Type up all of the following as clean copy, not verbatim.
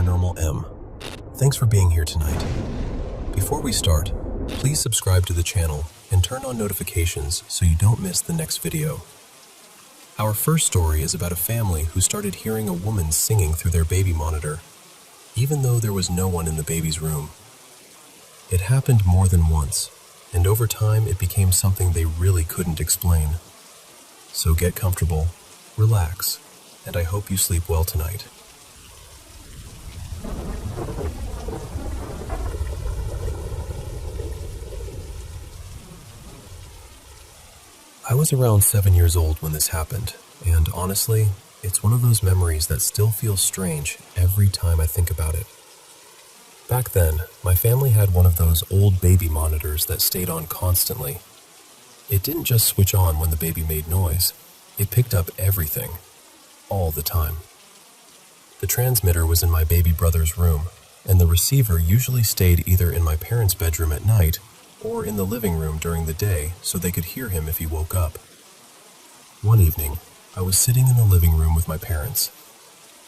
Paranormal M. Thanks for being here tonight. Before we start, please subscribe to the channel and turn on notifications so you don't miss the next video. Our first story is about a family who started hearing a woman singing through their baby monitor, even though there was no one in the baby's room. It happened more than once, and over time it became something they really couldn't explain. So get comfortable, relax, and I hope you sleep well tonight. I was around 7 years old when this happened, and honestly, it's one of those memories that still feels strange every time I think about it. Back then, my family had one of those old baby monitors that stayed on constantly. It didn't just switch on when the baby made noise, it picked up everything, all the time. The transmitter was in my baby brother's room, and the receiver usually stayed either in my parents' bedroom at night or in the living room during the day so they could hear him if he woke up. One evening, I was sitting in the living room with my parents.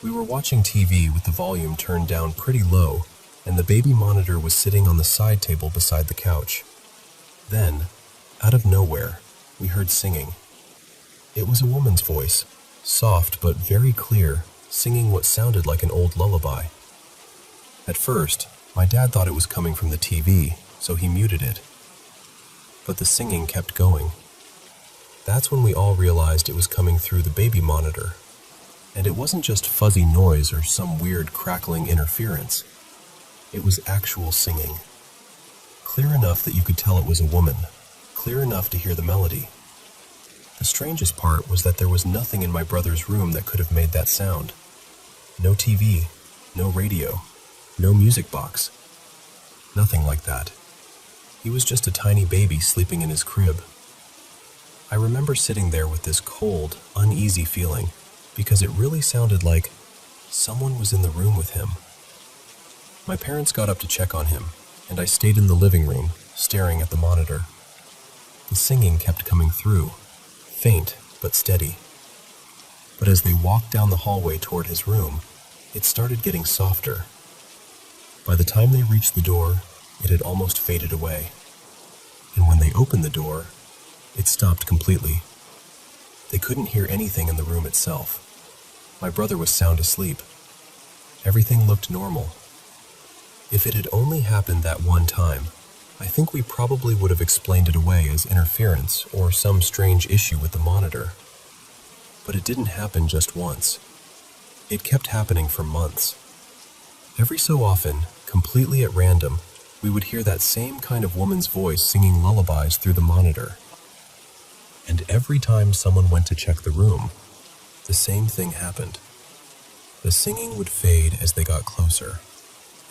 We were watching TV with the volume turned down pretty low, and the baby monitor was sitting on the side table beside the couch. Then, out of nowhere, we heard singing. It was a woman's voice, soft but very clear, singing what sounded like an old lullaby. At first, my dad thought it was coming from the TV, so he muted it. But the singing kept going. That's when we all realized it was coming through the baby monitor. And it wasn't just fuzzy noise or some weird crackling interference. It was actual singing. Clear enough that you could tell it was a woman, clear enough to hear the melody. The strangest part was that there was nothing in my brother's room that could have made that sound. No TV, no radio, no music box. Nothing like that. He was just a tiny baby sleeping in his crib. I remember sitting there with this cold, uneasy feeling because it really sounded like someone was in the room with him. My parents got up to check on him, and I stayed in the living room, staring at the monitor. The singing kept coming through, faint but steady. But as they walked down the hallway toward his room, it started getting softer. By the time they reached the door, it had almost faded away. And when they opened the door, it stopped completely. They couldn't hear anything in the room itself. My brother was sound asleep. Everything looked normal. If it had only happened that one time, I think we probably would have explained it away as interference or some strange issue with the monitor. But it didn't happen just once. It kept happening for months. Every so often, completely at random, we would hear that same kind of woman's voice singing lullabies through the monitor. And every time someone went to check the room, the same thing happened. The singing would fade as they got closer,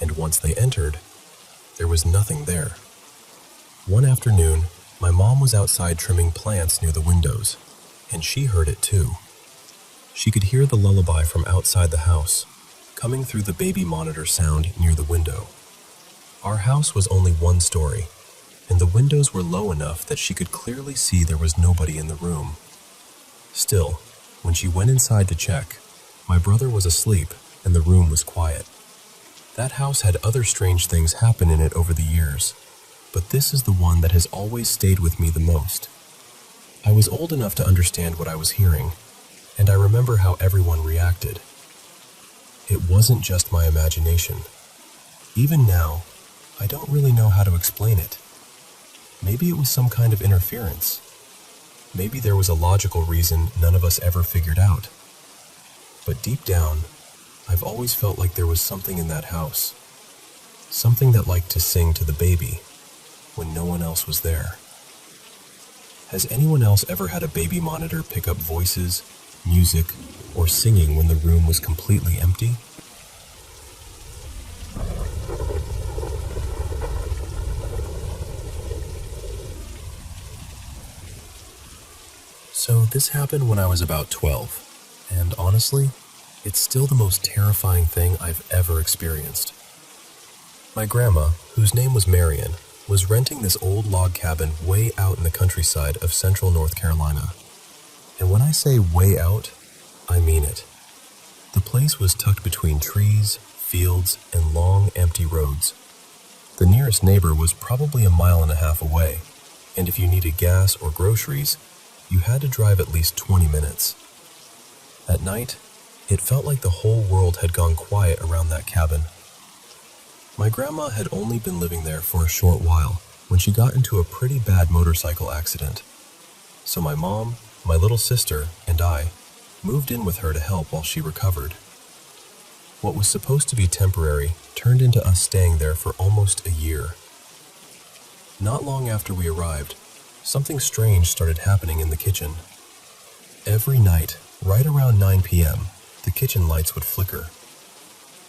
and once they entered, there was nothing there. One afternoon, my mom was outside trimming plants near the windows, and she heard it too. She could hear the lullaby from outside the house, coming through the baby monitor sound near the window. Our house was only one story, and the windows were low enough that she could clearly see there was nobody in the room. Still, when she went inside to check, my brother was asleep and the room was quiet. That house had other strange things happen in it over the years, but this is the one that has always stayed with me the most. I was old enough to understand what I was hearing, and I remember how everyone reacted. It wasn't just my imagination. Even now, I don't really know how to explain it. Maybe it was some kind of interference. Maybe there was a logical reason none of us ever figured out. But deep down, I've always felt like there was something in that house. Something that liked to sing to the baby when no one else was there. Has anyone else ever had a baby monitor pick up voices, music, or singing when the room was completely empty? So this happened when I was about 12, and honestly, it's still the most terrifying thing I've ever experienced. My grandma, whose name was Marion, was renting this old log cabin way out in the countryside of central North Carolina. And when I say way out, I mean it. The place was tucked between trees, fields, and long, empty roads. The nearest neighbor was probably 1.5 miles away, and if you needed gas or groceries, you had to drive at least 20 minutes. At night, it felt like the whole world had gone quiet around that cabin. My grandma had only been living there for a short while when she got into a pretty bad motorcycle accident. So my mom, my little sister, and I moved in with her to help while she recovered. What was supposed to be temporary turned into us staying there for almost a year. Not long after we arrived, something strange started happening in the kitchen. Every night, right around 9 p.m., the kitchen lights would flicker.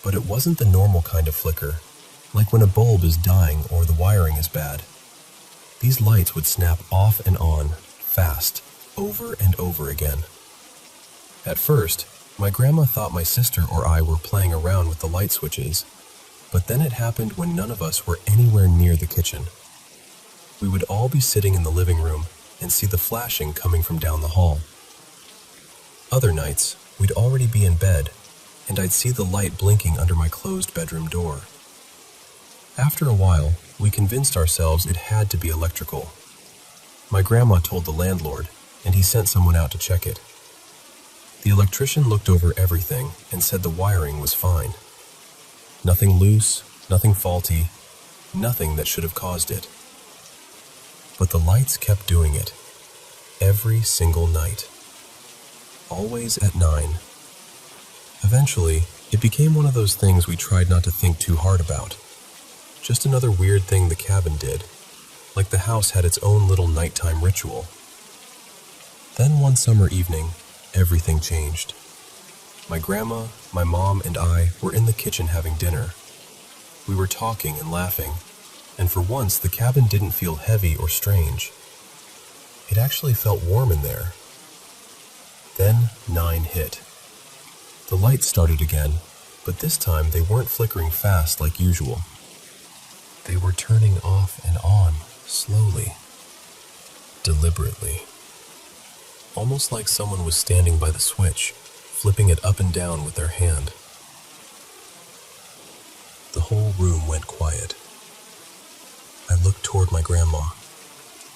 But it wasn't the normal kind of flicker, like when a bulb is dying or the wiring is bad. These lights would snap off and on, fast, over and over again. At first, my grandma thought my sister or I were playing around with the light switches, but then it happened when none of us were anywhere near the kitchen. We would all be sitting in the living room and see the flashing coming from down the hall. Other nights, we'd already be in bed, and I'd see the light blinking under my closed bedroom door. After a while, we convinced ourselves it had to be electrical. My grandma told the landlord, and he sent someone out to check it. The electrician looked over everything and said the wiring was fine. Nothing loose, nothing faulty, nothing that should have caused it. But the lights kept doing it, every single night. Always at 9. Eventually, it became one of those things we tried not to think too hard about. Just another weird thing the cabin did, like the house had its own little nighttime ritual. Then one summer evening, everything changed. My grandma, my mom, and I were in the kitchen having dinner. We were talking and laughing, and for once the cabin didn't feel heavy or strange. It actually felt warm in there. Then 9 hit. The lights started again, but this time they weren't flickering fast like usual. They were turning off and on, slowly, deliberately. Almost like someone was standing by the switch, flipping it up and down with their hand. The whole room went quiet. I looked toward my grandma.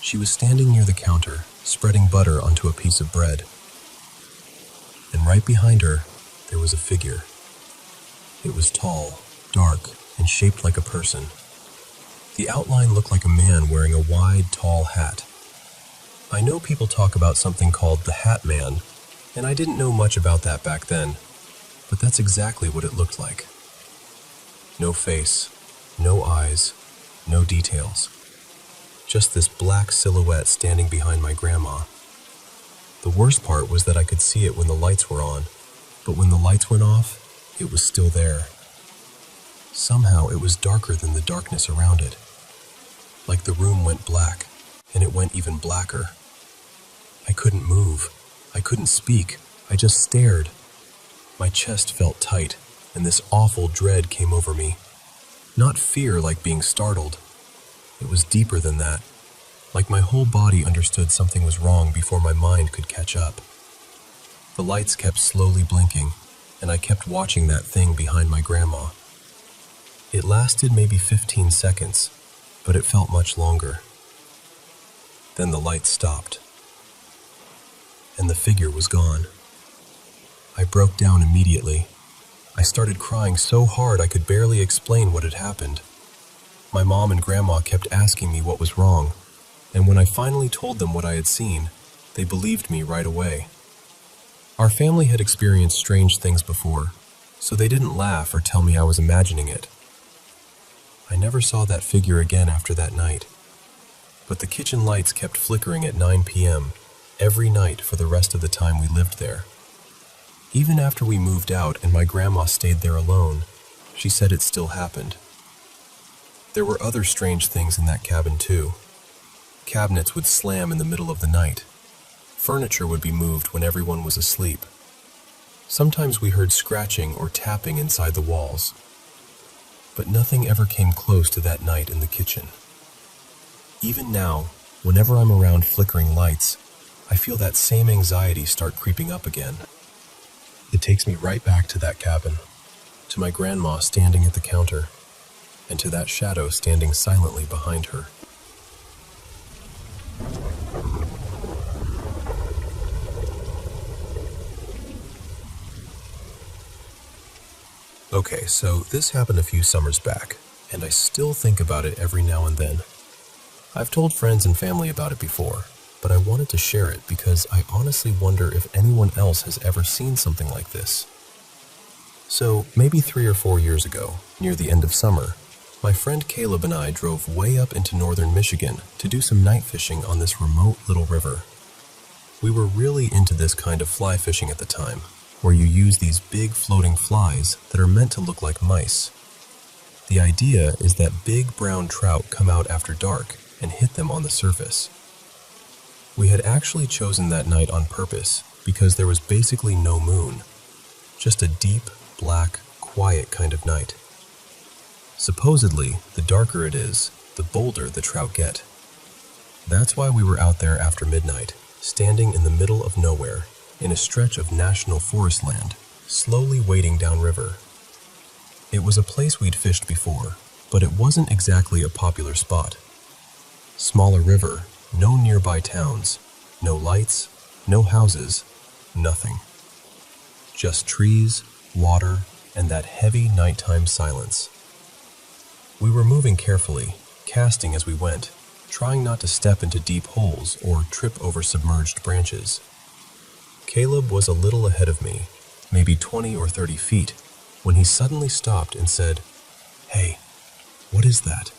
She was standing near the counter, spreading butter onto a piece of bread. And right behind her, there was a figure. It was tall, dark, and shaped like a person. The outline looked like a man wearing a wide, tall hat. I know people talk about something called the Hat Man, and I didn't know much about that back then, but that's exactly what it looked like. No face, no eyes, no details. Just this black silhouette standing behind my grandma. The worst part was that I could see it when the lights were on, but when the lights went off, it was still there. Somehow it was darker than the darkness around it. Like the room went black, and it went even blacker. I couldn't move. I couldn't speak. I just stared. My chest felt tight, and this awful dread came over me. Not fear like being startled. It was deeper than that. Like my whole body understood something was wrong before my mind could catch up. The lights kept slowly blinking, and I kept watching that thing behind my grandma. It lasted maybe 15 seconds, but it felt much longer. Then the lights stopped, and the figure was gone. I broke down immediately. I started crying so hard I could barely explain what had happened. My mom and grandma kept asking me what was wrong, and when I finally told them what I had seen, they believed me right away. Our family had experienced strange things before, so they didn't laugh or tell me I was imagining it. I never saw that figure again after that night, but the kitchen lights kept flickering at 9 p.m. every night for the rest of the time we lived there. Even after we moved out and my grandma stayed there alone, she said it still happened. There were other strange things in that cabin too. Cabinets would slam in the middle of the night. Furniture would be moved when everyone was asleep. Sometimes we heard scratching or tapping inside the walls. But nothing ever came close to that night in the kitchen. Even now, whenever I'm around flickering lights, I feel that same anxiety start creeping up again. It takes me right back to that cabin, to my grandma standing at the counter, and to that shadow standing silently behind her. Okay, so this happened a few summers back, and I still think about it every now and then. I've told friends and family about it before, but I wanted to share it because I honestly wonder if anyone else has ever seen something like this. So, maybe 3 or 4 years ago, near the end of summer, my friend Caleb and I drove way up into northern Michigan to do some night fishing on this remote little river. We were really into this kind of fly fishing at the time, where you use these big floating flies that are meant to look like mice. The idea is that big brown trout come out after dark and hit them on the surface. We had actually chosen that night on purpose because there was basically no moon, just a deep, black, quiet kind of night. Supposedly, the darker it is, the bolder the trout get. That's why we were out there after midnight, standing in the middle of nowhere, in a stretch of national forest land, slowly wading downriver. It was a place we'd fished before, but it wasn't exactly a popular spot. Smaller river, no nearby towns, no lights, no houses, nothing. Just trees, water, and that heavy nighttime silence. We were moving carefully, casting as we went, trying not to step into deep holes or trip over submerged branches. Caleb was a little ahead of me, maybe 20 or 30 feet, when he suddenly stopped and said, "Hey, what is that?"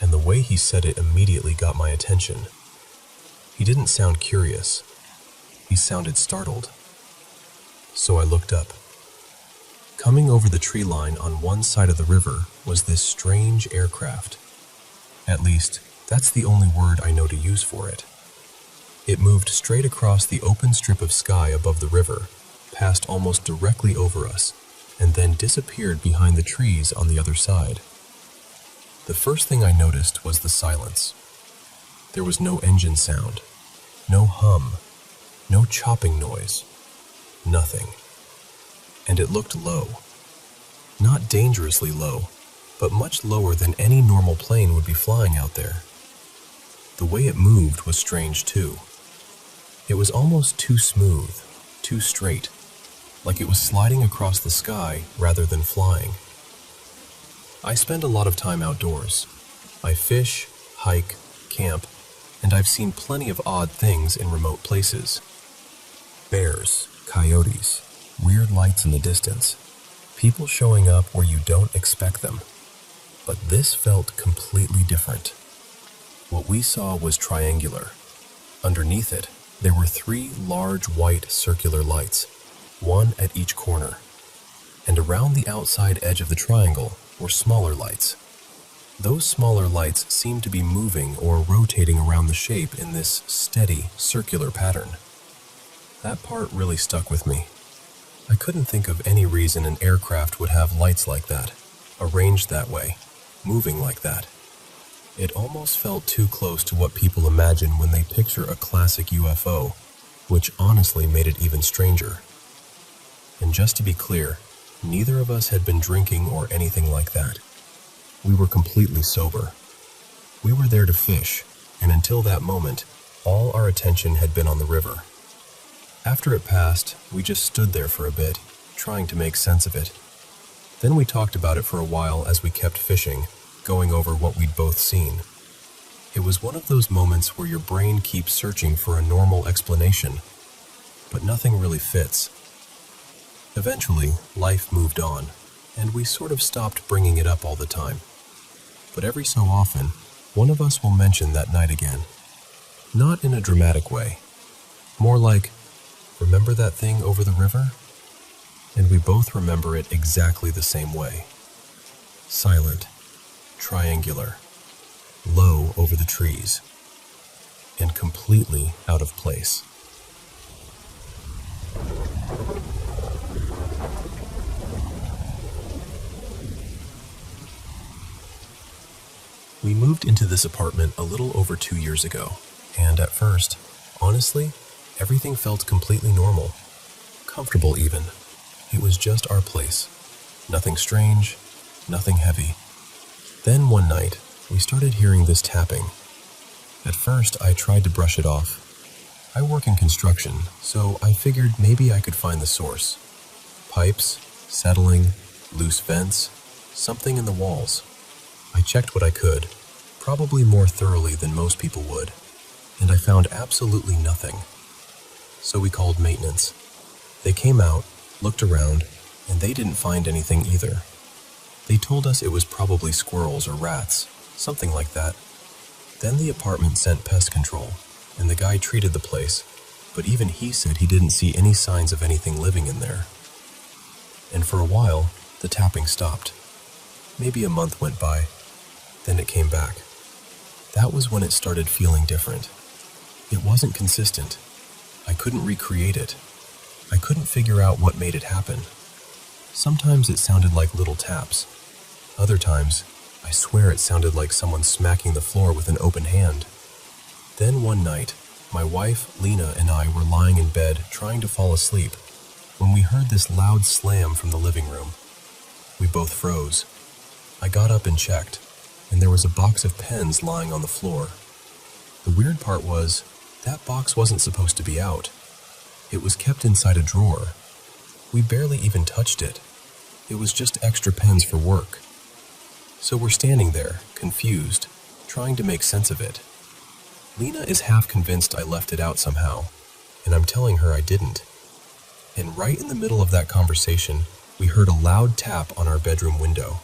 And the way he said it immediately got my attention. He didn't sound curious. He sounded startled. So I looked up. Coming over the tree line on one side of the river was this strange aircraft. At least, that's the only word I know to use for it. It moved straight across the open strip of sky above the river, passed almost directly over us, and then disappeared behind the trees on the other side. The first thing I noticed was the silence. There was no engine sound, no hum, no chopping noise, nothing. And it looked low. Not dangerously low, but much lower than any normal plane would be flying out there. The way it moved was strange too. It was almost too smooth, too straight, like it was sliding across the sky rather than flying. I spend a lot of time outdoors. I fish, hike, camp, and I've seen plenty of odd things in remote places. Bears, coyotes, weird lights in the distance, people showing up where you don't expect them. But this felt completely different. What we saw was triangular. Underneath it, there were 3 large white circular lights, one at each corner. And around the outside edge of the triangle were smaller lights. Those smaller lights seemed to be moving or rotating around the shape in this steady, circular pattern. That part really stuck with me. I couldn't think of any reason an aircraft would have lights like that, arranged that way, moving like that. It almost felt too close to what people imagine when they picture a classic UFO, which honestly made it even stranger. And just to be clear, neither of us had been drinking or anything like that. We were completely sober. We were there to fish, and until that moment, all our attention had been on the river. After it passed, we just stood there for a bit, trying to make sense of it. Then we talked about it for a while as we kept fishing, going over what we'd both seen. It was one of those moments where your brain keeps searching for a normal explanation, but nothing really fits. Eventually, life moved on, and we sort of stopped bringing it up all the time. But every so often, one of us will mention that night again. Not in a dramatic way. More like, "Remember that thing over the river?" And we both remember it exactly the same way. Silent, triangular, low over the trees, and completely out of place. We moved into this apartment a little over 2 years ago, and at first, honestly, everything felt completely normal, comfortable even. It was just our place. Nothing strange, nothing heavy. Then one night, we started hearing this tapping. At first, I tried to brush it off. I work in construction, so I figured maybe I could find the source. Pipes, settling, loose vents, something in the walls. I checked what I could, probably more thoroughly than most people would, and I found absolutely nothing. So we called maintenance. They came out, looked around, and they didn't find anything either. They told us it was probably squirrels or rats, something like that. Then the apartment sent pest control, and the guy treated the place, but even he said he didn't see any signs of anything living in there. And for a while, the tapping stopped. Maybe a month went by, then it came back. That was when it started feeling different. It wasn't consistent. I couldn't recreate it. I couldn't figure out what made it happen. Sometimes it sounded like little taps. Other times, I swear it sounded like someone smacking the floor with an open hand. Then one night, my wife, Lena, and I were lying in bed trying to fall asleep when we heard this loud slam from the living room. We both froze. I got up and checked, and there was a box of pens lying on the floor. The weird part was, that box wasn't supposed to be out. It was kept inside a drawer. We barely even touched it. It was just extra pens for work. So we're standing there, confused, trying to make sense of it. Lena is half convinced I left it out somehow, and I'm telling her I didn't. And right in the middle of that conversation, we heard a loud tap on our bedroom window.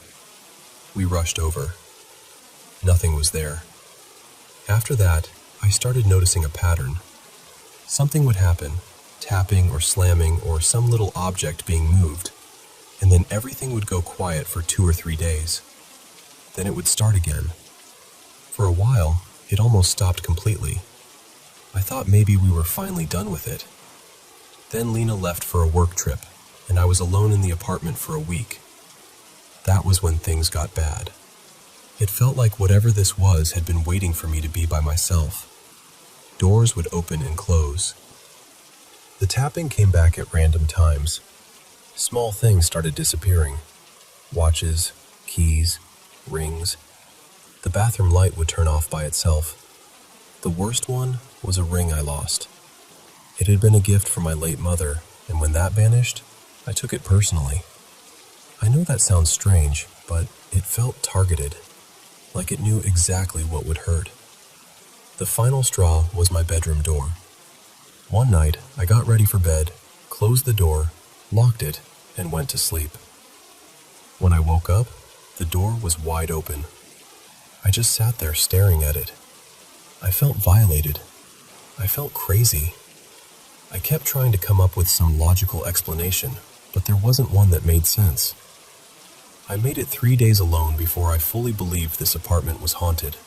We rushed over. Nothing was there. After that, I started noticing a pattern. Something would happen, tapping or slamming or some little object being moved, and then everything would go quiet for 2 or 3 days. Then it would start again. For a while, it almost stopped completely. I thought maybe we were finally done with it. Then Lena left for a work trip, and I was alone in the apartment for a week. That was when things got bad. It felt like whatever this was had been waiting for me to be by myself. Doors would open and close. The tapping came back at random times. Small things started disappearing. Watches, keys, rings. The bathroom light would turn off by itself. The worst one was a ring I lost. It had been a gift from my late mother, and when that vanished, I took it personally. I know that sounds strange, but it felt targeted, like it knew exactly what would hurt. The final straw was my bedroom door. One night, I got ready for bed, closed the door, locked it, and went to sleep. When I woke up, the door was wide open. I just sat there staring at it. I felt violated. I felt crazy. I kept trying to come up with some logical explanation, but there wasn't one that made sense. I made it 3 days alone before I fully believed this apartment was haunted.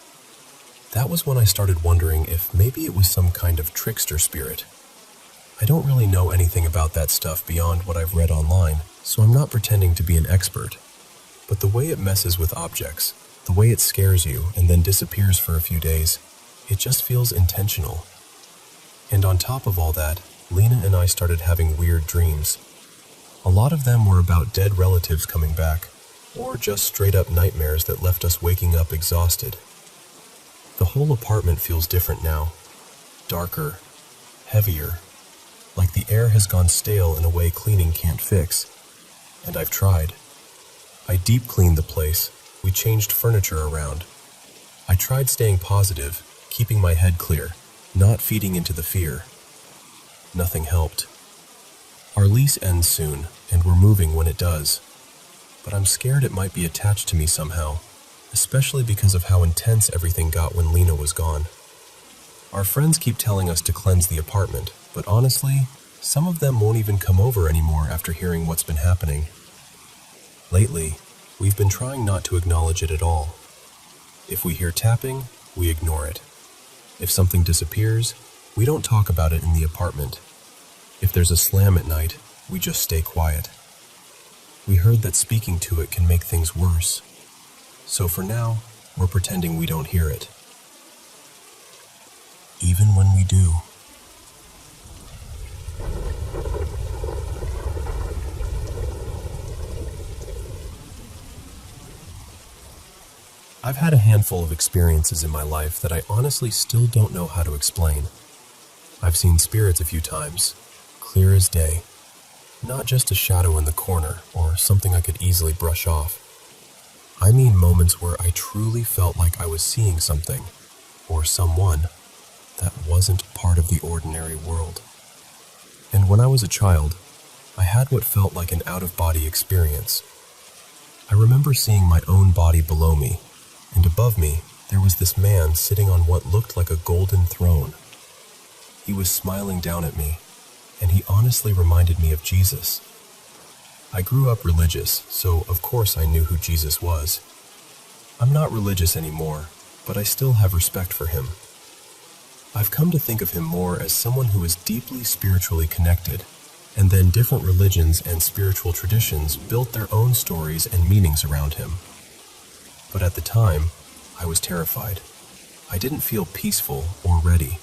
That was when I started wondering if maybe it was some kind of trickster spirit. I don't really know anything about that stuff beyond what I've read online, so I'm not pretending to be an expert. But the way it messes with objects, the way it scares you and then disappears for a few days, it just feels intentional. And on top of all that, Lena and I started having weird dreams. A lot of them were about dead relatives coming back, or just straight-up nightmares that left us waking up exhausted. The whole apartment feels different now. Darker, heavier, like the air has gone stale in a way cleaning can't fix. And I've tried. I deep cleaned the place. We changed furniture around. I tried staying positive, keeping my head clear, not feeding into the fear. Nothing helped. Our lease ends soon, and we're moving when it does. But I'm scared it might be attached to me somehow, especially because of how intense everything got when Lena was gone. Our friends keep telling us to cleanse the apartment, but honestly, some of them won't even come over anymore after hearing what's been happening. Lately, we've been trying not to acknowledge it at all. If we hear tapping, we ignore it. If something disappears, we don't talk about it in the apartment. If there's a slam at night, we just stay quiet. We heard that speaking to it can make things worse. So for now, we're pretending we don't hear it. Even when we do. I've had a handful of experiences in my life that I honestly still don't know how to explain. I've seen spirits a few times, clear as day. Not just a shadow in the corner or something I could easily brush off. I mean moments where I truly felt like I was seeing something, or someone, that wasn't part of the ordinary world. And when I was a child, I had what felt like an out-of-body experience. I remember seeing my own body below me, and above me there was this man sitting on what looked like a golden throne. He was smiling down at me, and he honestly reminded me of Jesus. I grew up religious, so of course I knew who Jesus was. I'm not religious anymore, but I still have respect for him. I've come to think of him more as someone who is deeply spiritually connected, and then different religions and spiritual traditions built their own stories and meanings around him. But at the time, I was terrified. I didn't feel peaceful or ready.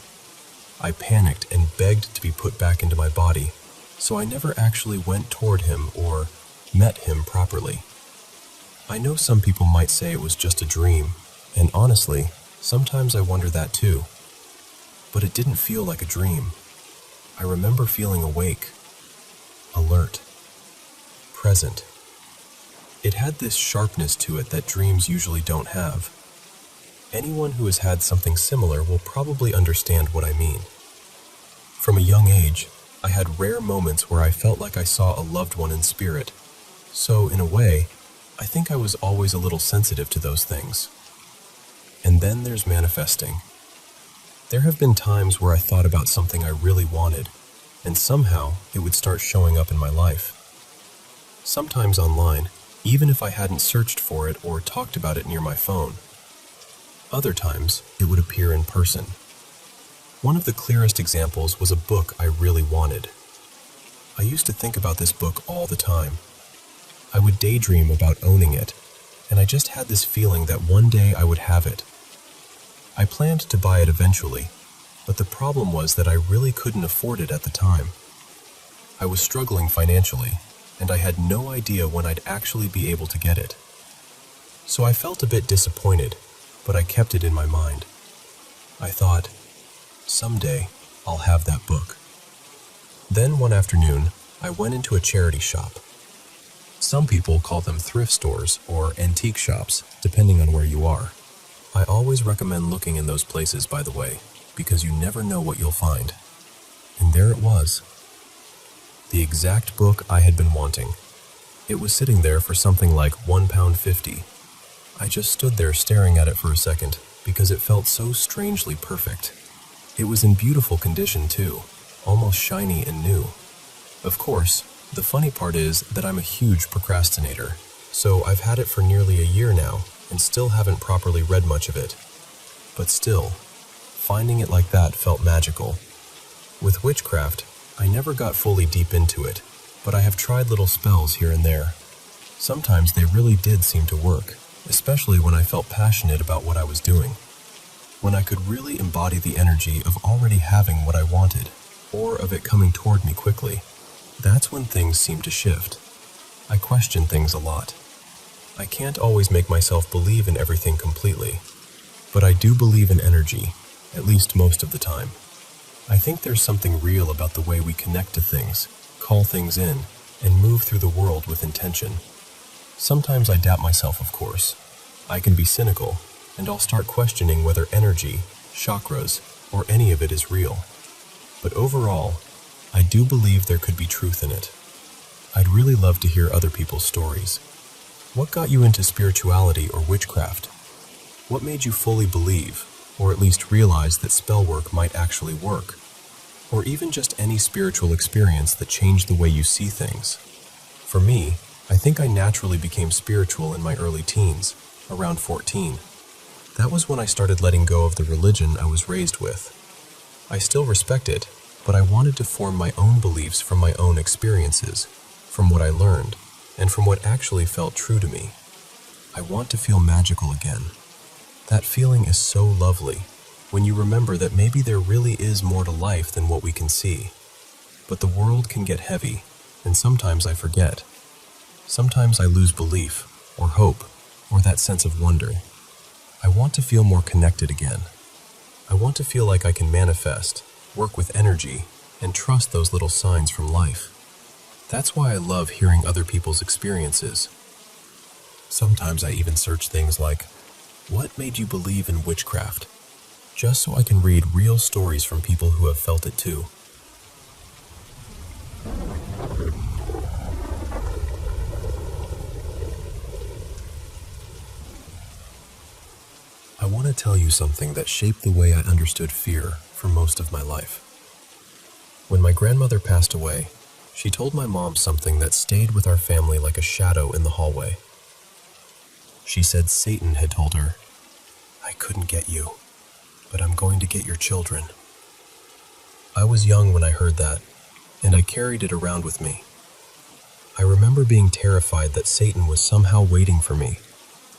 I panicked and begged to be put back into my body, so I never actually went toward him or met him properly. I know some people might say it was just a dream, and honestly, sometimes I wonder that too. But it didn't feel like a dream. I remember feeling awake, alert, present. It had this sharpness to it that dreams usually don't have. Anyone who has had something similar will probably understand what I mean. From a young age, I had rare moments where I felt like I saw a loved one in spirit. So, in a way, I think I was always a little sensitive to those things. And then there's manifesting. There have been times where I thought about something I really wanted, and somehow it would start showing up in my life. Sometimes online, even if I hadn't searched for it or talked about it near my phone. Other times, it would appear in person. One of the clearest examples was a book I really wanted. I used to think about this book all the time. I would daydream about owning it, and I just had this feeling that one day I would have it. I planned to buy it eventually, but the problem was that I really couldn't afford it at the time. I was struggling financially, and I had no idea when I'd actually be able to get it. So I felt a bit disappointed, but I kept it in my mind. I thought, someday I'll have that book. Then one afternoon, I went into a charity shop. Some people call them thrift stores or antique shops, depending on where you are. I always recommend looking in those places, by the way, because you never know what you'll find. And there it was. The exact book I had been wanting. It was sitting there for something like £1.50. I just stood there staring at it for a second because it felt so strangely perfect. It was in beautiful condition too, almost shiny and new. Of course, the funny part is that I'm a huge procrastinator, so I've had it for nearly a year now and still haven't properly read much of it. But still, finding it like that felt magical. With witchcraft, I never got fully deep into it, but I have tried little spells here and there. Sometimes they really did seem to work, especially when I felt passionate about what I was doing. When I could really embody the energy of already having what I wanted, or of it coming toward me quickly, that's when things seemed to shift. I question things a lot. I can't always make myself believe in everything completely, but I do believe in energy, at least most of the time. I think there's something real about the way we connect to things, call things in, and move through the world with intention. Sometimes I doubt myself, of course. I can be cynical, and I'll start questioning whether energy, chakras, or any of it is real. But overall, I do believe there could be truth in it. I'd really love to hear other people's stories. What got you into spirituality or witchcraft? What made you fully believe, or at least realize that spell work might actually work? Or even just any spiritual experience that changed the way you see things? For me, I think I naturally became spiritual in my early teens, around 14. That was when I started letting go of the religion I was raised with. I still respect it, but I wanted to form my own beliefs from my own experiences, from what I learned, and from what actually felt true to me. I want to feel magical again. That feeling is so lovely, when you remember that maybe there really is more to life than what we can see. But the world can get heavy, and sometimes I forget. Sometimes I lose belief, or hope, or that sense of wonder. I want to feel more connected again. I want to feel like I can manifest, work with energy, and trust those little signs from life. That's why I love hearing other people's experiences. Sometimes I even search things like, "What made you believe in witchcraft?" just so I can read real stories from people who have felt it too. I want to tell you something that shaped the way I understood fear for most of my life. When my grandmother passed away, she told my mom something that stayed with our family like a shadow in the hallway. She said Satan had told her, "I couldn't get you, but I'm going to get your children." I was young when I heard that, and I carried it around with me. I remember being terrified that Satan was somehow waiting for me,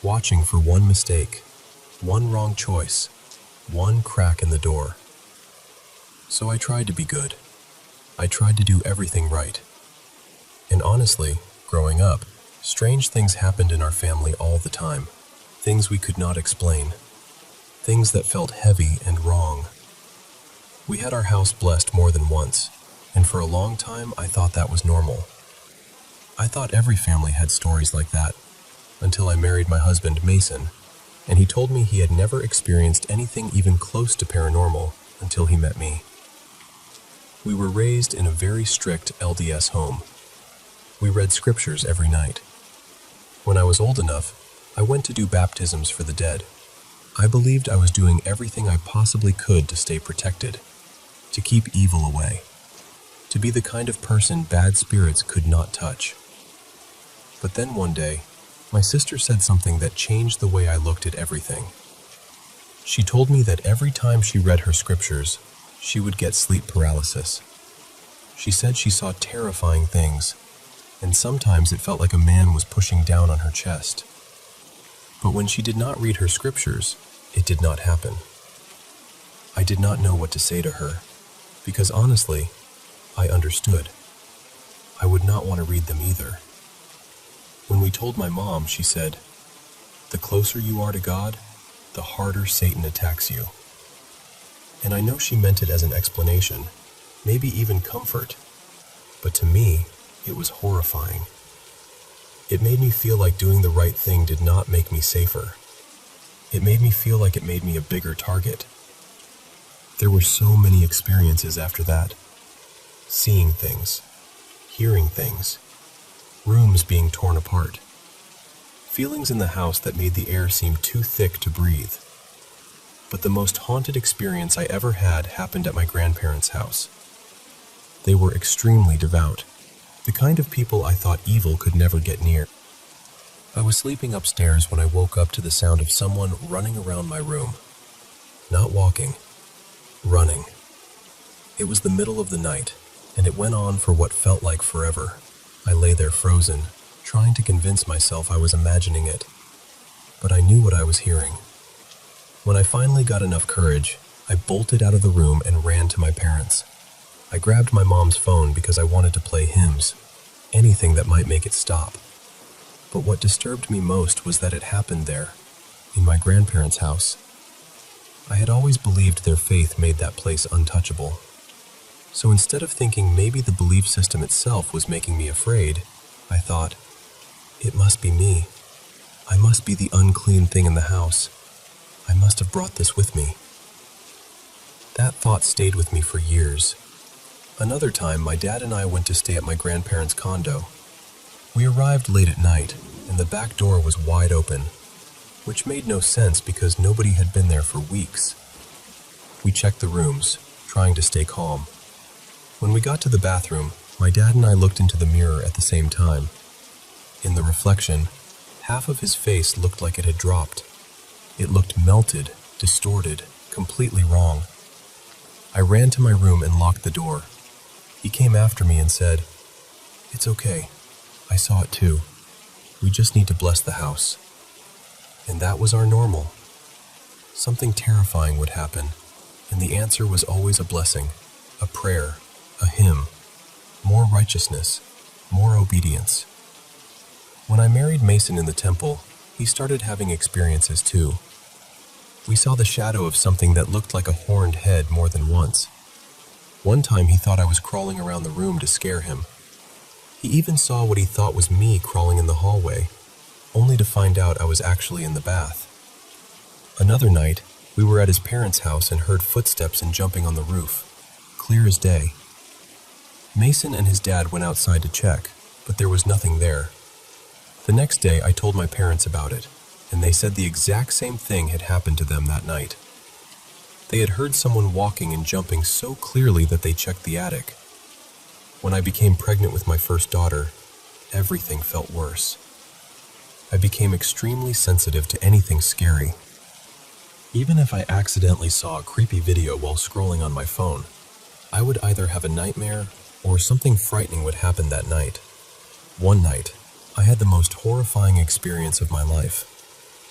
watching for one mistake, one wrong choice, one crack in the door. So I tried to be good. I tried to do everything right. And honestly, growing up, strange things happened in our family all the time. Things we could not explain. Things that felt heavy and wrong. We had our house blessed more than once, and for a long time I thought that was normal. I thought every family had stories like that, until I married my husband Mason, and he told me he had never experienced anything even close to paranormal until he met me. We were raised in a very strict LDS home. We read scriptures every night. When I was old enough, I went to do baptisms for the dead. I believed I was doing everything I possibly could to stay protected, to keep evil away, to be the kind of person bad spirits could not touch. But then one day, my sister said something that changed the way I looked at everything. She told me that every time she read her scriptures, she would get sleep paralysis. She said she saw terrifying things, and sometimes it felt like a man was pushing down on her chest. But when she did not read her scriptures, it did not happen. I did not know what to say to her, because honestly, I understood. I would not want to read them either. When we told my mom, she said, "The closer you are to God, the harder Satan attacks you." And I know she meant it as an explanation, maybe even comfort, but to me, it was horrifying. It made me feel like doing the right thing did not make me safer. It made me feel like it made me a bigger target. There were so many experiences after that. Seeing things, hearing things, rooms being torn apart, feelings in the house that made the air seem too thick to breathe. But the most haunted experience I ever had happened at my grandparents' house. They were extremely devout, the kind of people I thought evil could never get near. I was sleeping upstairs when I woke up to the sound of someone running around my room. Not walking, running. It was the middle of the night, and it went on for what felt like forever. I lay there frozen, trying to convince myself I was imagining it. But I knew what I was hearing. When I finally got enough courage, I bolted out of the room and ran to my parents. I grabbed my mom's phone because I wanted to play hymns, anything that might make it stop. But what disturbed me most was that it happened there, in my grandparents' house. I had always believed their faith made that place untouchable. So instead of thinking maybe the belief system itself was making me afraid, I thought, it must be me. I must be the unclean thing in the house. I must have brought this with me. That thought stayed with me for years. Another time, my dad and I went to stay at my grandparents' condo. We arrived late at night, and the back door was wide open, which made no sense because nobody had been there for weeks. We checked the rooms, trying to stay calm. When we got to the bathroom, my dad and I looked into the mirror at the same time. In the reflection, half of his face looked like it had dropped. It looked melted, distorted, completely wrong. I ran to my room and locked the door. He came after me and said, "It's okay. I saw it too. We just need to bless the house." And that was our normal. Something terrifying would happen, and the answer was always a blessing, a prayer, a hymn, more righteousness, more obedience. When I married Mason in the temple, he started having experiences too. We saw the shadow of something that looked like a horned head more than once. One time he thought I was crawling around the room to scare him. He even saw what he thought was me crawling in the hallway, only to find out I was actually in the bath. Another night, we were at his parents' house and heard footsteps and jumping on the roof, clear as day. Mason and his dad went outside to check, but there was nothing there. The next day, I told my parents about it, and they said the exact same thing had happened to them that night. They had heard someone walking and jumping so clearly that they checked the attic. When I became pregnant with my first daughter, everything felt worse. I became extremely sensitive to anything scary. Even if I accidentally saw a creepy video while scrolling on my phone, I would either have a nightmare or something frightening would happen that night. One night, I had the most horrifying experience of my life.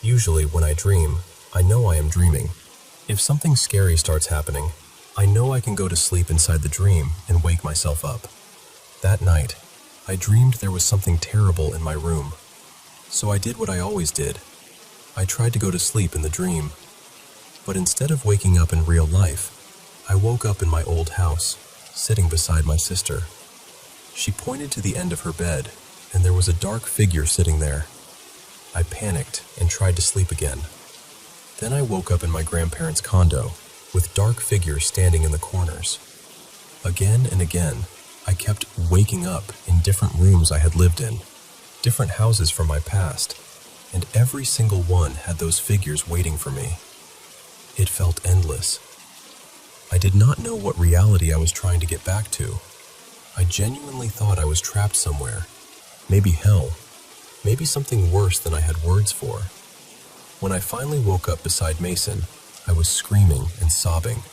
Usually, when I dream, I know I am dreaming. If something scary starts happening, I know I can go to sleep inside the dream and wake myself up. That night, I dreamed there was something terrible in my room. So I did what I always did. I tried to go to sleep in the dream. But instead of waking up in real life, I woke up in my old house, sitting beside my sister. She pointed to the end of her bed, and there was a dark figure sitting there. I panicked and tried to sleep again. Then I woke up in my grandparents' condo, with dark figures standing in the corners. Again and again, I kept waking up in different rooms I had lived in, different houses from my past, and every single one had those figures waiting for me. It felt endless. I did not know what reality I was trying to get back to. I genuinely thought I was trapped somewhere. Maybe hell. Maybe something worse than I had words for. When I finally woke up beside Mason, I was screaming and sobbing.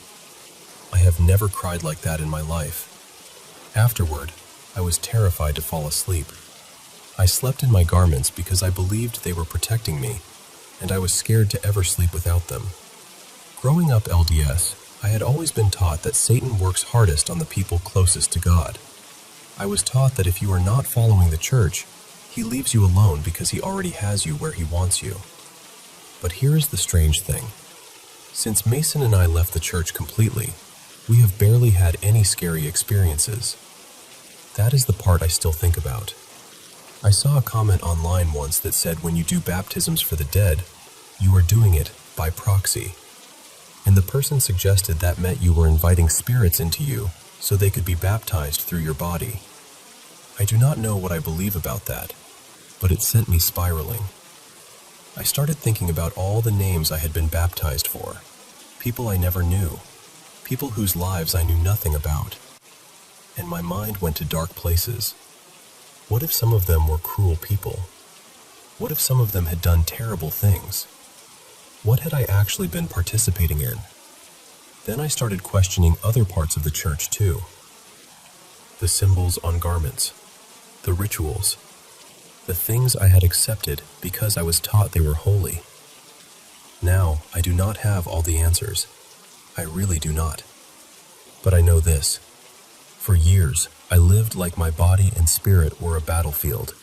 I have never cried like that in my life. Afterward, I was terrified to fall asleep. I slept in my garments because I believed they were protecting me, and I was scared to ever sleep without them. Growing up LDS, I had always been taught that Satan works hardest on the people closest to God. I was taught that if you are not following the church, he leaves you alone because he already has you where he wants you. But here is the strange thing. Since Mason and I left the church completely, we have barely had any scary experiences. That is the part I still think about. I saw a comment online once that said when you do baptisms for the dead, you are doing it by proxy. And the person suggested that meant you were inviting spirits into you so they could be baptized through your body. I do not know what I believe about that, but it sent me spiraling. I started thinking about all the names I had been baptized for, people I never knew, people whose lives I knew nothing about, and my mind went to dark places. What if some of them were cruel people? What if some of them had done terrible things? What had I actually been participating in? Then I started questioning other parts of the church too. The symbols on garments, the rituals, the things I had accepted because I was taught they were holy. Now, I do not have all the answers. I really do not. But I know this. For years, I lived like my body and spirit were a battlefield.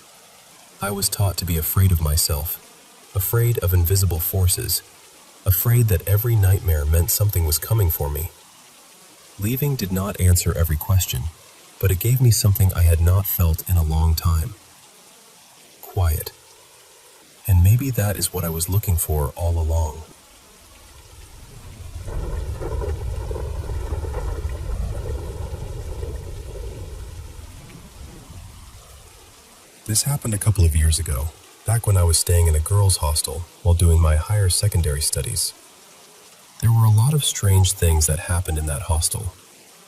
I was taught to be afraid of myself, afraid of invisible forces, afraid that every nightmare meant something was coming for me. Leaving did not answer every question, but it gave me something I had not felt in a long time. Quiet. And maybe that is what I was looking for all along. This happened a couple of years ago, back when I was staying in a girls' hostel while doing my higher secondary studies. There were a lot of strange things that happened in that hostel,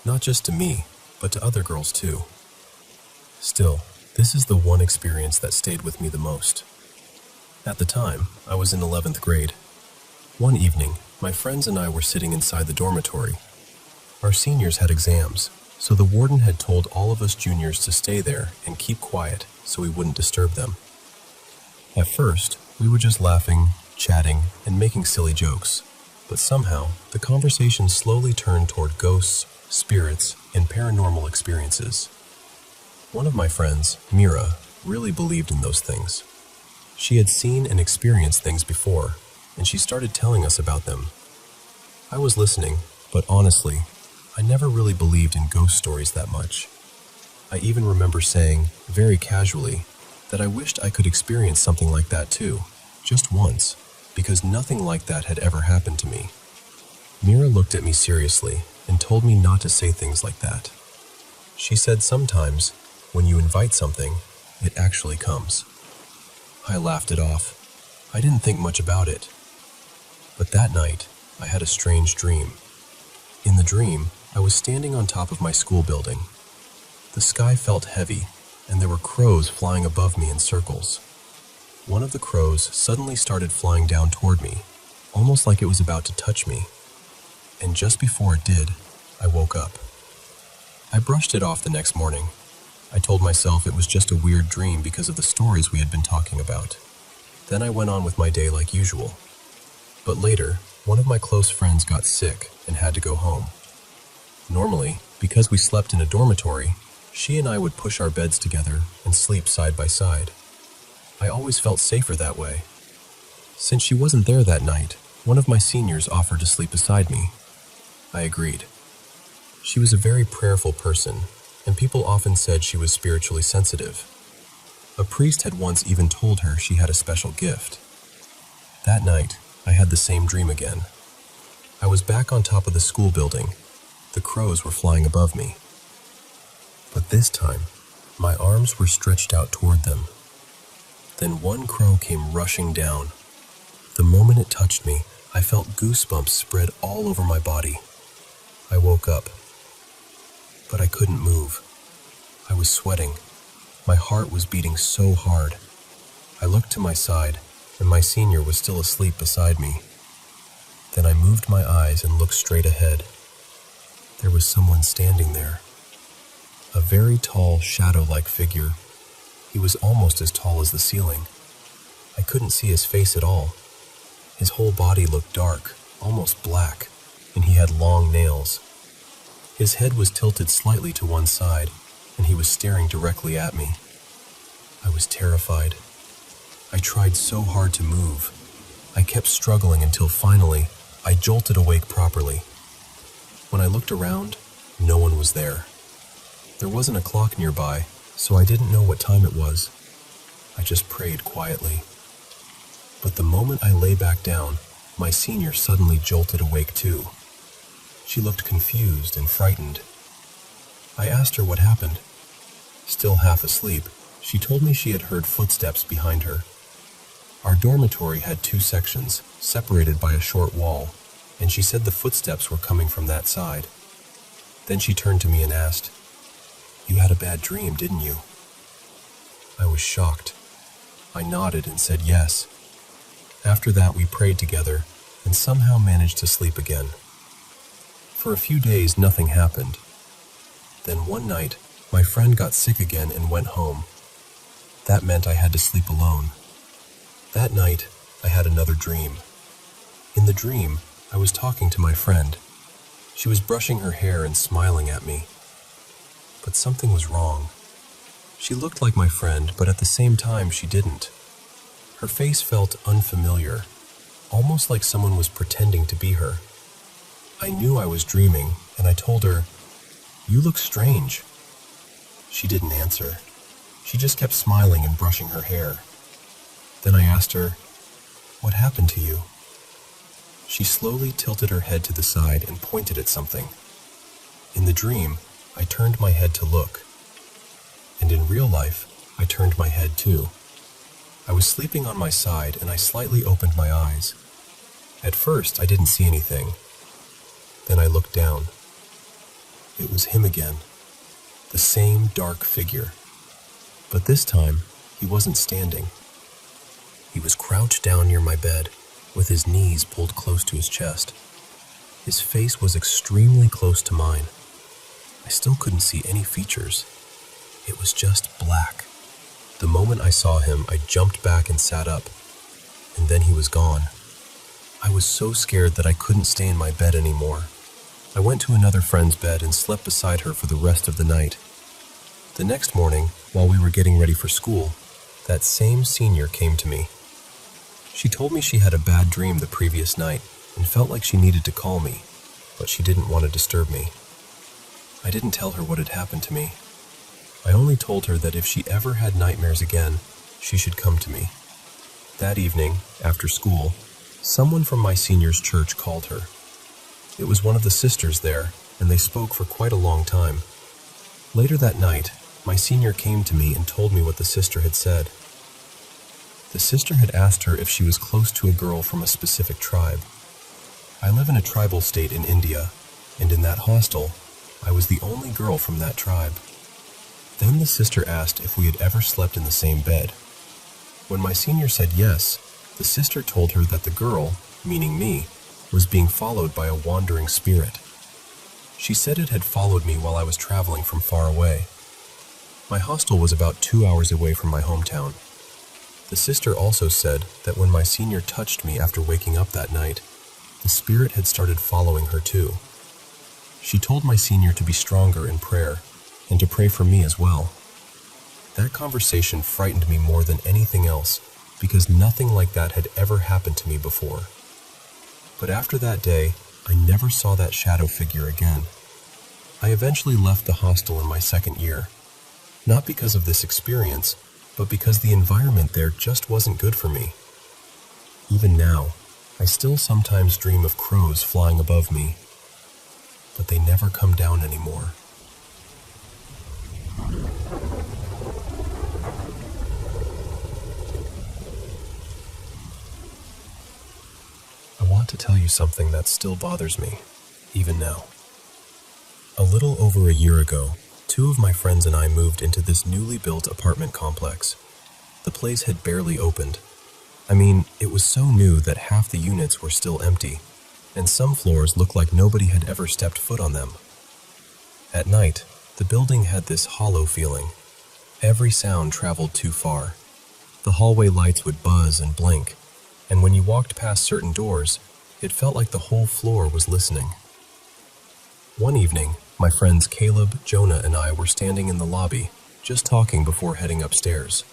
not just to me, but to other girls too. Still, this is the one experience that stayed with me the most. At the time, I was in 11th grade. One evening, my friends and I were sitting inside the dormitory. Our seniors had exams, so the warden had told all of us juniors to stay there and keep quiet so we wouldn't disturb them. At first, we were just laughing, chatting, and making silly jokes, but somehow, the conversation slowly turned toward ghosts, spirits, and paranormal experiences. One of my friends, Mira, really believed in those things. She had seen and experienced things before, and she started telling us about them. I was listening, but honestly, I never really believed in ghost stories that much. I even remember saying, very casually, that I wished I could experience something like that too, just once, because nothing like that had ever happened to me. Mira looked at me seriously and told me not to say things like that. She said sometimes, when you invite something, it actually comes. I laughed it off. I didn't think much about it. But that night, I had a strange dream. In the dream, I was standing on top of my school building. The sky felt heavy, and there were crows flying above me in circles. One of the crows suddenly started flying down toward me, almost like it was about to touch me. And just before it did, I woke up. I brushed it off the next morning. I told myself it was just a weird dream because of the stories we had been talking about. Then I went on with my day like usual. But later, one of my close friends got sick and had to go home. Normally, because we slept in a dormitory, she and I would push our beds together and sleep side by side. I always felt safer that way. Since she wasn't there that night, one of my seniors offered to sleep beside me. I agreed. She was a very prayerful person, and people often said she was spiritually sensitive. A priest had once even told her she had a special gift. That night, I had the same dream again. I was back on top of the school building. The crows were flying above me. But this time, my arms were stretched out toward them. Then one crow came rushing down. The moment it touched me, I felt goosebumps spread all over my body. I woke up, but I couldn't move. I was sweating. My heart was beating so hard. I looked to my side, and my senior was still asleep beside me. Then I moved my eyes and looked straight ahead. There was someone standing there. A very tall, shadow-like figure. He was almost as tall as the ceiling. I couldn't see his face at all. His whole body looked dark, almost black, and he had long nails. His head was tilted slightly to one side, and he was staring directly at me. I was terrified. I tried so hard to move. I kept struggling until finally, I jolted awake properly. When I looked around, no one was there. There wasn't a clock nearby, so I didn't know what time it was. I just prayed quietly. But the moment I lay back down, my senior suddenly jolted awake too. She looked confused and frightened. I asked her what happened. Still half asleep, she told me she had heard footsteps behind her. Our dormitory had 2 sections, separated by a short wall, and she said the footsteps were coming from that side. Then she turned to me and asked, "You had a bad dream, didn't you?" I was shocked. I nodded and said yes. After that, we prayed together and somehow managed to sleep again. For a few days, nothing happened. Then one night, my friend got sick again and went home. That meant I had to sleep alone. That night, I had another dream. In the dream, I was talking to my friend. She was brushing her hair and smiling at me. But something was wrong. She looked like my friend, but at the same time, she didn't. Her face felt unfamiliar, almost like someone was pretending to be her. I knew I was dreaming, and I told her, "You look strange." She didn't answer. She just kept smiling and brushing her hair. Then I asked her, "What happened to you?" She slowly tilted her head to the side and pointed at something. In the dream, I turned my head to look. And in real life, I turned my head too. I was sleeping on my side and I slightly opened my eyes. At first, I didn't see anything. Then I looked down. It was him again. The same dark figure. But this time, he wasn't standing. He was crouched down near my bed, with his knees pulled close to his chest. His face was extremely close to mine. I still couldn't see any features. It was just black. The moment I saw him, I jumped back and sat up, and then he was gone. I was so scared that I couldn't stay in my bed anymore. I went to another friend's bed and slept beside her for the rest of the night. The next morning, while we were getting ready for school, that same senior came to me. She told me she had a bad dream the previous night and felt like she needed to call me, but she didn't want to disturb me. I didn't tell her what had happened to me. I only told her that if she ever had nightmares again, she should come to me. That evening, after school, someone from my senior's church called her. It was one of the sisters there, and they spoke for quite a long time. Later that night, my senior came to me and told me what the sister had said. The sister had asked her if she was close to a girl from a specific tribe. I live in a tribal state in India, and in that hostel, I was the only girl from that tribe. Then the sister asked if we had ever slept in the same bed. When my senior said yes, the sister told her that the girl, meaning me, was being followed by a wandering spirit. She said it had followed me while I was traveling from far away. My hostel was about 2 hours away from my hometown. The sister also said that when my senior touched me after waking up that night, the spirit had started following her too. She told my senior to be stronger in prayer and to pray for me as well. That conversation frightened me more than anything else because nothing like that had ever happened to me before. But after that day, I never saw that shadow figure again. I eventually left the hostel in my second year, not because of this experience, but because the environment there just wasn't good for me. Even now, I still sometimes dream of crows flying above me, but they never come down anymore. I want to tell you something that still bothers me, even now. A little over a year ago, 2 of my friends and I moved into this newly built apartment complex. The place had barely opened. I mean, it was so new that half the units were still empty, and some floors looked like nobody had ever stepped foot on them. At night, the building had this hollow feeling. Every sound traveled too far. The hallway lights would buzz and blink, and when you walked past certain doors, it felt like the whole floor was listening. One evening, my friends Caleb, Jonah, and I were standing in the lobby, just talking before heading upstairs.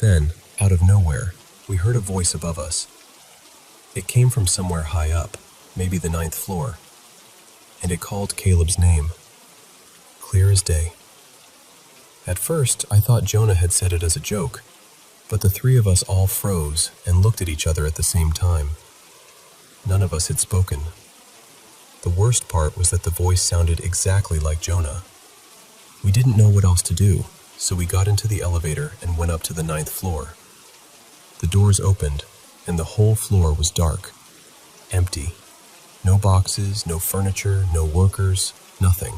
Then, out of nowhere, we heard a voice above us. It came from somewhere high up, maybe the 9th floor, and it called Caleb's name, clear as day. At first, I thought Jonah had said it as a joke, but the 3 of us all froze and looked at each other at the same time. None of us had spoken. The worst part was that the voice sounded exactly like Jonah. We didn't know what else to do, so we got into the elevator and went up to the 9th floor. The doors opened, and the whole floor was dark, empty. No boxes, no furniture, no workers, nothing.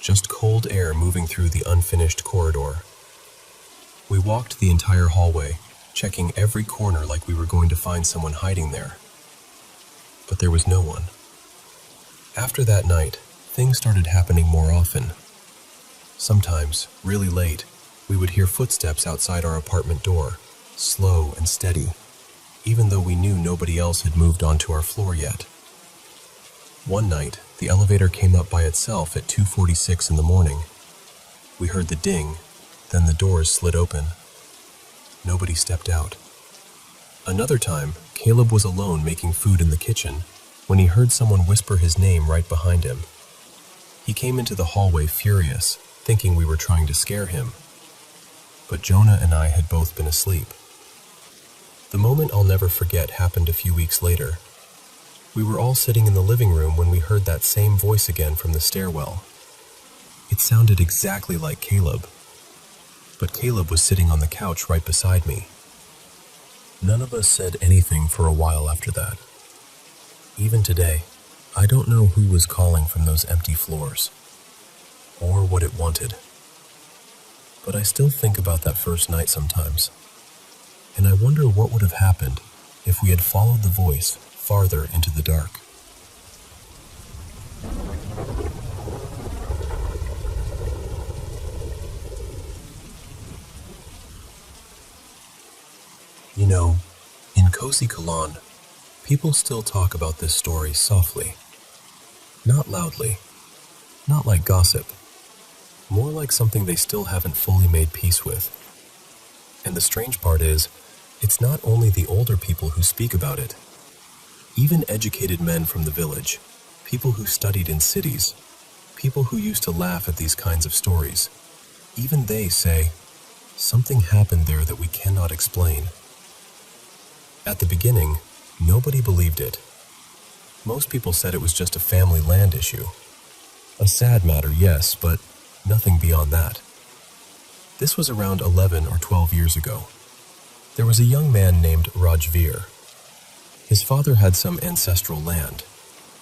Just cold air moving through the unfinished corridor. We walked the entire hallway, checking every corner like we were going to find someone hiding there. But there was no one. After that night, things started happening more often. Sometimes, really late, we would hear footsteps outside our apartment door, slow and steady, even though we knew nobody else had moved onto our floor yet. One night, the elevator came up by itself at 2:46 in the morning. We heard the ding, then the doors slid open. Nobody stepped out. Another time, Caleb was alone making food in the kitchen when he heard someone whisper his name right behind him. He came into the hallway furious, thinking we were trying to scare him. But Jonah and I had both been asleep. The moment I'll never forget happened a few weeks later. We were all sitting in the living room when we heard that same voice again from the stairwell. It sounded exactly like Caleb, but Caleb was sitting on the couch right beside me. None of us said anything for a while after that. Even today, I don't know who was calling from those empty floors, or what it wanted. But I still think about that first night sometimes, and I wonder what would have happened if we had followed the voice farther into the dark. You know, in Cozy Kalan, people still talk about this story softly, not loudly, not like gossip, more like something they still haven't fully made peace with. And the strange part is, It's not only the older people who speak about it. Even educated men from the village, people who studied in cities, people who used to laugh at these kinds of stories, even they say, something happened there that we cannot explain. At the beginning, nobody believed it. Most people said it was just a family land issue. A sad matter, yes, but nothing beyond that. This was around 11 or 12 years ago. There was a young man named Rajveer. His father had some ancestral land,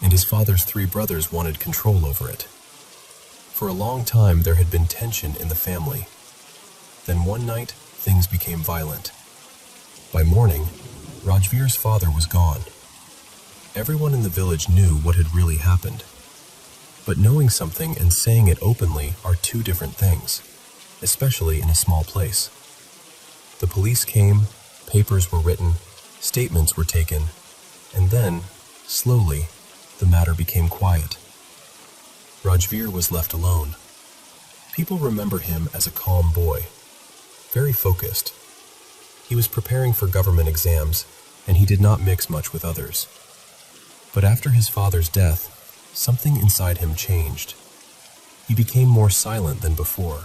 and his father's 3 brothers wanted control over it. For a long time, there had been tension in the family. Then one night, things became violent. By morning, Rajveer's father was gone. Everyone in the village knew what had really happened. But knowing something and saying it openly are 2 different things, especially in a small place. The police came, papers were written, statements were taken, and then, slowly, the matter became quiet. Rajveer was left alone. People remember him as a calm boy, very focused. He was preparing for government exams, and he did not mix much with others. But after his father's death, something inside him changed. He became more silent than before.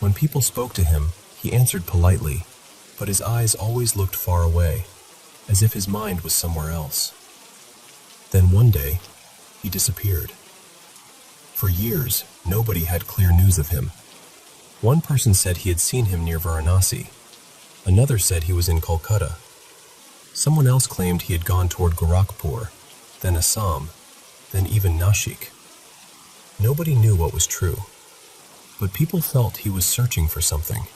When people spoke to him, he answered politely, but his eyes always looked far away, as if his mind was somewhere else. Then one day, he disappeared. For years, nobody had clear news of him. One person said he had seen him near Varanasi. Another said he was in Kolkata. Someone else claimed he had gone toward Gorakhpur, then Assam, then even Nashik. Nobody knew what was true, but people felt he was searching for something.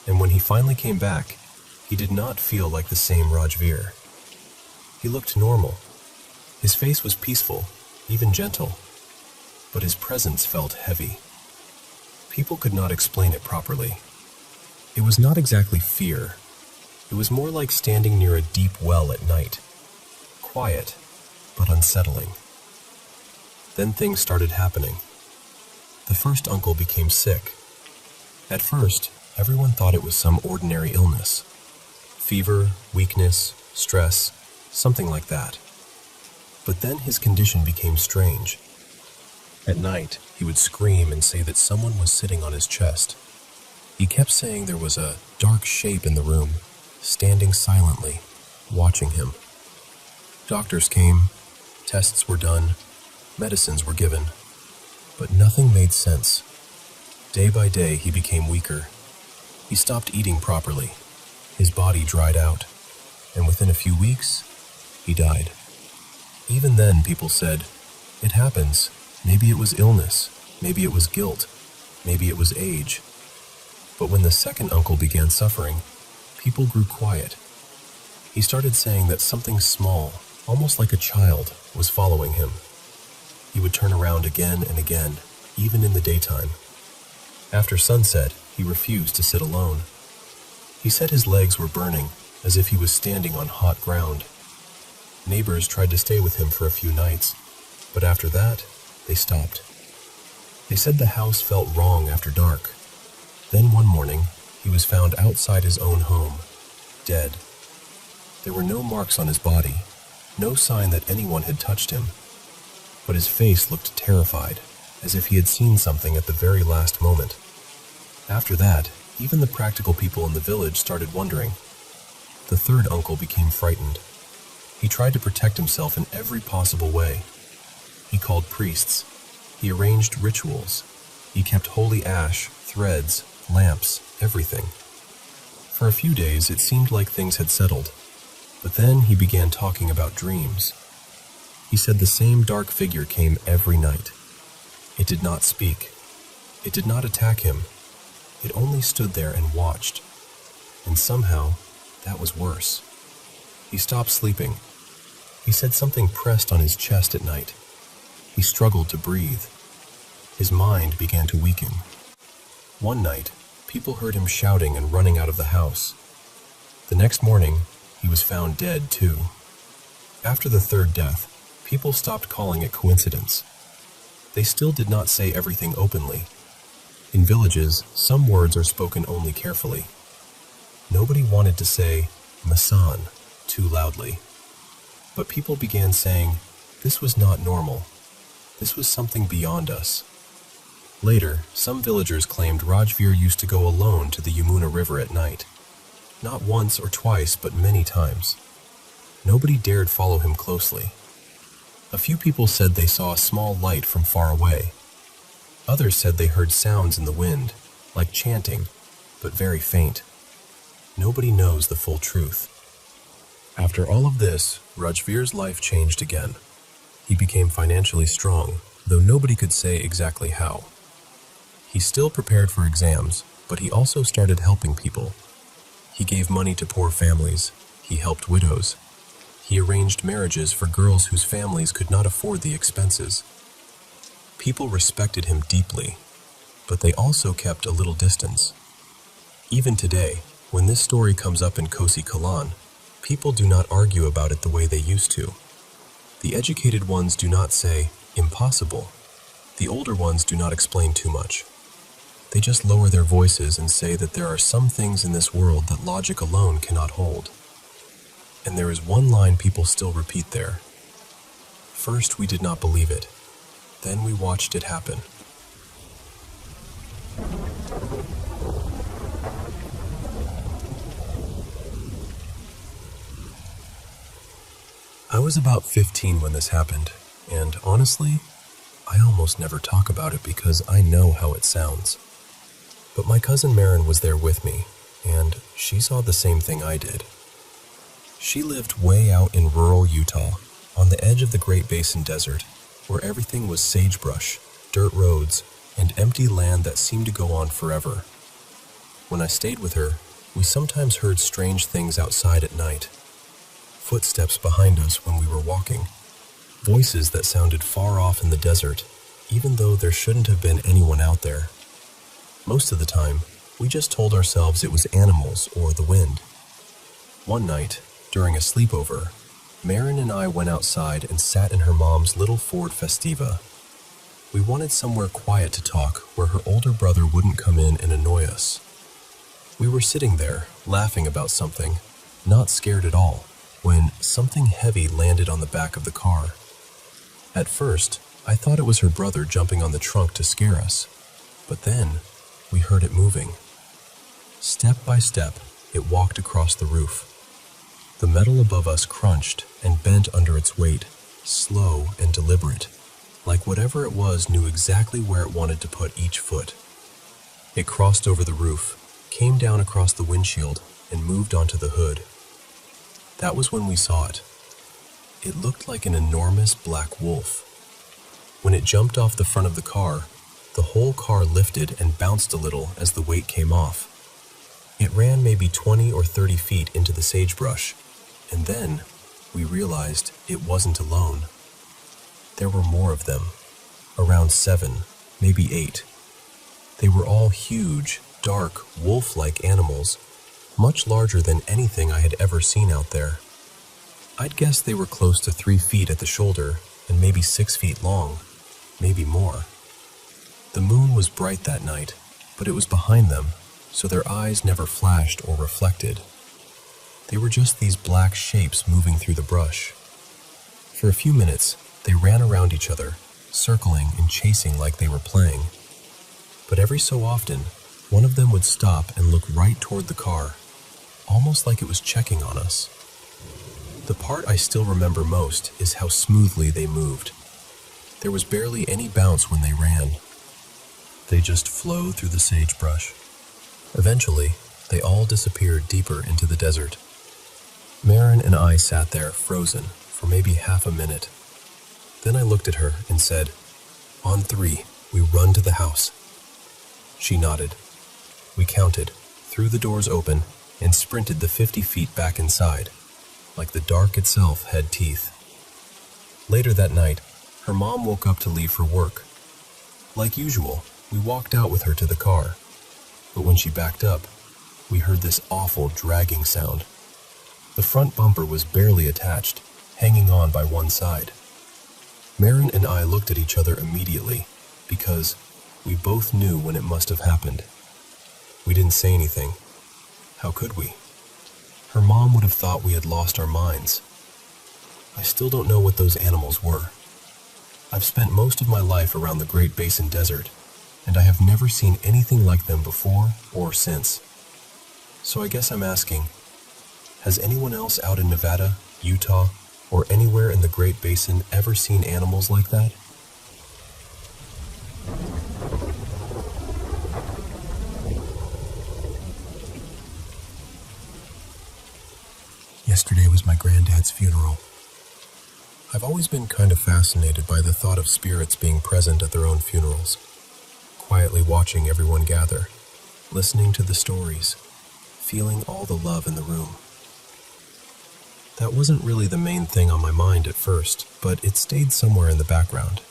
And when he finally came back, he did not feel like the same Rajveer. He looked normal. His face was peaceful, even gentle, but his presence felt heavy. People could not explain it properly. It was not exactly fear. It was more like standing near a deep well at night. Quiet, but unsettling. Then things started happening. The first uncle became sick. At first, everyone thought it was some ordinary illness. Fever, weakness, stress, something like that. But then his condition became strange. At night, he would scream and say that someone was sitting on his chest. He kept saying there was a dark shape in the room, standing silently, watching him. Doctors came, tests were done, medicines were given, but nothing made sense. Day by day, he became weaker. He stopped eating properly. His body dried out, and within a few weeks, he died. Even then, people said, "It happens. Maybe it was illness. Maybe it was guilt. Maybe it was age." But when the second uncle began suffering, people grew quiet. He started saying that something small, almost like a child, was following him. He would turn around again and again, even in the daytime. After sunset, he refused to sit alone. He said his legs were burning, as if he was standing on hot ground. Neighbors tried to stay with him for a few nights, but after that, they stopped. They said the house felt wrong after dark. Then one morning, he was found outside his own home, dead. There were no marks on his body, no sign that anyone had touched him. But his face looked terrified, as if he had seen something at the very last moment. After that, even the practical people in the village started wondering. The third uncle became frightened. He tried to protect himself in every possible way. He called priests. He arranged rituals. He kept holy ash, threads, lamps, everything. For a few days, it seemed like things had settled. But then he began talking about dreams. He said the same dark figure came every night. It did not speak. It did not attack him. It only stood there and watched. And somehow, that was worse. He stopped sleeping. He said something pressed on his chest at night. He struggled to breathe. His mind began to weaken. One night, people heard him shouting and running out of the house. The next morning, he was found dead too. After the third death, people stopped calling it coincidence. They still did not say everything openly. In villages, some words are spoken only carefully. Nobody wanted to say Masan too loudly. But people began saying this was not normal. This was something beyond us. Later, some villagers claimed Rajveer used to go alone to the Yamuna River at night. Not once or twice, but many times. Nobody dared follow him closely. A few people said they saw a small light from far away. Others said they heard sounds in the wind, like chanting, but very faint. Nobody knows the full truth. After all of this, Rajveer's life changed again. He became financially strong, though nobody could say exactly how. He still prepared for exams, but he also started helping people. He gave money to poor families. He helped widows. He arranged marriages for girls whose families could not afford the expenses. People respected him deeply, but they also kept a little distance. Even today, when this story comes up in Kosi Kalan, people do not argue about it the way they used to. The educated ones do not say, impossible. The older ones do not explain too much. They just lower their voices and say that there are some things in this world that logic alone cannot hold. And there is one line people still repeat there. First, we did not believe it. Then we watched it happen. I was about 15 when this happened, and honestly, I almost never talk about it because I know how it sounds. But my cousin Marin was there with me, and she saw the same thing I did. She lived way out in rural Utah, on the edge of the Great Basin Desert, where everything was sagebrush, dirt roads, and empty land that seemed to go on forever. When I stayed with her, we sometimes heard strange things outside at night. Footsteps behind us when we were walking. Voices that sounded far off in the desert, even though there shouldn't have been anyone out there. Most of the time, we just told ourselves it was animals or the wind. One night, during a sleepover, Marin and I went outside and sat in her mom's little Ford Festiva. We wanted somewhere quiet to talk where her older brother wouldn't come in and annoy us. We were sitting there, laughing about something, not scared at all, when something heavy landed on the back of the car. At first, I thought it was her brother jumping on the trunk to scare us, but then we heard it moving. Step by step, it walked across the roof. The metal above us crunched and bent under its weight, slow and deliberate, like whatever it was knew exactly where it wanted to put each foot. It crossed over the roof, came down across the windshield, and moved onto the hood. That was when we saw it. It looked like an enormous black wolf. When it jumped off the front of the car, the whole car lifted and bounced a little as the weight came off. It ran maybe 20 or 30 feet into the sagebrush, and then we realized it wasn't alone. There were more of them, around 7, maybe 8. They were all huge, dark, wolf-like animals, much larger than anything I had ever seen out there. I'd guess they were close to 3 feet at the shoulder and maybe 6 feet long, maybe more. The moon was bright that night, but it was behind them, so their eyes never flashed or reflected. They were just these black shapes moving through the brush. For a few minutes, they ran around each other, circling and chasing like they were playing. But every so often, one of them would stop and look right toward the car, almost like it was checking on us. The part I still remember most is how smoothly they moved. There was barely any bounce when they ran. They just flowed through the sagebrush. Eventually, they all disappeared deeper into the desert. Marin and I sat there, frozen, for maybe half a minute. Then I looked at her and said, "On 3, we run to the house." She nodded. We counted, threw the doors open, and sprinted the 50 feet back inside, like the dark itself had teeth. Later that night, her mom woke up to leave for work. Like usual, we walked out with her to the car, but when she backed up, we heard this awful dragging sound. The front bumper was barely attached, hanging on by one side. Marin and I looked at each other immediately, because we both knew when it must have happened. We didn't say anything. How could we? Her mom would have thought we had lost our minds. I still don't know what those animals were. I've spent most of my life around the Great Basin Desert, and I have never seen anything like them before or since. So I guess I'm asking, has anyone else out in Nevada, Utah, or anywhere in the Great Basin ever seen animals like that? Yesterday was my granddad's funeral. I've always been kind of fascinated by the thought of spirits being present at their own funerals, quietly watching everyone gather, listening to the stories, feeling all the love in the room. That wasn't really the main thing on my mind at first, but it stayed somewhere in the background.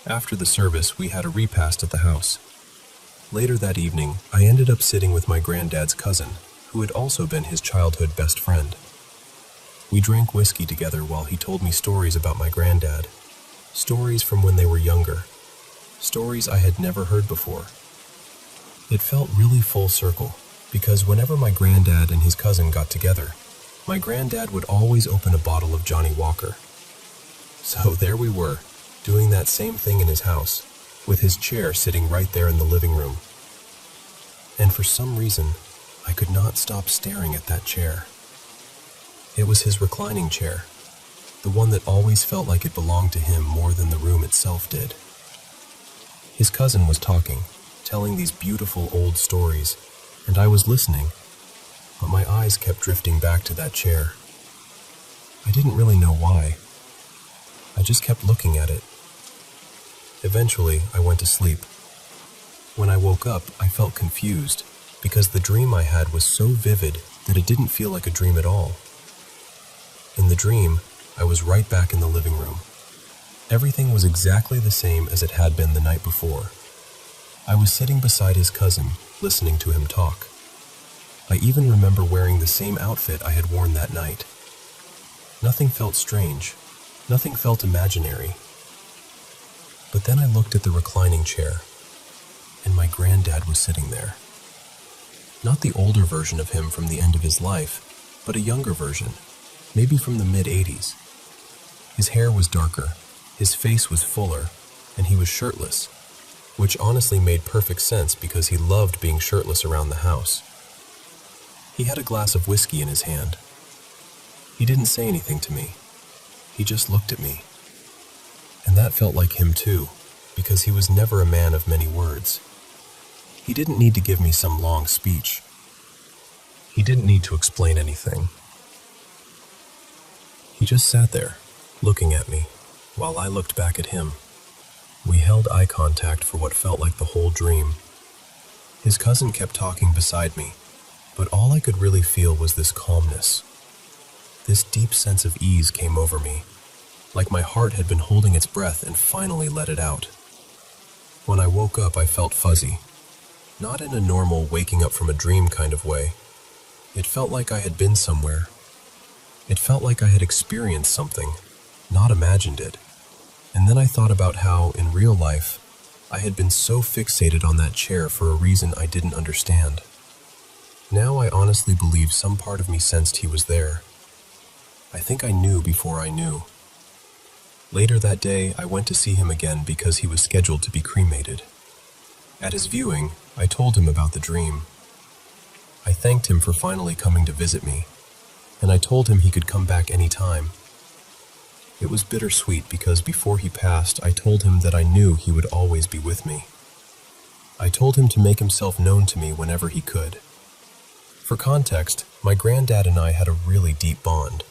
After the service, we had a repast at the house. Later that evening, I ended up sitting with my granddad's cousin, who had also been his childhood best friend. We drank whiskey together while he told me stories about my granddad, stories from when they were younger, stories I had never heard before. It felt really full circle, because whenever my granddad and his cousin got together, my granddad would always open a bottle of Johnny Walker. So there we were, doing that same thing in his house, with his chair sitting right there in the living room. And for some reason, I could not stop staring at that chair. It was his reclining chair, the one that always felt like it belonged to him more than the room itself did. His cousin was talking, telling these beautiful old stories, and I was listening, but my eyes kept drifting back to that chair. I didn't really know why. I just kept looking at it. Eventually, I went to sleep. When I woke up, I felt confused, because the dream I had was so vivid that it didn't feel like a dream at all. In the dream, I was right back in the living room. Everything was exactly the same as it had been the night before. I was sitting beside his cousin, listening to him talk. I even remember wearing the same outfit I had worn that night. Nothing felt strange. Nothing felt imaginary. But then I looked at the reclining chair, and my granddad was sitting there. Not the older version of him from the end of his life, but a younger version, maybe from the mid-80s. His hair was darker, his face was fuller, and he was shirtless, which honestly made perfect sense because he loved being shirtless around the house. He had a glass of whiskey in his hand. He didn't say anything to me. He just looked at me. And that felt like him too, because he was never a man of many words. He didn't need to give me some long speech. He didn't need to explain anything. He just sat there, looking at me, while I looked back at him. We held eye contact for what felt like the whole dream. His cousin kept talking beside me, but all I could really feel was this calmness. This deep sense of ease came over me, like my heart had been holding its breath and finally let it out. When I woke up, I felt fuzzy. Not in a normal waking up from a dream kind of way. It felt like I had been somewhere. It felt like I had experienced something, not imagined it. And then I thought about how, in real life, I had been so fixated on that chair for a reason I didn't understand. Now I honestly believe some part of me sensed he was there. I think I knew before I knew. Later that day, I went to see him again because he was scheduled to be cremated. At his viewing, I told him about the dream. I thanked him for finally coming to visit me, and I told him he could come back any time. It was bittersweet because before he passed, I told him that I knew he would always be with me. I told him to make himself known to me whenever he could. For context, my granddad and I had a really deep bond.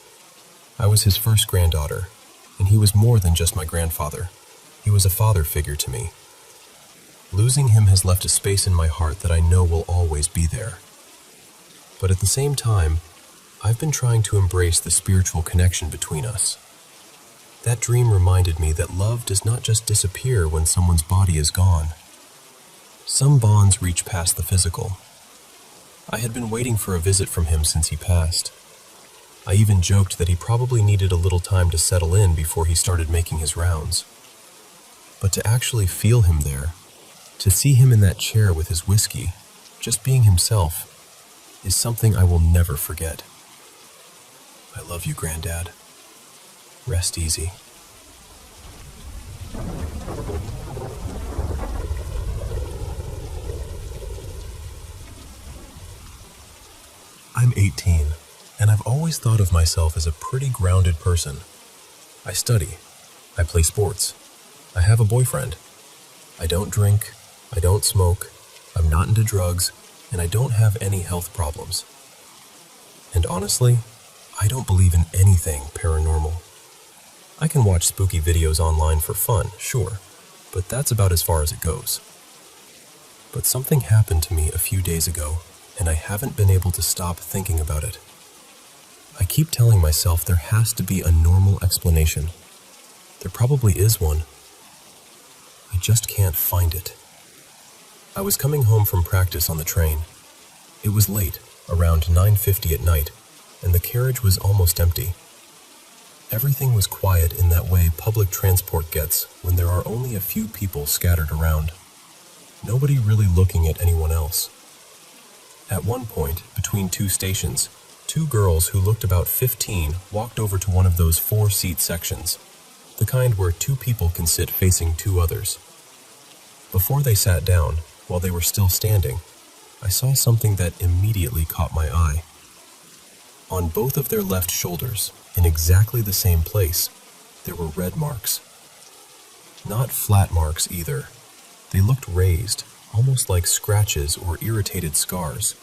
I was his first granddaughter, and he was more than just my grandfather. He was a father figure to me. Losing him has left a space in my heart that I know will always be there. But at the same time, I've been trying to embrace the spiritual connection between us. That dream reminded me that love does not just disappear when someone's body is gone. Some bonds reach past the physical. I had been waiting for a visit from him since he passed. I even joked that he probably needed a little time to settle in before he started making his rounds. But to actually feel him there, to see him in that chair with his whiskey, just being himself, is something I will never forget. I love you, Granddad. Rest easy. I'm 18, and I've always thought of myself as a pretty grounded person. I study. I play sports. I have a boyfriend. I don't drink. I don't smoke. I'm not into drugs, and I don't have any health problems. And honestly, I don't believe in anything paranormal. I can watch spooky videos online for fun, sure, but that's about as far as it goes. But something happened to me a few days ago, and I haven't been able to stop thinking about it. I keep telling myself there has to be a normal explanation. There probably is one. I just can't find it. I was coming home from practice on the train. It was late, around 9:50 at night, and the carriage was almost empty. Everything was quiet in that way public transport gets when there are only a few people scattered around. Nobody really looking at anyone else. At one point, between two stations, two girls who looked about 15 walked over to one of those 4-seat sections, the kind where two people can sit facing two others. Before they sat down, while they were still standing, I saw something that immediately caught my eye. On both of their left shoulders, in exactly the same place, there were red marks. Not flat marks either. They looked raised, almost like scratches or irritated scars.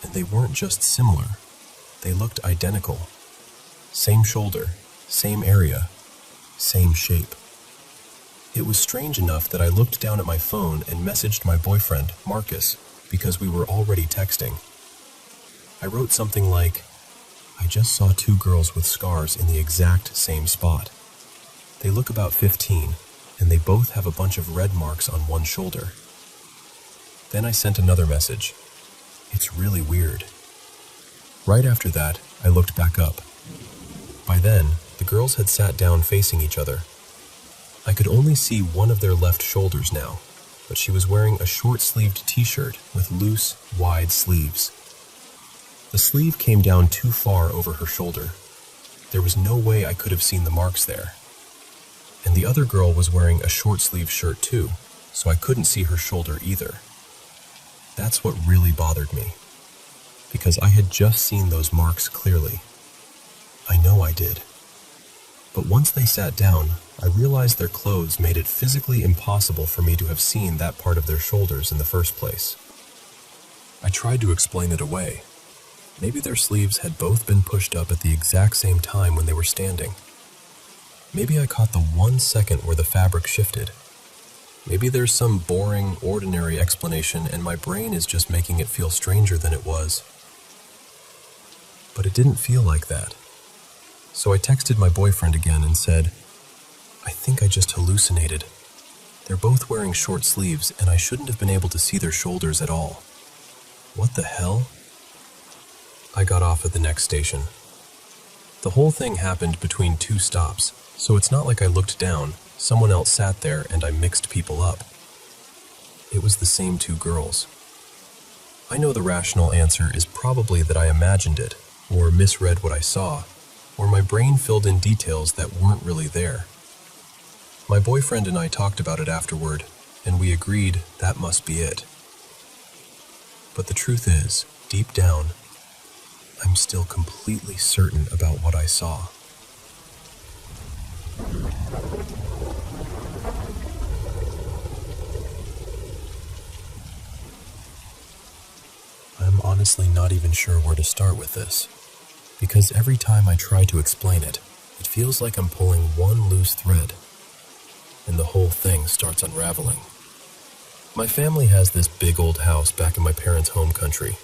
And they weren't just similar, they looked identical. Same shoulder, same area, same shape. It was strange enough that I looked down at my phone and messaged my boyfriend, Marcus, because we were already texting. I wrote something like, I just saw two girls with scars in the exact same spot. They look about 15, and they both have a bunch of red marks on one shoulder. Then I sent another message. It's really weird. Right after that, I looked back up. By then, the girls had sat down facing each other. I could only see one of their left shoulders now, but she was wearing a short-sleeved t-shirt with loose, wide sleeves. The sleeve came down too far over her shoulder. There was no way I could have seen the marks there. And the other girl was wearing a short-sleeved shirt too, so I couldn't see her shoulder either. That's what really bothered me, because I had just seen those marks clearly. I know I did. But once they sat down, I realized their clothes made it physically impossible for me to have seen that part of their shoulders in the first place. I tried to explain it away. Maybe their sleeves had both been pushed up at the exact same time when they were standing. Maybe I caught the 1 second where the fabric shifted. Maybe there's some boring, ordinary explanation and my brain is just making it feel stranger than it was. But it didn't feel like that. So I texted my boyfriend again and said, I think I just hallucinated. They're both wearing short sleeves and I shouldn't have been able to see their shoulders at all. What the hell? I got off at the next station. The whole thing happened between 2 stops, so it's not like I looked down, someone else sat there, and I mixed people up. It was the same 2 girls. I know the rational answer is probably that I imagined it, or misread what I saw, or my brain filled in details that weren't really there. My boyfriend and I talked about it afterward, and we agreed that must be it. But the truth is, deep down, I'm still completely certain about what I saw. I'm honestly not even sure where to start with this, because every time I try to explain it, it feels like I'm pulling one loose thread, and the whole thing starts unraveling. My family has this big old house back in my parents' home country.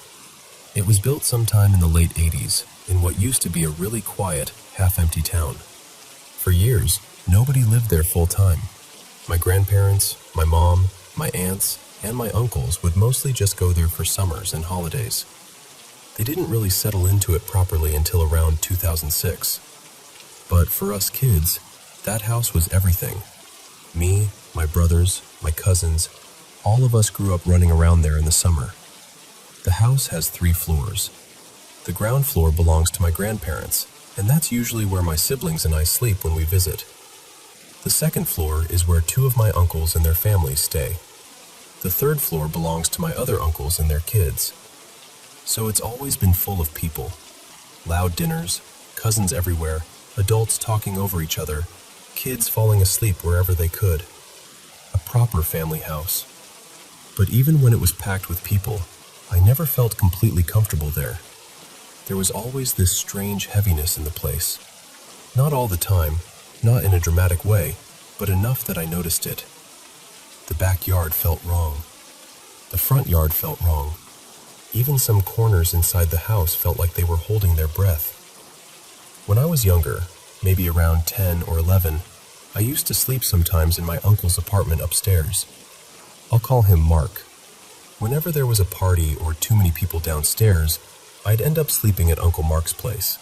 It was built sometime in the late 80s in what used to be a really quiet, half-empty town. For years, nobody lived there full-time. My grandparents, my mom, my aunts, and my uncles would mostly just go there for summers and holidays. They didn't really settle into it properly until around 2006. But for us kids, that house was everything. Me, my brothers, my cousins, all of us grew up running around there in the summer. The house has 3 floors. The ground floor belongs to my grandparents, and that's usually where my siblings and I sleep when we visit. The second floor is where 2 of my uncles and their families stay. The third floor belongs to my other uncles and their kids. So it's always been full of people. Loud dinners, cousins everywhere, adults talking over each other, kids falling asleep wherever they could. A proper family house. But even when it was packed with people, I never felt completely comfortable there. There was always this strange heaviness in the place. Not all the time, not in a dramatic way, but enough that I noticed it. The backyard felt wrong. The front yard felt wrong. Even some corners inside the house felt like they were holding their breath. When I was younger, maybe around 10 or 11, I used to sleep sometimes in my uncle's apartment upstairs. I'll call him Mark. Whenever there was a party or too many people downstairs, I'd end up sleeping at Uncle Mark's place.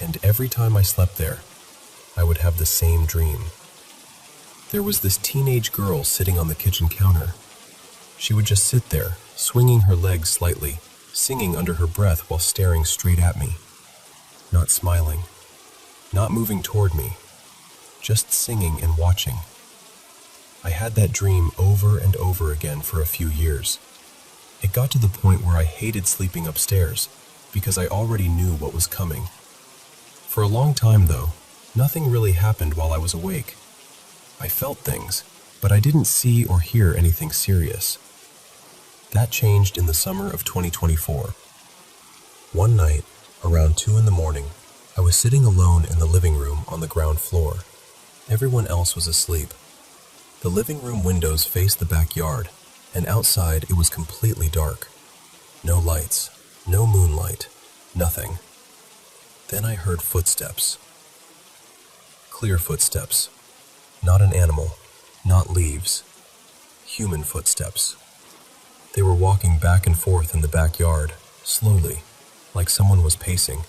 And every time I slept there, I would have the same dream. There was this teenage girl sitting on the kitchen counter. She would just sit there, swinging her legs slightly, singing under her breath while staring straight at me. Not smiling, not moving toward me, just singing and watching. I had that dream over and over again for a few years. It got to the point where I hated sleeping upstairs because I already knew what was coming. For a long time, though, nothing really happened while I was awake. I felt things, but I didn't see or hear anything serious. That changed in the summer of 2024. One night, around 2 in the morning, I was sitting alone in the living room on the ground floor. Everyone else was asleep. The living room windows faced the backyard, and outside it was completely dark. No lights, no moonlight, nothing. Then I heard footsteps. Clear footsteps. Not an animal, not leaves. Human footsteps. They were walking back and forth in the backyard, slowly, like someone was pacing.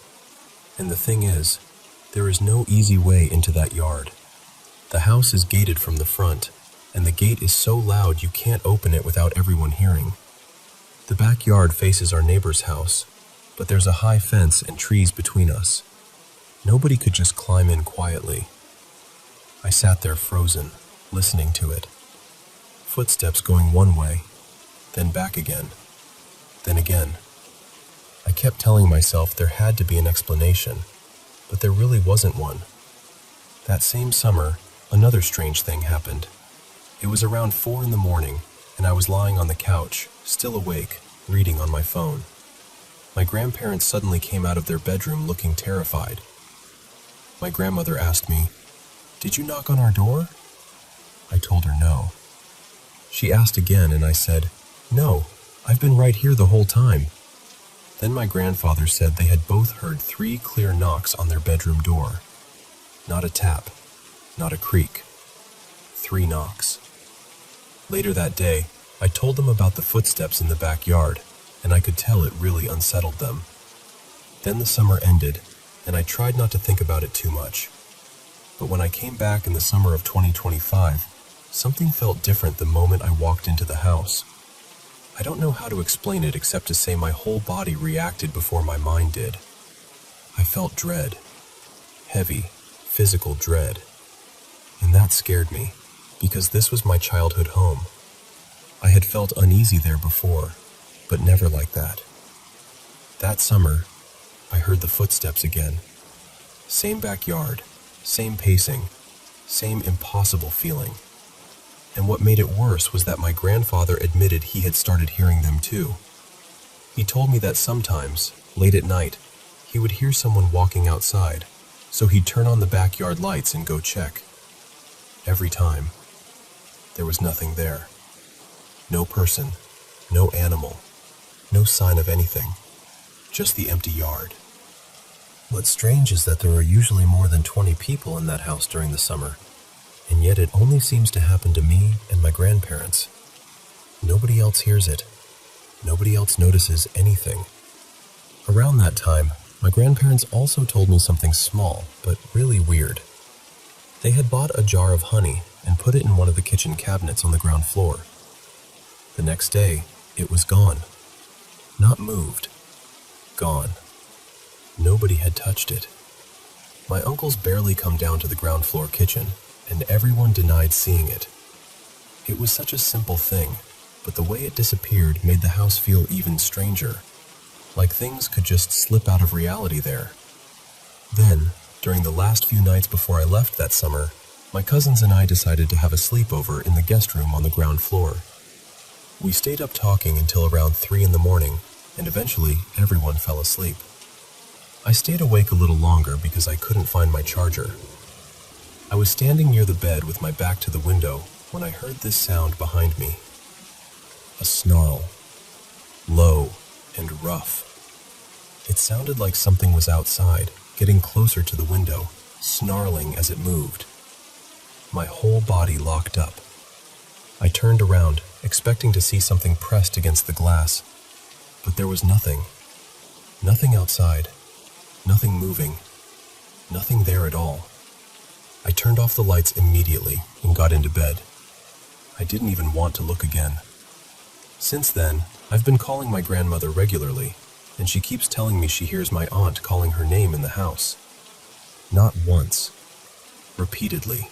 And the thing is, there is no easy way into that yard. The house is gated from the front, and the gate is so loud you can't open it without everyone hearing. The backyard faces our neighbor's house, but there's a high fence and trees between us. Nobody could just climb in quietly. I sat there frozen, listening to it. Footsteps going one way, then back again, then again. I kept telling myself there had to be an explanation, but there really wasn't one. That same summer, another strange thing happened. It was around 4 in the morning, and I was lying on the couch, still awake, reading on my phone. My grandparents suddenly came out of their bedroom looking terrified. My grandmother asked me, "Did you knock on our door?" I told her no. She asked again, and I said, "No, I've been right here the whole time." Then my grandfather said they had both heard 3 clear knocks on their bedroom door. Not a tap, not a creak. 3 knocks. Later that day, I told them about the footsteps in the backyard, and I could tell it really unsettled them. Then the summer ended, and I tried not to think about it too much. But when I came back in the summer of 2025, something felt different the moment I walked into the house. I don't know how to explain it except to say my whole body reacted before my mind did. I felt dread. Heavy, physical dread. And that scared me, because this was my childhood home. I had felt uneasy there before, but never like that. That summer, I heard the footsteps again. Same backyard, same pacing, same impossible feeling. And what made it worse was that my grandfather admitted he had started hearing them too. He told me that sometimes, late at night, he would hear someone walking outside, so he'd turn on the backyard lights and go check. Every time, there was nothing there. No person, no animal, no sign of anything, just the empty yard. What's strange is that there are usually more than 20 people in that house during the summer, and yet it only seems to happen to me and my grandparents. Nobody else hears it. Nobody else notices anything. Around that time, my grandparents also told me something small, but really weird. They had bought a jar of honey and put it in one of the kitchen cabinets on the ground floor. The next day, it was gone. Not moved. Gone. Nobody had touched it. My uncles barely come down to the ground floor kitchen, and everyone denied seeing it. It was such a simple thing, but the way it disappeared made the house feel even stranger, like things could just slip out of reality there. Then, during the last few nights before I left that summer, my cousins and I decided to have a sleepover in the guest room on the ground floor. We stayed up talking until around 3 in the morning, and eventually everyone fell asleep. I stayed awake a little longer because I couldn't find my charger. I was standing near the bed with my back to the window when I heard this sound behind me. A snarl. Low and rough. It sounded like something was outside, getting closer to the window, snarling as it moved. My whole body locked up. I turned around, expecting to see something pressed against the glass, but there was nothing. Nothing outside. Nothing moving. Nothing there at all. I turned off the lights immediately and got into bed. I didn't even want to look again. Since then, I've been calling my grandmother regularly, and she keeps telling me she hears my aunt calling her name in the house. Not once. Repeatedly.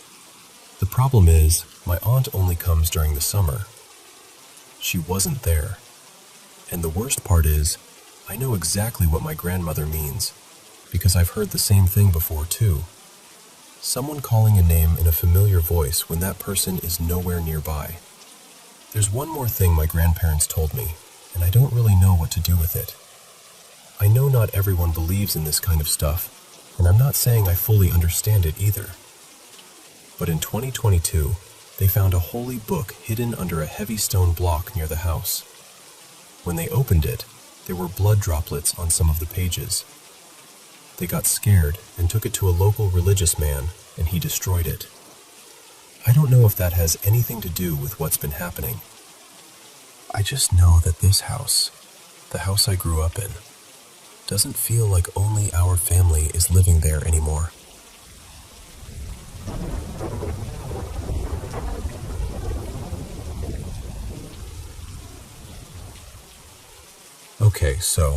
The problem is, my aunt only comes during the summer. She wasn't there. And the worst part is, I know exactly what my grandmother means, because I've heard the same thing before too. Someone calling a name in a familiar voice when that person is nowhere nearby. There's one more thing my grandparents told me, and I don't really know what to do with it. I know not everyone believes in this kind of stuff, and I'm not saying I fully understand it either. But in 2022, they found a holy book hidden under a heavy stone block near the house. When they opened it, there were blood droplets on some of the pages. They got scared and took it to a local religious man, and he destroyed it. I don't know if that has anything to do with what's been happening. I just know that this house, the house I grew up in, doesn't feel like only our family is living there anymore. Okay, so,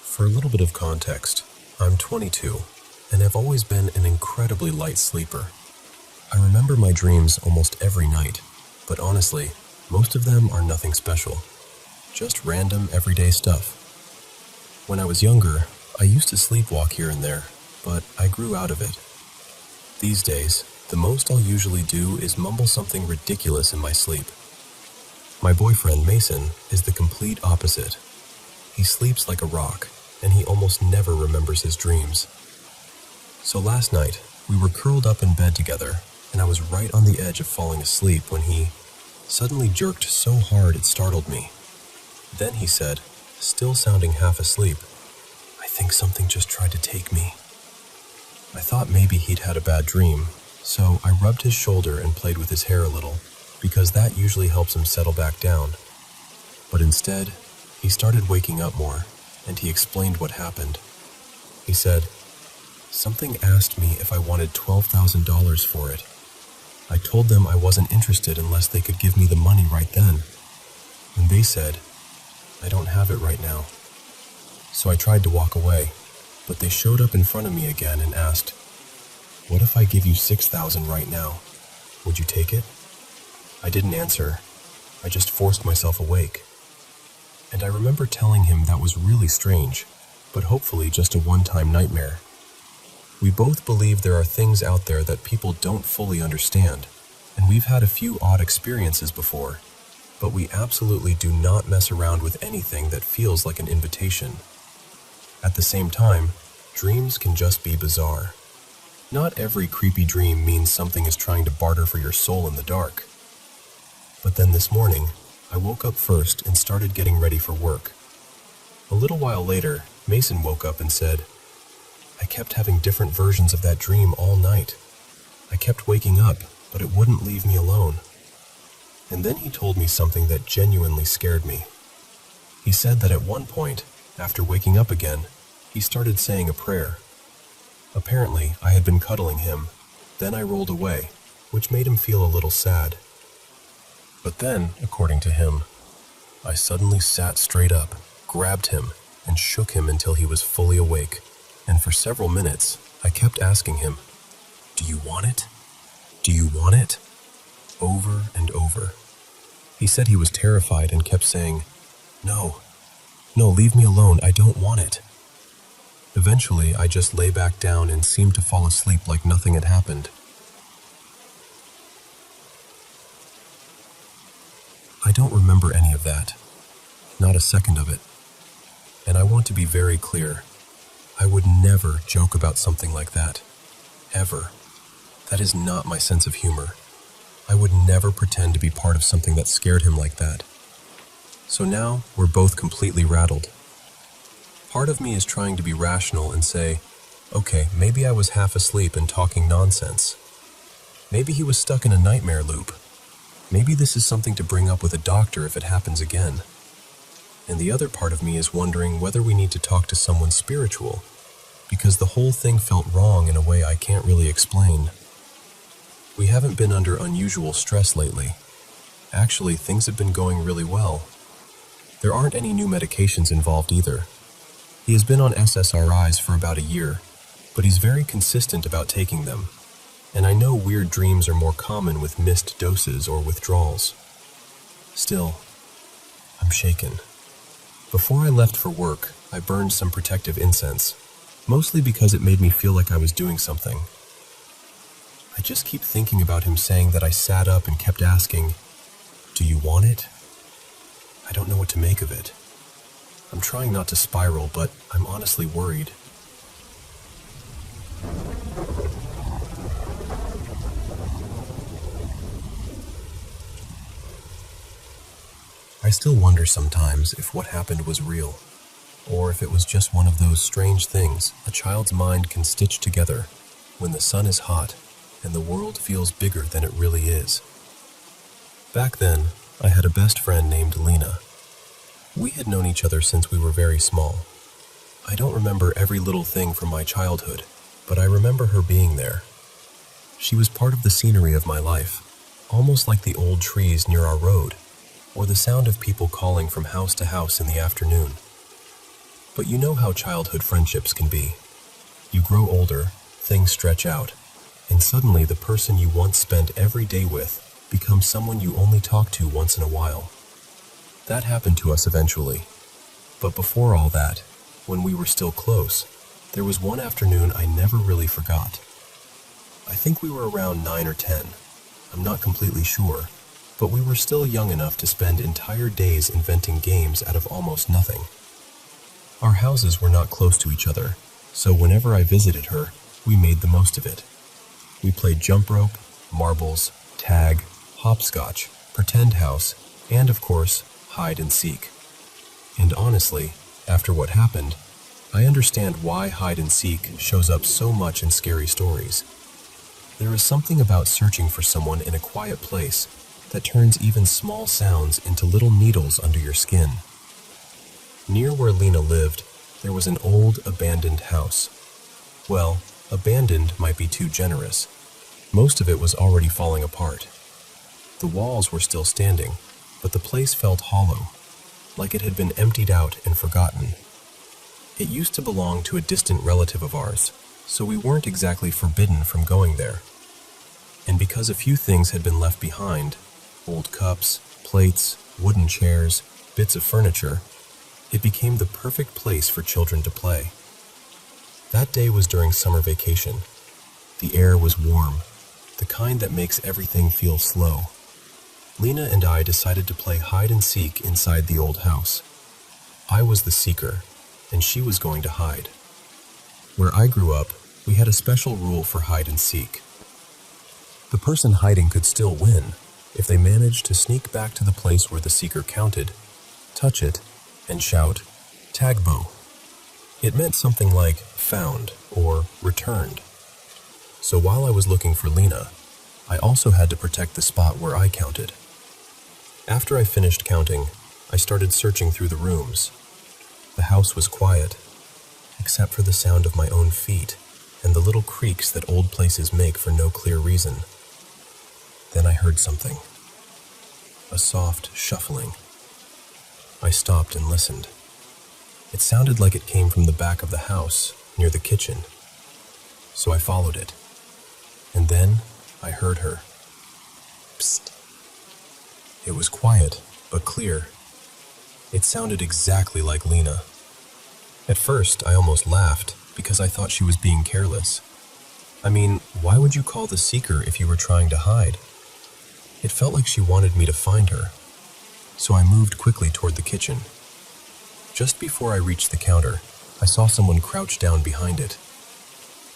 for a little bit of context, I'm 22, and I've always been an incredibly light sleeper. I remember my dreams almost every night, but honestly, most of them are nothing special. Just random, everyday stuff. When I was younger, I used to sleepwalk here and there, but I grew out of it. These days, the most I'll usually do is mumble something ridiculous in my sleep. My boyfriend, Mason, is the complete opposite. He sleeps like a rock, and he almost never remembers his dreams. So last night, we were curled up in bed together, and I was right on the edge of falling asleep when he suddenly jerked so hard it startled me. Then he said, still sounding half asleep, "I think something just tried to take me." I thought maybe he'd had a bad dream, so I rubbed his shoulder and played with his hair a little, because that usually helps him settle back down. But instead, he started waking up more, and he explained what happened. He said, "Something asked me if I wanted $12,000 for it. I told them I wasn't interested unless they could give me the money right then. And they said, 'I don't have it right now.' So I tried to walk away, but they showed up in front of me again and asked, 'What if I give you $6,000 right now? Would you take it?' I didn't answer. I just forced myself awake. And I remember telling him that was really strange, but hopefully just a one-time nightmare. We both believe there are things out there that people don't fully understand, and we've had a few odd experiences before, but we absolutely do not mess around with anything that feels like an invitation. At the same time, dreams can just be bizarre. Not every creepy dream means something is trying to barter for your soul in the dark. But then this morning, I woke up first and started getting ready for work. A little while later, Mason woke up and said, "I kept having different versions of that dream all night. I kept waking up, but it wouldn't leave me alone." And then he told me something that genuinely scared me. He said that at one point, after waking up again, he started saying a prayer. Apparently, I had been cuddling him. Then I rolled away, which made him feel a little sad. But then, according to him, I suddenly sat straight up, grabbed him, and shook him until he was fully awake. And for several minutes, I kept asking him, "Do you want it? Do you want it?" Over and over. He said he was terrified and kept saying, "No, no, leave me alone, I don't want it." Eventually, I just lay back down and seemed to fall asleep like nothing had happened. I don't remember any of that, not a second of it. And I want to be very clear, I would never joke about something like that, ever. That is not my sense of humor. I would never pretend to be part of something that scared him like that. So now, we're both completely rattled. Part of me is trying to be rational and say, okay, maybe I was half asleep and talking nonsense. Maybe he was stuck in a nightmare loop. Maybe this is something to bring up with a doctor if it happens again. And the other part of me is wondering whether we need to talk to someone spiritual, because the whole thing felt wrong in a way I can't really explain. We haven't been under unusual stress lately. Actually, things have been going really well. There aren't any new medications involved either. He has been on SSRIs for about a year, but he's very consistent about taking them. And I know weird dreams are more common with missed doses or withdrawals. Still, I'm shaken. Before I left for work, I burned some protective incense, mostly because it made me feel like I was doing something. I just keep thinking about him saying that I sat up and kept asking, "Do you want it?" I don't know what to make of it. I'm trying not to spiral, but I'm honestly worried. I still wonder sometimes if what happened was real, or if it was just one of those strange things a child's mind can stitch together when the sun is hot and the world feels bigger than it really is. Back then, I had a best friend named Lena. We had known each other since we were very small. I don't remember every little thing from my childhood, but I remember her being there. She was part of the scenery of my life, almost like the old trees near our road, or the sound of people calling from house to house in the afternoon. But you know how childhood friendships can be. You grow older, things stretch out, and suddenly the person you once spent every day with becomes someone you only talk to once in a while. That happened to us eventually. But before all that, when we were still close, there was one afternoon I never really forgot. I think we were around 9 or 10. I'm not completely sure, but we were still young enough to spend entire days inventing games out of almost nothing. Our houses were not close to each other, so whenever I visited her, we made the most of it. We played jump rope, marbles, tag, hopscotch, pretend house, and of course, hide and seek. And honestly, after what happened, I understand why hide and seek shows up so much in scary stories. There is something about searching for someone in a quiet place that turns even small sounds into little needles under your skin. Near where Lena lived, there was an old, abandoned house. Well, abandoned might be too generous. Most of it was already falling apart. The walls were still standing, but the place felt hollow, like it had been emptied out and forgotten. It used to belong to a distant relative of ours, so we weren't exactly forbidden from going there. And because a few things had been left behind, old cups, plates, wooden chairs, bits of furniture, it became the perfect place for children to play. That day was during summer vacation. The air was warm, the kind that makes everything feel slow. Lena and I decided to play hide and seek inside the old house. I was the seeker, and she was going to hide. Where I grew up, we had a special rule for hide and seek. The person hiding could still win if they managed to sneak back to the place where the seeker counted, touch it, and shout, "Tagbo." It meant something like found or returned. So while I was looking for Lena, I also had to protect the spot where I counted. After I finished counting, I started searching through the rooms. The house was quiet, except for the sound of my own feet and the little creaks that old places make for no clear reason. Then I heard something. A soft shuffling. I stopped and listened. It sounded like it came from the back of the house, near the kitchen. So I followed it. And then I heard her. Psst. It was quiet, but clear. It sounded exactly like Lena. At first, I almost laughed because I thought she was being careless. I mean, why would you call the seeker if you were trying to hide? It felt like she wanted me to find her. So I moved quickly toward the kitchen. Just before I reached the counter, I saw someone crouch down behind it.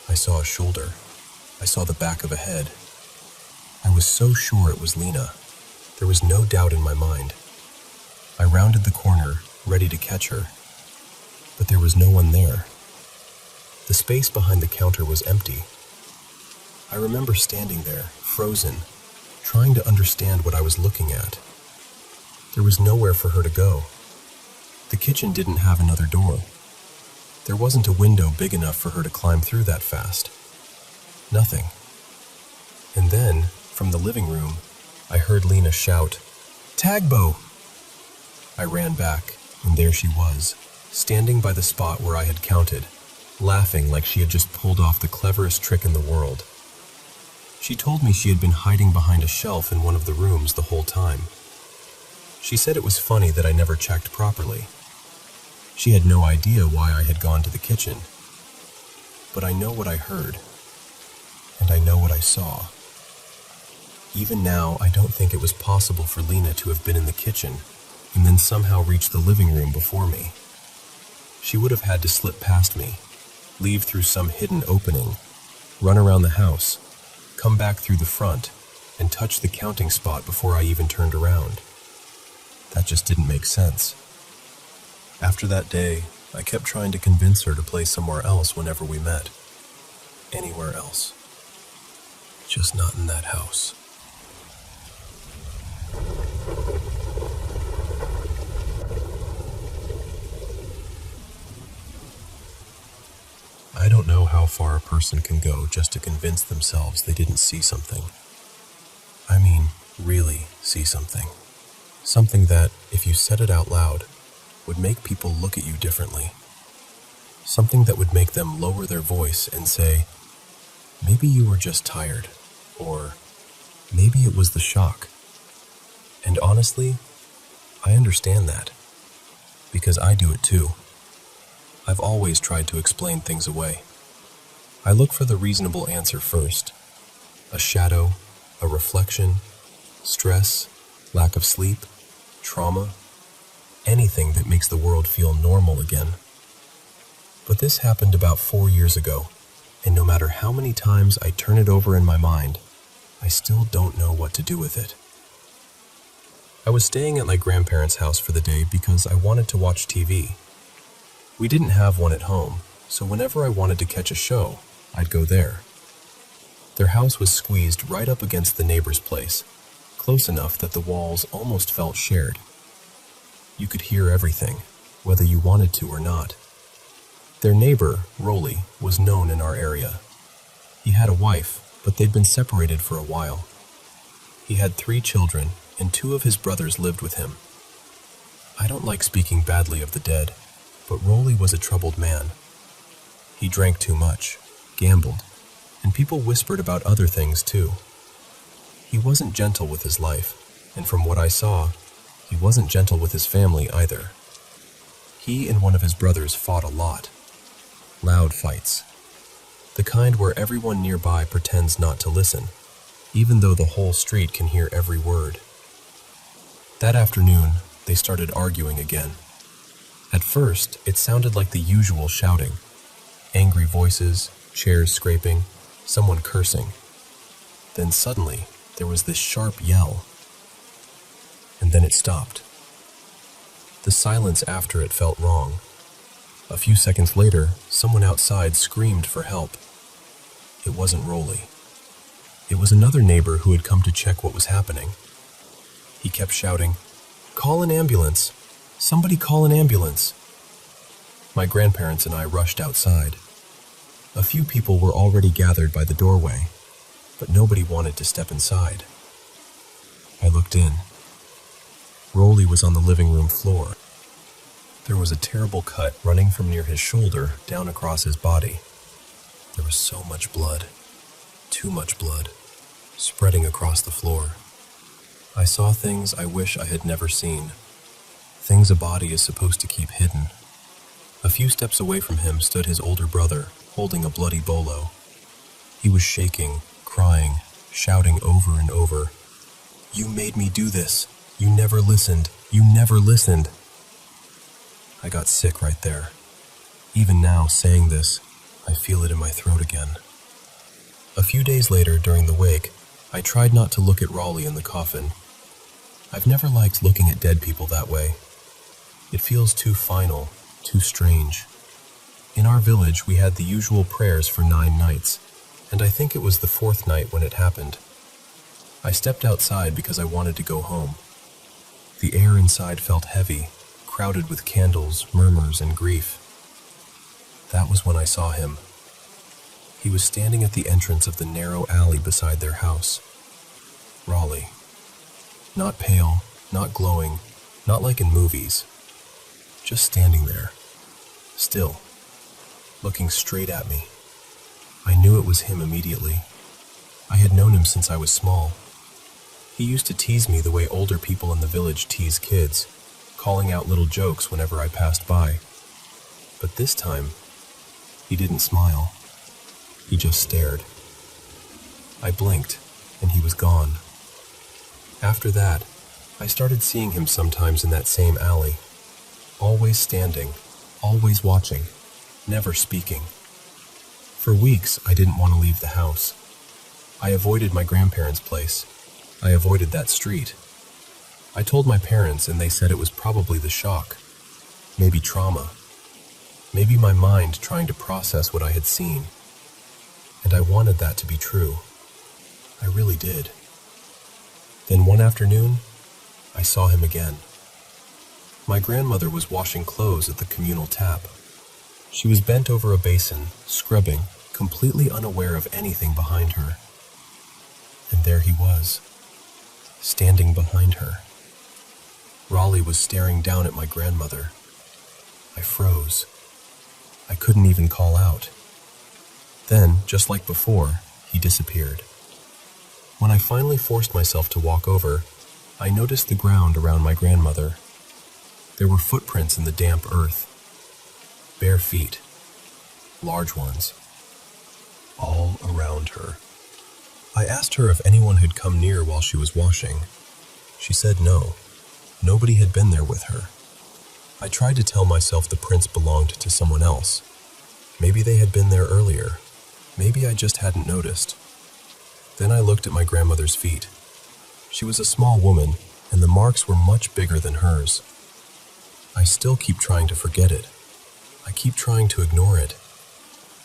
I saw a shoulder. I saw the back of a head. I was so sure it was Lena. There was no doubt in my mind. I rounded the corner, ready to catch her. But there was no one there. The space behind the counter was empty. I remember standing there, frozen, trying to understand what I was looking at. There was nowhere for her to go. The kitchen didn't have another door. There wasn't a window big enough for her to climb through that fast. Nothing. And then, from the living room, I heard Lena shout, "Tagbo!" I ran back, and there she was, standing by the spot where I had counted, laughing like she had just pulled off the cleverest trick in the world. She told me she had been hiding behind a shelf in one of the rooms the whole time. She said it was funny that I never checked properly. She had no idea why I had gone to the kitchen. But I know what I heard, and I know what I saw. Even now, I don't think it was possible for Lena to have been in the kitchen and then somehow reach the living room before me. She would have had to slip past me, leave through some hidden opening, run around the house, come back through the front, and touch the counting spot before I even turned around. That just didn't make sense. After that day, I kept trying to convince her to play somewhere else whenever we met. Anywhere else. Just not in that house. I don't know how far a person can go just to convince themselves they didn't see something. I mean, really see something. Something that, if you said it out loud, would make people look at you differently. Something that would make them lower their voice and say, maybe you were just tired, or maybe it was the shock. And honestly, I understand that, because I do it too. I've always tried to explain things away. I look for the reasonable answer first. A shadow, a reflection, stress, lack of sleep, trauma, anything that makes the world feel normal again. But this happened about 4 years ago, and no matter how many times I turn it over in my mind, I still don't know what to do with it. I was staying at my grandparents' house for the day because I wanted to watch TV. We didn't have one at home, so whenever I wanted to catch a show, I'd go there. Their house was squeezed right up against the neighbor's place, close enough that the walls almost felt shared. You could hear everything, whether you wanted to or not. Their neighbor, Rolly, was known in our area. He had a wife, but they'd been separated for a while. He had 3 children, and 2 of his brothers lived with him. I don't like speaking badly of the dead, but Rolly was a troubled man. He drank too much, gambled, and people whispered about other things too. He wasn't gentle with his life, and from what I saw, he wasn't gentle with his family either. He and one of his brothers fought a lot. Loud fights. The kind where everyone nearby pretends not to listen, even though the whole street can hear every word. That afternoon, they started arguing again. At first, it sounded like the usual shouting. Angry voices, chairs scraping, someone cursing. Then suddenly, there was this sharp yell. And then it stopped. The silence after it felt wrong. A few seconds later, someone outside screamed for help. It wasn't Rolly. It was another neighbor who had come to check what was happening. He kept shouting, "Call an ambulance! Somebody call an ambulance!" My grandparents and I rushed outside. A few people were already gathered by the doorway, but nobody wanted to step inside. I looked in. Rolly was on the living room floor. There was a terrible cut running from near his shoulder down across his body. There was so much blood, too much blood, spreading across the floor. I saw things I wish I had never seen, things a body is supposed to keep hidden. A few steps away from him stood his older brother, holding a bloody bolo. He was shaking, crying, shouting over and over, "You made me do this. You never listened. You never listened." I got sick right there. Even now, saying this, I feel it in my throat again. A few days later, during the wake, I tried not to look at Raleigh in the coffin. I've never liked looking at dead people that way. It feels too final, too strange. In our village, we had the usual prayers for 9 nights, and I think it was the 4th night when it happened. I stepped outside because I wanted to go home. The air inside felt heavy, crowded with candles, murmurs, and grief. That was when I saw him. He was standing at the entrance of the narrow alley beside their house. Raleigh. Not pale, not glowing, not like in movies. Just standing there, still, looking straight at me. I knew it was him immediately. I had known him since I was small. He used to tease me the way older people in the village tease kids, calling out little jokes whenever I passed by. But this time, he didn't smile. He just stared. I blinked, and he was gone. After that, I started seeing him sometimes in that same alley. Always standing, always watching, never speaking. For weeks, I didn't want to leave the house. I avoided my grandparents' place. I avoided that street. I told my parents, and they said it was probably the shock. Maybe trauma. Maybe my mind trying to process what I had seen. And I wanted that to be true. I really did. Then one afternoon, I saw him again. My grandmother was washing clothes at the communal tap. She was bent over a basin, scrubbing, completely unaware of anything behind her. And there he was, standing behind her. Raleigh was staring down at my grandmother. I froze. I couldn't even call out. Then, just like before, he disappeared. When I finally forced myself to walk over, I noticed the ground around my grandmother. There were footprints in the damp earth. Bare feet. Large ones. All around her. I asked her if anyone had come near while she was washing. She said no. Nobody had been there with her. I tried to tell myself the prints belonged to someone else. Maybe they had been there earlier. Maybe I just hadn't noticed. Then I looked at my grandmother's feet. She was a small woman, and the marks were much bigger than hers. I still keep trying to forget it. I keep trying to ignore it.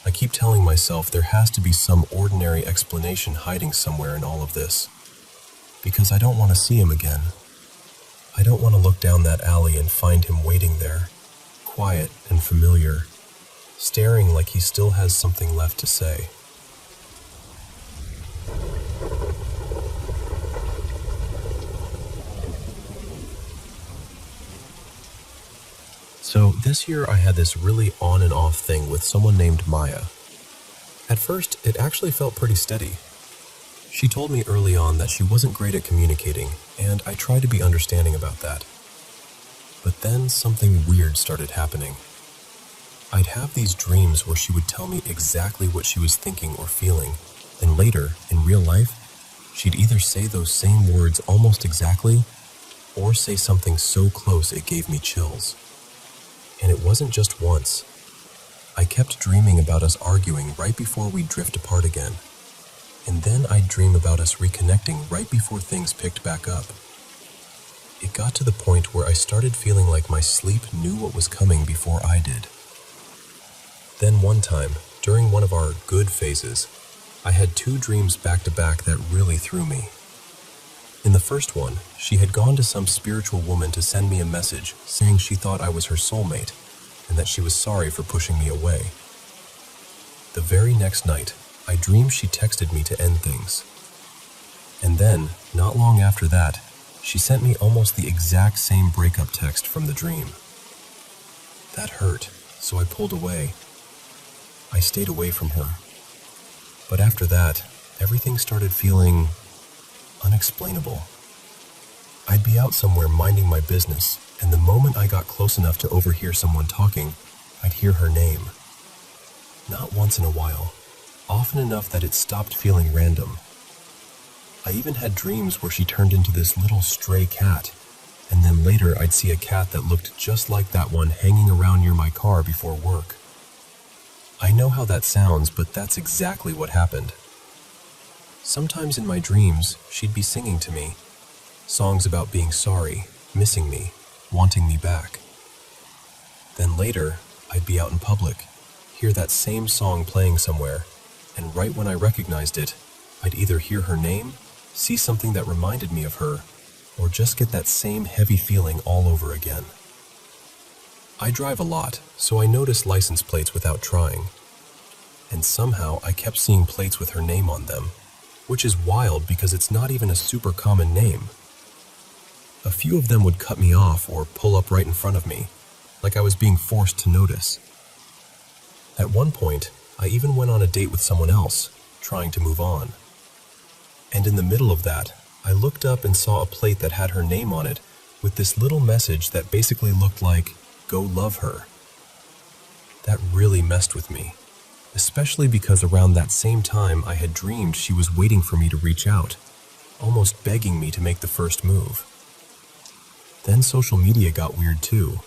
I keep telling myself there has to be some ordinary explanation hiding somewhere in all of this. Because I don't want to see him again. I don't want to look down that alley and find him waiting there, quiet and familiar, staring like he still has something left to say. So this year I had this really on and off thing with someone named Maya. At first, it actually felt pretty steady. She told me early on that she wasn't great at communicating, and I tried to be understanding about that. But then something weird started happening. I'd have these dreams where she would tell me exactly what she was thinking or feeling, and later, in real life, she'd either say those same words almost exactly, or say something so close it gave me chills. And it wasn't just once. I kept dreaming about us arguing right before we'd drift apart again. And then I'd dream about us reconnecting right before things picked back up. It got to the point where I started feeling like my sleep knew what was coming before I did. Then one time, during one of our good phases, I had 2 dreams back to back that really threw me. In the first one, she had gone to some spiritual woman to send me a message saying she thought I was her soulmate and that she was sorry for pushing me away. The very next night, I dreamed she texted me to end things. And then, not long after that, she sent me almost the exact same breakup text from the dream. That hurt, so I pulled away. I stayed away from her. But after that, everything started feeling unexplainable. I'd be out somewhere minding my business, and the moment I got close enough to overhear someone talking, I'd hear her name. Not once in a while, often enough that it stopped feeling random. I even had dreams where she turned into this little stray cat, and then later I'd see a cat that looked just like that one hanging around near my car before work. I know how that sounds, but that's exactly what happened. Sometimes in my dreams, she'd be singing to me, songs about being sorry, missing me, wanting me back. Then later, I'd be out in public, hear that same song playing somewhere, and right when I recognized it, I'd either hear her name, see something that reminded me of her, or just get that same heavy feeling all over again. I drive a lot, so I noticed license plates without trying. And somehow I kept seeing plates with her name on them, which is wild because it's not even a super common name. A few of them would cut me off or pull up right in front of me, like I was being forced to notice. At one point, I even went on a date with someone else, trying to move on. And in the middle of that, I looked up and saw a plate that had her name on it with this little message that basically looked like, "Go love her." That really messed with me, especially because around that same time I had dreamed she was waiting for me to reach out, almost begging me to make the first move. Then social media got weird too.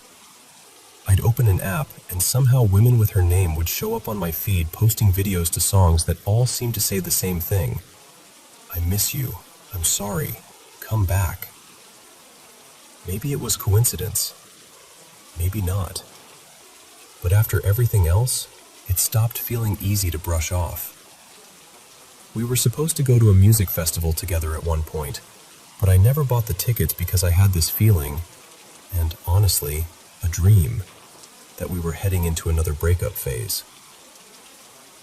I'd open an app and somehow women with her name would show up on my feed posting videos to songs that all seemed to say the same thing. I miss you. I'm sorry. Come back. Maybe it was coincidence. Maybe not. But after everything else, it stopped feeling easy to brush off. We were supposed to go to a music festival together at one point, but I never bought the tickets because I had this feeling, and honestly, a dream, that we were heading into another breakup phase.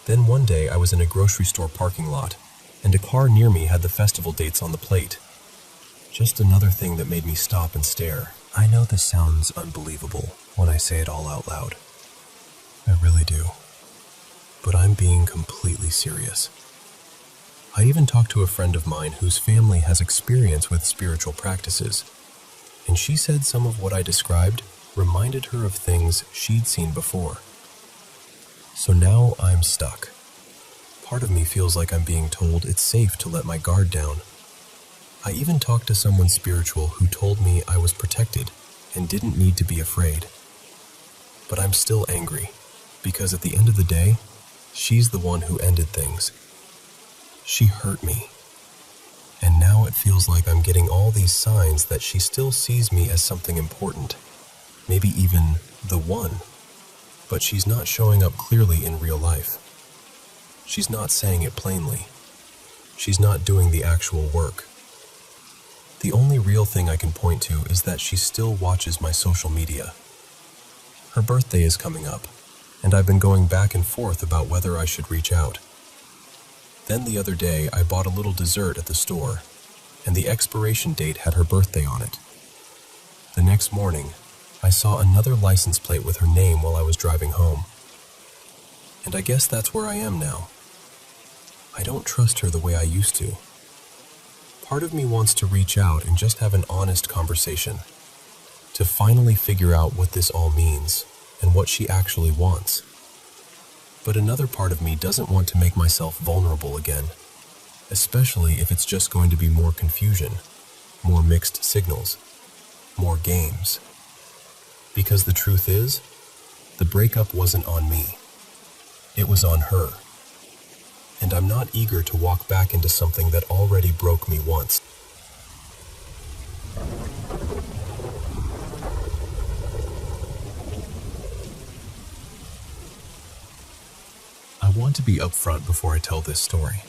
Then one day I was in a grocery store parking lot, and a car near me had the festival dates on the plate. Just another thing that made me stop and stare. I know this sounds unbelievable when I say it all out loud. I really do. But I'm being completely serious. I even talked to a friend of mine whose family has experience with spiritual practices, and she said some of what I described reminded her of things she'd seen before. So now I'm stuck. Part of me feels like I'm being told it's safe to let my guard down. I even talked to someone spiritual who told me I was protected and didn't need to be afraid. But I'm still angry, because at the end of the day, she's the one who ended things. She hurt me. And now it feels like I'm getting all these signs that she still sees me as something important, maybe even the one. But she's not showing up clearly in real life. She's not saying it plainly. She's not doing the actual work. The only real thing I can point to is that she still watches my social media. Her birthday is coming up, and I've been going back and forth about whether I should reach out. Then the other day, I bought a little dessert at the store, and the expiration date had her birthday on it. The next morning, I saw another license plate with her name while I was driving home. And I guess that's where I am now. I don't trust her the way I used to. Part of me wants to reach out and just have an honest conversation, to finally figure out what this all means and what she actually wants. But another part of me doesn't want to make myself vulnerable again, especially if it's just going to be more confusion, more mixed signals, more games. Because the truth is, the breakup wasn't on me. It was on her. And I'm not eager to walk back into something that already broke me once. I want to be upfront before I tell this story.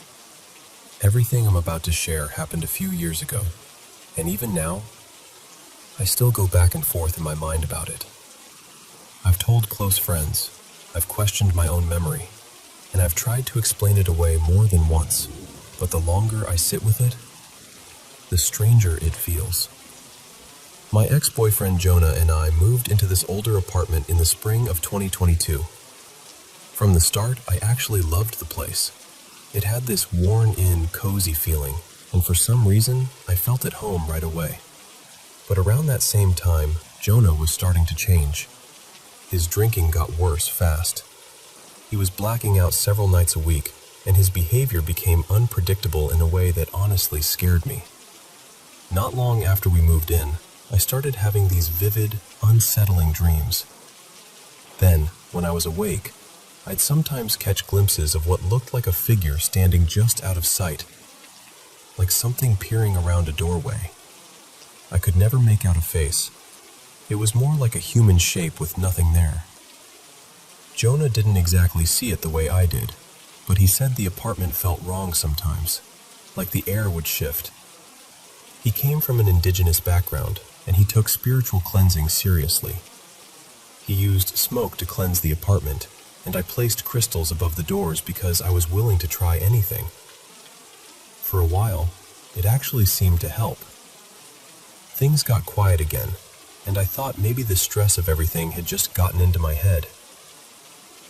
Everything I'm about to share happened a few years ago, and even now, I still go back and forth in my mind about it. I've told close friends, I've questioned my own memory, and I've tried to explain it away more than once, but the longer I sit with it, the stranger it feels. My ex-boyfriend Jonah and I moved into this older apartment in the spring of 2022. From the start, I actually loved the place. It had this worn-in, cozy feeling, and for some reason, I felt at home right away. But around that same time, Jonah was starting to change. His drinking got worse fast. He was blacking out several nights a week, and his behavior became unpredictable in a way that honestly scared me. Not long after we moved in, I started having these vivid, unsettling dreams. Then, when I was awake, I'd sometimes catch glimpses of what looked like a figure standing just out of sight, like something peering around a doorway. I could never make out a face. It was more like a human shape with nothing there. Jonah didn't exactly see it the way I did, but he said the apartment felt wrong sometimes, like the air would shift. He came from an indigenous background, and he took spiritual cleansing seriously. He used smoke to cleanse the apartment, and I placed crystals above the doors because I was willing to try anything. For a while, it actually seemed to help. Things got quiet again, and I thought maybe the stress of everything had just gotten into my head.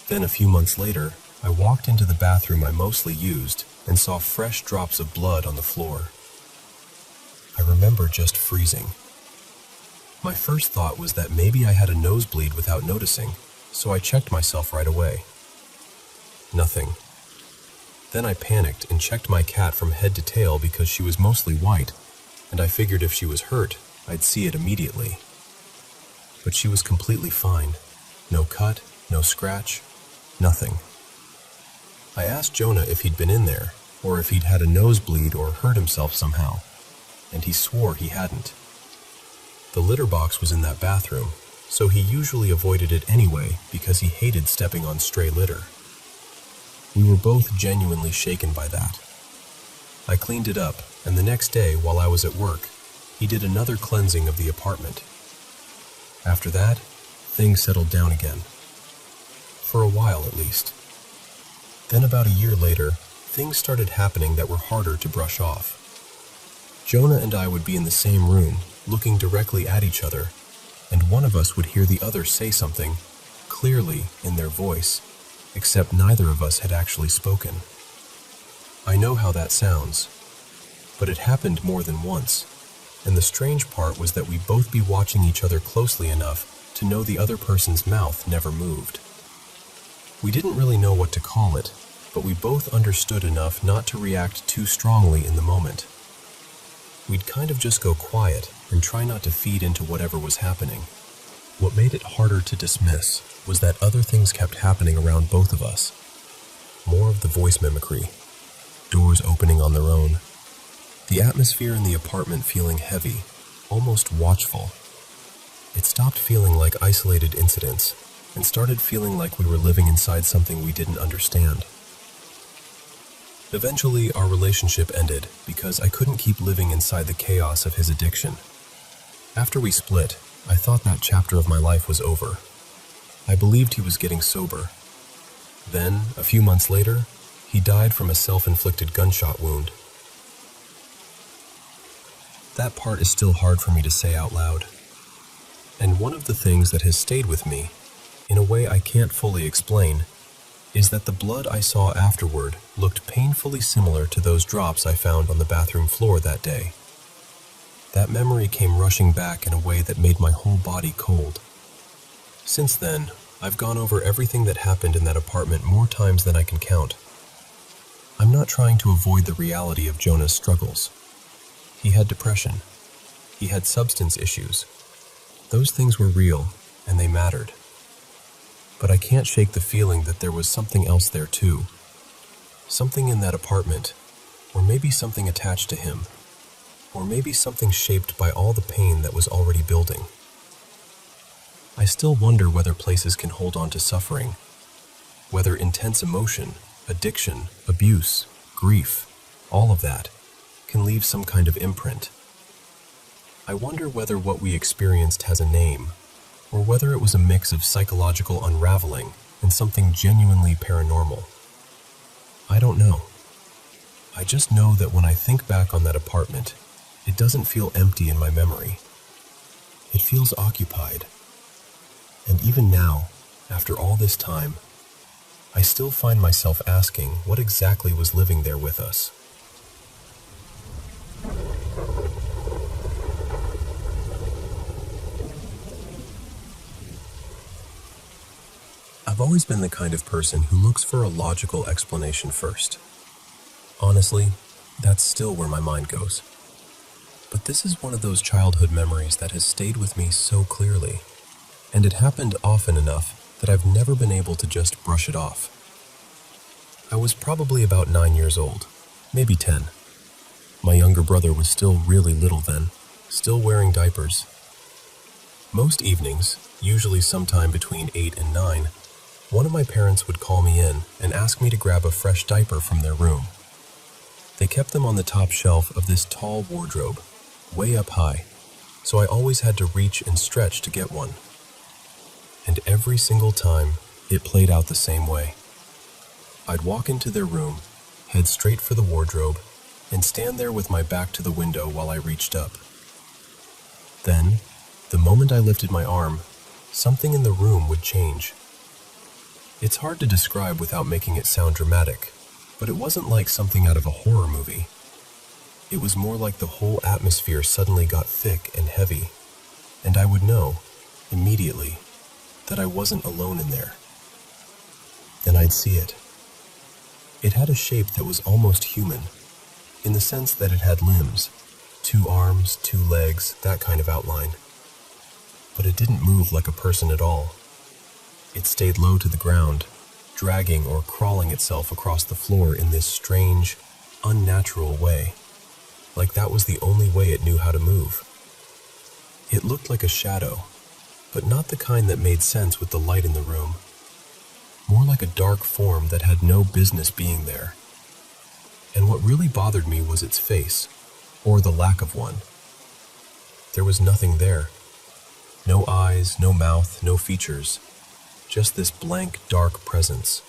Then a few months later, I walked into the bathroom I mostly used and saw fresh drops of blood on the floor. I remember just freezing. My first thought was that maybe I had a nosebleed without noticing, so I checked myself right away. Nothing. Then I panicked and checked my cat from head to tail because she was mostly white, and I figured if she was hurt, I'd see it immediately. But she was completely fine. No cut, no scratch, nothing. I asked Jonah if he'd been in there, or if he'd had a nosebleed or hurt himself somehow, and he swore he hadn't. The litter box was in that bathroom, so he usually avoided it anyway because he hated stepping on stray litter. We were both genuinely shaken by that. I cleaned it up, and the next day, while I was at work, he did another cleansing of the apartment. After that, things settled down again. For a while, at least. Then about a year later, things started happening that were harder to brush off. Jonah and I would be in the same room, looking directly at each other, and one of us would hear the other say something, clearly in their voice, except neither of us had actually spoken. I know how that sounds, but it happened more than once, and the strange part was that we'd both be watching each other closely enough to know the other person's mouth never moved. We didn't really know what to call it, but we both understood enough not to react too strongly in the moment. We'd kind of just go quiet and try not to feed into whatever was happening. What made it harder to dismiss was that other things kept happening around both of us. More of the voice mimicry, doors opening on their own, the atmosphere in the apartment feeling heavy, almost watchful. It stopped feeling like isolated incidents and started feeling like we were living inside something we didn't understand. Eventually, our relationship ended because I couldn't keep living inside the chaos of his addiction. After we split, I thought that chapter of my life was over. I believed he was getting sober. Then, a few months later, he died from a self-inflicted gunshot wound. That part is still hard for me to say out loud. And one of the things that has stayed with me, in a way I can't fully explain, is that the blood I saw afterward looked painfully similar to those drops I found on the bathroom floor that day. That memory came rushing back in a way that made my whole body cold. Since then, I've gone over everything that happened in that apartment more times than I can count. I'm not trying to avoid the reality of Jonah's struggles. He had depression. He had substance issues. Those things were real, and they mattered. But I can't shake the feeling that there was something else there too. Something in that apartment, or maybe something attached to him, or maybe something shaped by all the pain that was already building. I still wonder whether places can hold on to suffering, whether intense emotion, addiction, abuse, grief, all of that, can leave some kind of imprint. I wonder whether what we experienced has a name, or whether it was a mix of psychological unraveling and something genuinely paranormal. I don't know. I just know that when I think back on that apartment, it doesn't feel empty in my memory. it feels occupied. And even now, after all this time, I still find myself asking what exactly was living there with us. I've always been the kind of person who looks for a logical explanation first. Honestly, that's still where my mind goes. But this is one of those childhood memories that has stayed with me so clearly, and it happened often enough that I've never been able to just brush it off. I was probably about 9 years old, maybe 10. My younger brother was still really little then, still wearing diapers. Most evenings, usually sometime between 8 and 9, one of my parents would call me in and ask me to grab a fresh diaper from their room. They kept them on the top shelf of this tall wardrobe, way up high, so I always had to reach and stretch to get one. And every single time, it played out the same way. I'd walk into their room, head straight for the wardrobe, and stand there with my back to the window while I reached up. Then, the moment I lifted my arm, something in the room would change. It's hard to describe without making it sound dramatic, but it wasn't like something out of a horror movie. It was more like the whole atmosphere suddenly got thick and heavy, and I would know, immediately, that I wasn't alone in there. Then I'd see it. It had a shape that was almost human, in the sense that it had limbs, 2 arms, 2 legs, that kind of outline. But it didn't move like a person at all. It stayed low to the ground, dragging or crawling itself across the floor in this strange, unnatural way, like that was the only way it knew how to move. It looked like a shadow, but not the kind that made sense with the light in the room. More like a dark form that had no business being there. And what really bothered me was its face, or the lack of one. There was nothing there. No eyes, no mouth, no features. Just this blank, dark presence.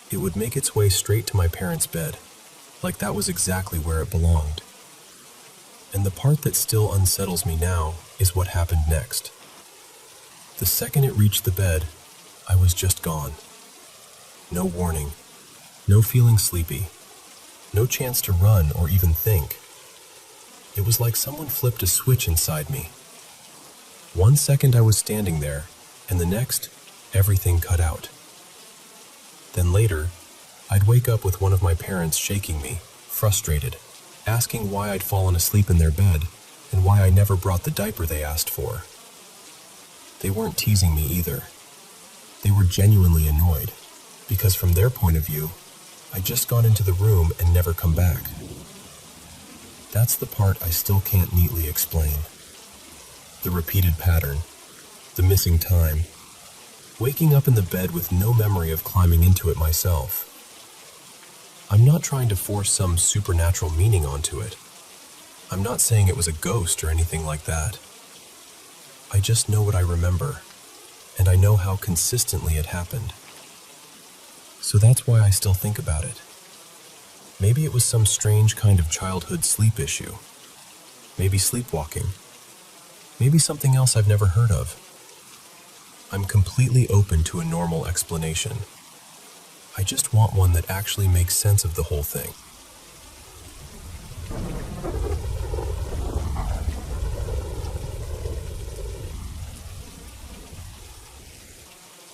It would make its way straight to my parents' bed, like that was exactly where it belonged. And the part that still unsettles me now is what happened next. The second it reached the bed, I was just gone. No warning, no feeling sleepy, no chance to run or even think. It was like someone flipped a switch inside me. 1 second I was standing there, and the next, everything cut out. Then later, I'd wake up with one of my parents shaking me, frustrated, asking why I'd fallen asleep in their bed and why I never brought the diaper they asked for. They weren't teasing me either. They were genuinely annoyed, because from their point of view, I'd just gone into the room and never come back. That's the part I still can't neatly explain. The repeated pattern, the missing time, waking up in the bed with no memory of climbing into it myself. I'm not trying to force some supernatural meaning onto it. I'm not saying it was a ghost or anything like that. I just know what I remember, and I know how consistently it happened. So that's why I still think about it. Maybe it was some strange kind of childhood sleep issue. Maybe sleepwalking. Maybe something else I've never heard of. I'm completely open to a normal explanation. I just want one that actually makes sense of the whole thing.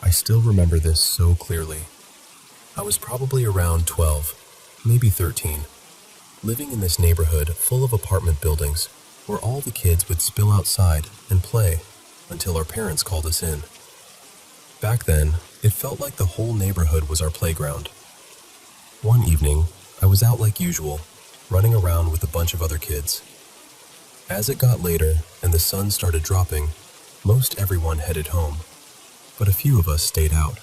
I still remember this so clearly. I was probably around 12, maybe 13, living in this neighborhood full of apartment buildings where all the kids would spill outside and play until our parents called us in. Back then, it felt like the whole neighborhood was our playground. One evening, I was out like usual, running around with a bunch of other kids. As it got later and the sun started dropping, most everyone headed home, but a few of us stayed out.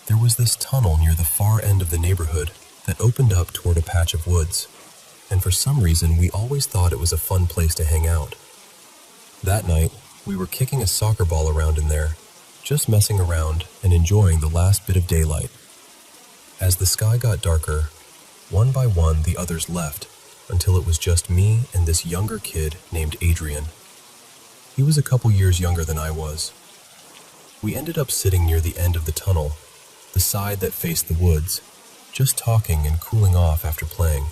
There was this tunnel near the far end of the neighborhood that opened up toward a patch of woods, and for some reason we always thought it was a fun place to hang out. That night, we were kicking a soccer ball around in there, just messing around and enjoying the last bit of daylight. As the sky got darker, one by one the others left until it was just me and this younger kid named Adrian. He was a couple years younger than I was. We ended up sitting near the end of the tunnel, the side that faced the woods, just talking and cooling off after playing.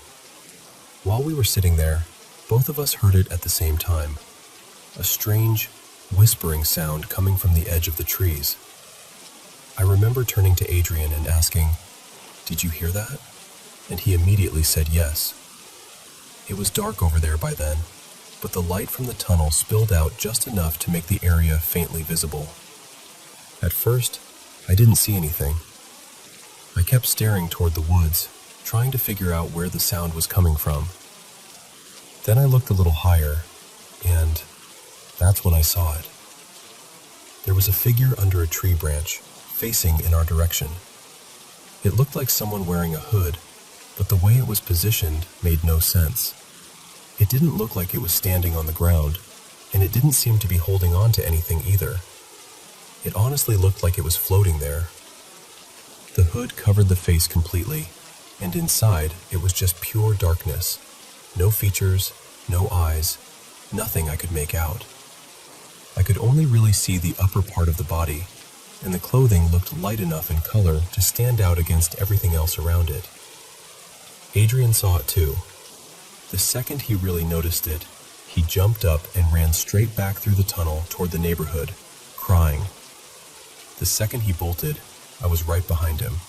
While we were sitting there, both of us heard it at the same time. A strange, whispering sound coming from the edge of the trees. I remember turning to Adrian and asking, "Did you hear that?" And he immediately said yes. It was dark over there by then, but the light from the tunnel spilled out just enough to make the area faintly visible. At first, I didn't see anything. I kept staring toward the woods, trying to figure out where the sound was coming from. Then I looked a little higher, and that's when I saw it. There was a figure under a tree branch, facing in our direction. It looked like someone wearing a hood, but the way it was positioned made no sense. It didn't look like it was standing on the ground, and it didn't seem to be holding on to anything either. It honestly looked like it was floating there. The hood covered the face completely, and inside it was just pure darkness. No features, no eyes, nothing I could make out. I could only really see the upper part of the body, and the clothing looked light enough in color to stand out against everything else around it. Adrian saw it too. The second he really noticed it, he jumped up and ran straight back through the tunnel toward the neighborhood, crying. The second he bolted, I was right behind him.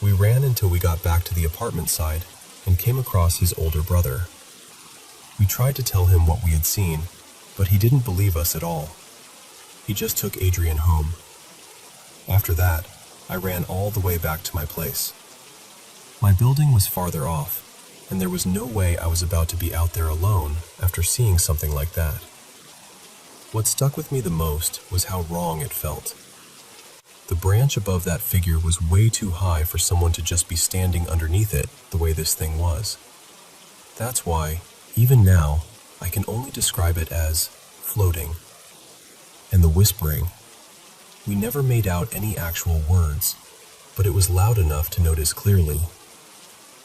We ran until we got back to the apartment side and came across his older brother. We tried to tell him what we had seen, but he didn't believe us at all. He just took Adrian home. After that, I ran all the way back to my place. My building was farther off, and there was no way I was about to be out there alone after seeing something like that. What stuck with me the most was how wrong it felt. The branch above that figure was way too high for someone to just be standing underneath it the way this thing was. That's why, even now, I can only describe it as floating. And the whispering. We never made out any actual words, but it was loud enough to notice clearly.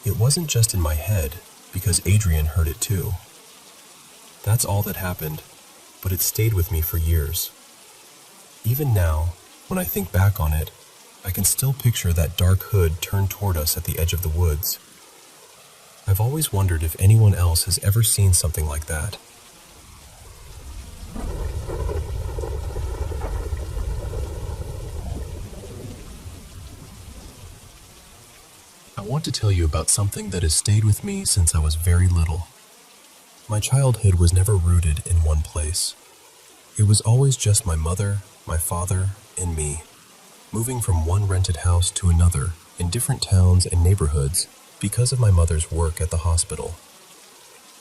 It wasn't just in my head, because Adrian heard it too. That's all that happened, but it stayed with me for years. Even now, when I think back on it, I can still picture that dark hood turned toward us at the edge of the woods. I've always wondered if anyone else has ever seen something like that. I want to tell you about something that has stayed with me since I was very little. My childhood was never rooted in one place. It was always just my mother, my father, and me, moving from one rented house to another in different towns and neighborhoods because of my mother's work at the hospital.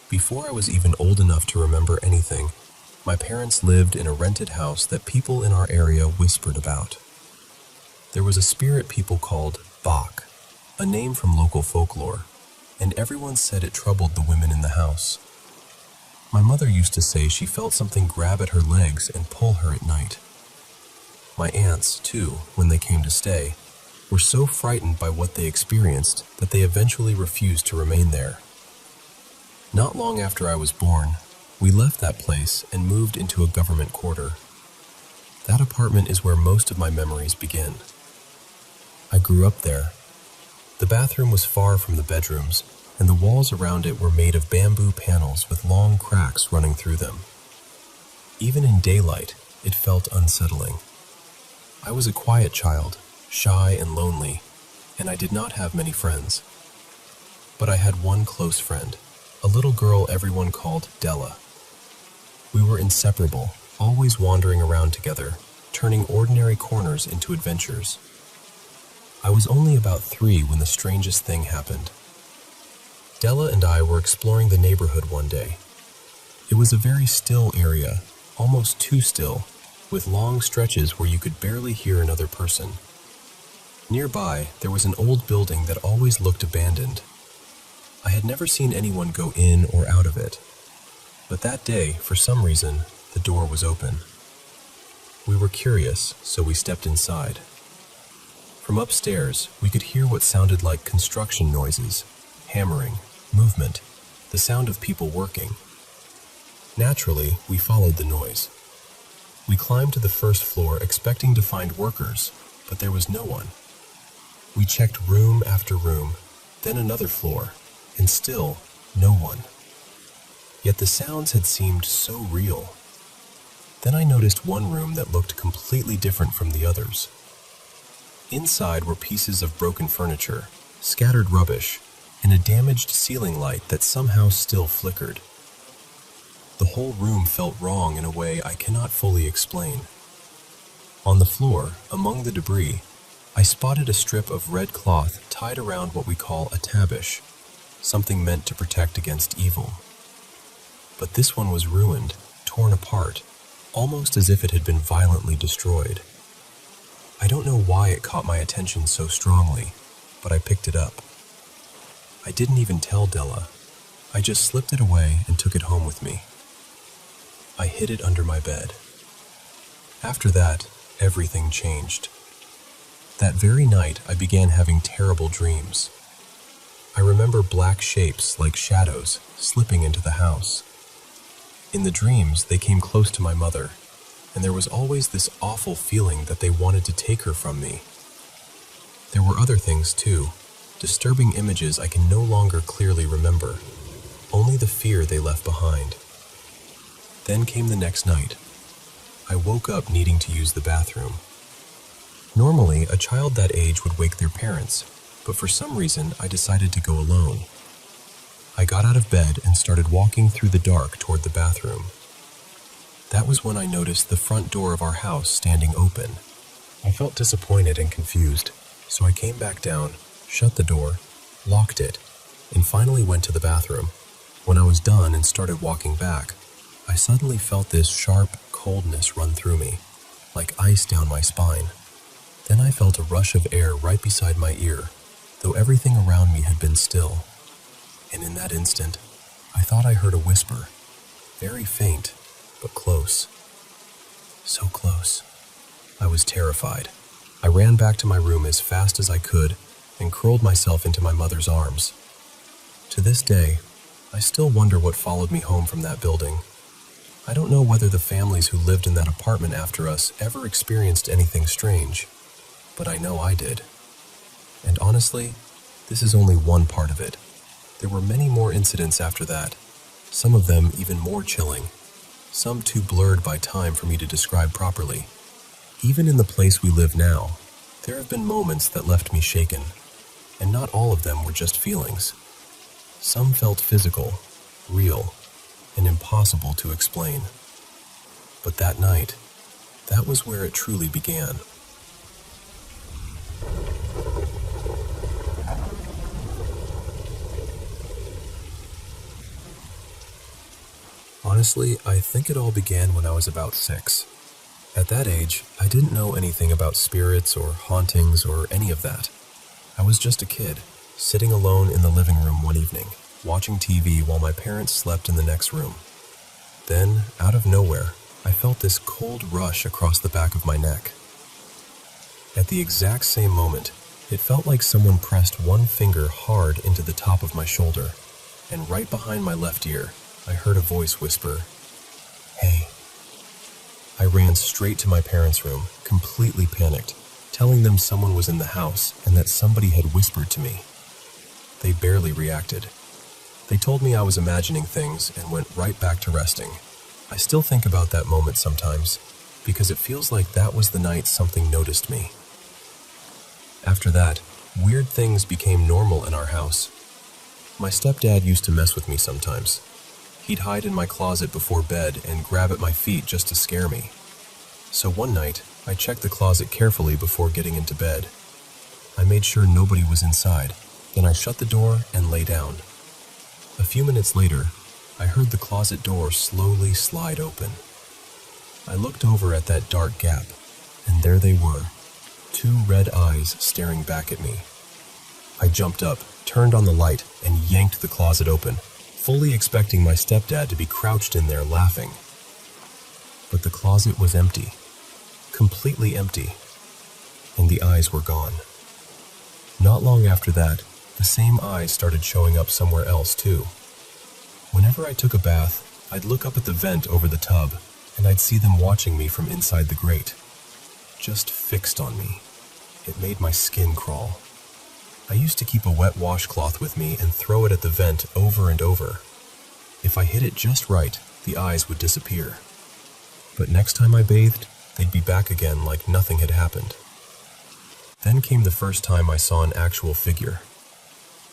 Before I was even old enough to remember anything, my parents lived in a rented house that people in our area whispered about. There was a spirit people called Bach, a name from local folklore, and everyone said it troubled the women in the house. My mother used to say she felt something grab at her legs and pull her at night. My aunts, too, when they came to stay, were so frightened by what they experienced that they eventually refused to remain there. Not long after I was born, we left that place and moved into a government quarter. That apartment is where most of my memories begin. I grew up there. The bathroom was far from the bedrooms, and the walls around it were made of bamboo panels with long cracks running through them. Even in daylight, it felt unsettling. I was a quiet child, shy and lonely, and I did not have many friends. But I had one close friend, a little girl everyone called Della. We were inseparable, always wandering around together, turning ordinary corners into adventures. I was only about 3 when the strangest thing happened. Della and I were exploring the neighborhood one day. It was a very still area, almost too still, with long stretches where you could barely hear another person. Nearby, there was an old building that always looked abandoned. I had never seen anyone go in or out of it. But that day, for some reason, the door was open. We were curious, so we stepped inside. From upstairs, we could hear what sounded like construction noises, hammering, movement, the sound of people working. Naturally, we followed the noise. We climbed to the first floor expecting to find workers, but there was no one. We checked room after room, then another floor, and still no one. Yet the sounds had seemed so real. Then I noticed one room that looked completely different from the others. Inside were pieces of broken furniture, scattered rubbish, and a damaged ceiling light that somehow still flickered. The whole room felt wrong in a way I cannot fully explain. On the floor, among the debris, I spotted a strip of red cloth tied around what we call a tabish, something meant to protect against evil. But this one was ruined, torn apart, almost as if it had been violently destroyed. I don't know why it caught my attention so strongly, but I picked it up. I didn't even tell Della. I just slipped it away and took it home with me. I hid it under my bed. After that, everything changed. That very night, I began having terrible dreams. I remember black shapes like shadows slipping into the house. In the dreams, they came close to my mother, and there was always this awful feeling that they wanted to take her from me. There were other things too, disturbing images I can no longer clearly remember, only the fear they left behind. Then came the next night. I woke up needing to use the bathroom. Normally, a child that age would wake their parents, but for some reason I decided to go alone. I got out of bed and started walking through the dark toward the bathroom. That was when I noticed the front door of our house standing open. I felt disappointed and confused, so I came back down, shut the door, locked it, and finally went to the bathroom. When I was done and started walking back, I suddenly felt this sharp coldness run through me, like ice down my spine. Then I felt a rush of air right beside my ear, though everything around me had been still. And in that instant, I thought I heard a whisper, very faint, but close. So close. I was terrified. I ran back to my room as fast as I could and curled myself into my mother's arms. To this day, I still wonder what followed me home from that building. I don't know whether the families who lived in that apartment after us ever experienced anything strange, but I know I did. And honestly, this is only one part of it. There were many more incidents after that, some of them even more chilling, some too blurred by time for me to describe properly. Even in the place we live now, there have been moments that left me shaken, and not all of them were just feelings. Some felt physical, real, and impossible to explain. But that night, that was where it truly began. Honestly, I think it all began when I was about 6. At that age, I didn't know anything about spirits or hauntings or any of that. I was just a kid, sitting alone in the living room one evening, watching TV while my parents slept in the next room. Then, out of nowhere, I felt this cold rush across the back of my neck. At the exact same moment, it felt like someone pressed one finger hard into the top of my shoulder, and right behind my left ear, I heard a voice whisper, "Hey." I ran straight to my parents' room, completely panicked, telling them someone was in the house and that somebody had whispered to me. They barely reacted. They told me I was imagining things and went right back to resting. I still think about that moment sometimes, because it feels like that was the night something noticed me. After that, weird things became normal in our house. My stepdad used to mess with me sometimes. He'd hide in my closet before bed and grab at my feet just to scare me. So one night, I checked the closet carefully before getting into bed. I made sure nobody was inside. Then I shut the door and lay down. A few minutes later, I heard the closet door slowly slide open. I looked over at that dark gap, and there they were, 2 red eyes staring back at me. I jumped up, turned on the light, and yanked the closet open, fully expecting my stepdad to be crouched in there laughing. But the closet was empty, completely empty, and the eyes were gone. Not long after that, the same eyes started showing up somewhere else too. Whenever I took a bath, I'd look up at the vent over the tub, and I'd see them watching me from inside the grate. Just fixed on me. It made my skin crawl. I used to keep a wet washcloth with me and throw it at the vent over and over. If I hit it just right, the eyes would disappear. But next time I bathed, they'd be back again like nothing had happened. Then came the first time I saw an actual figure.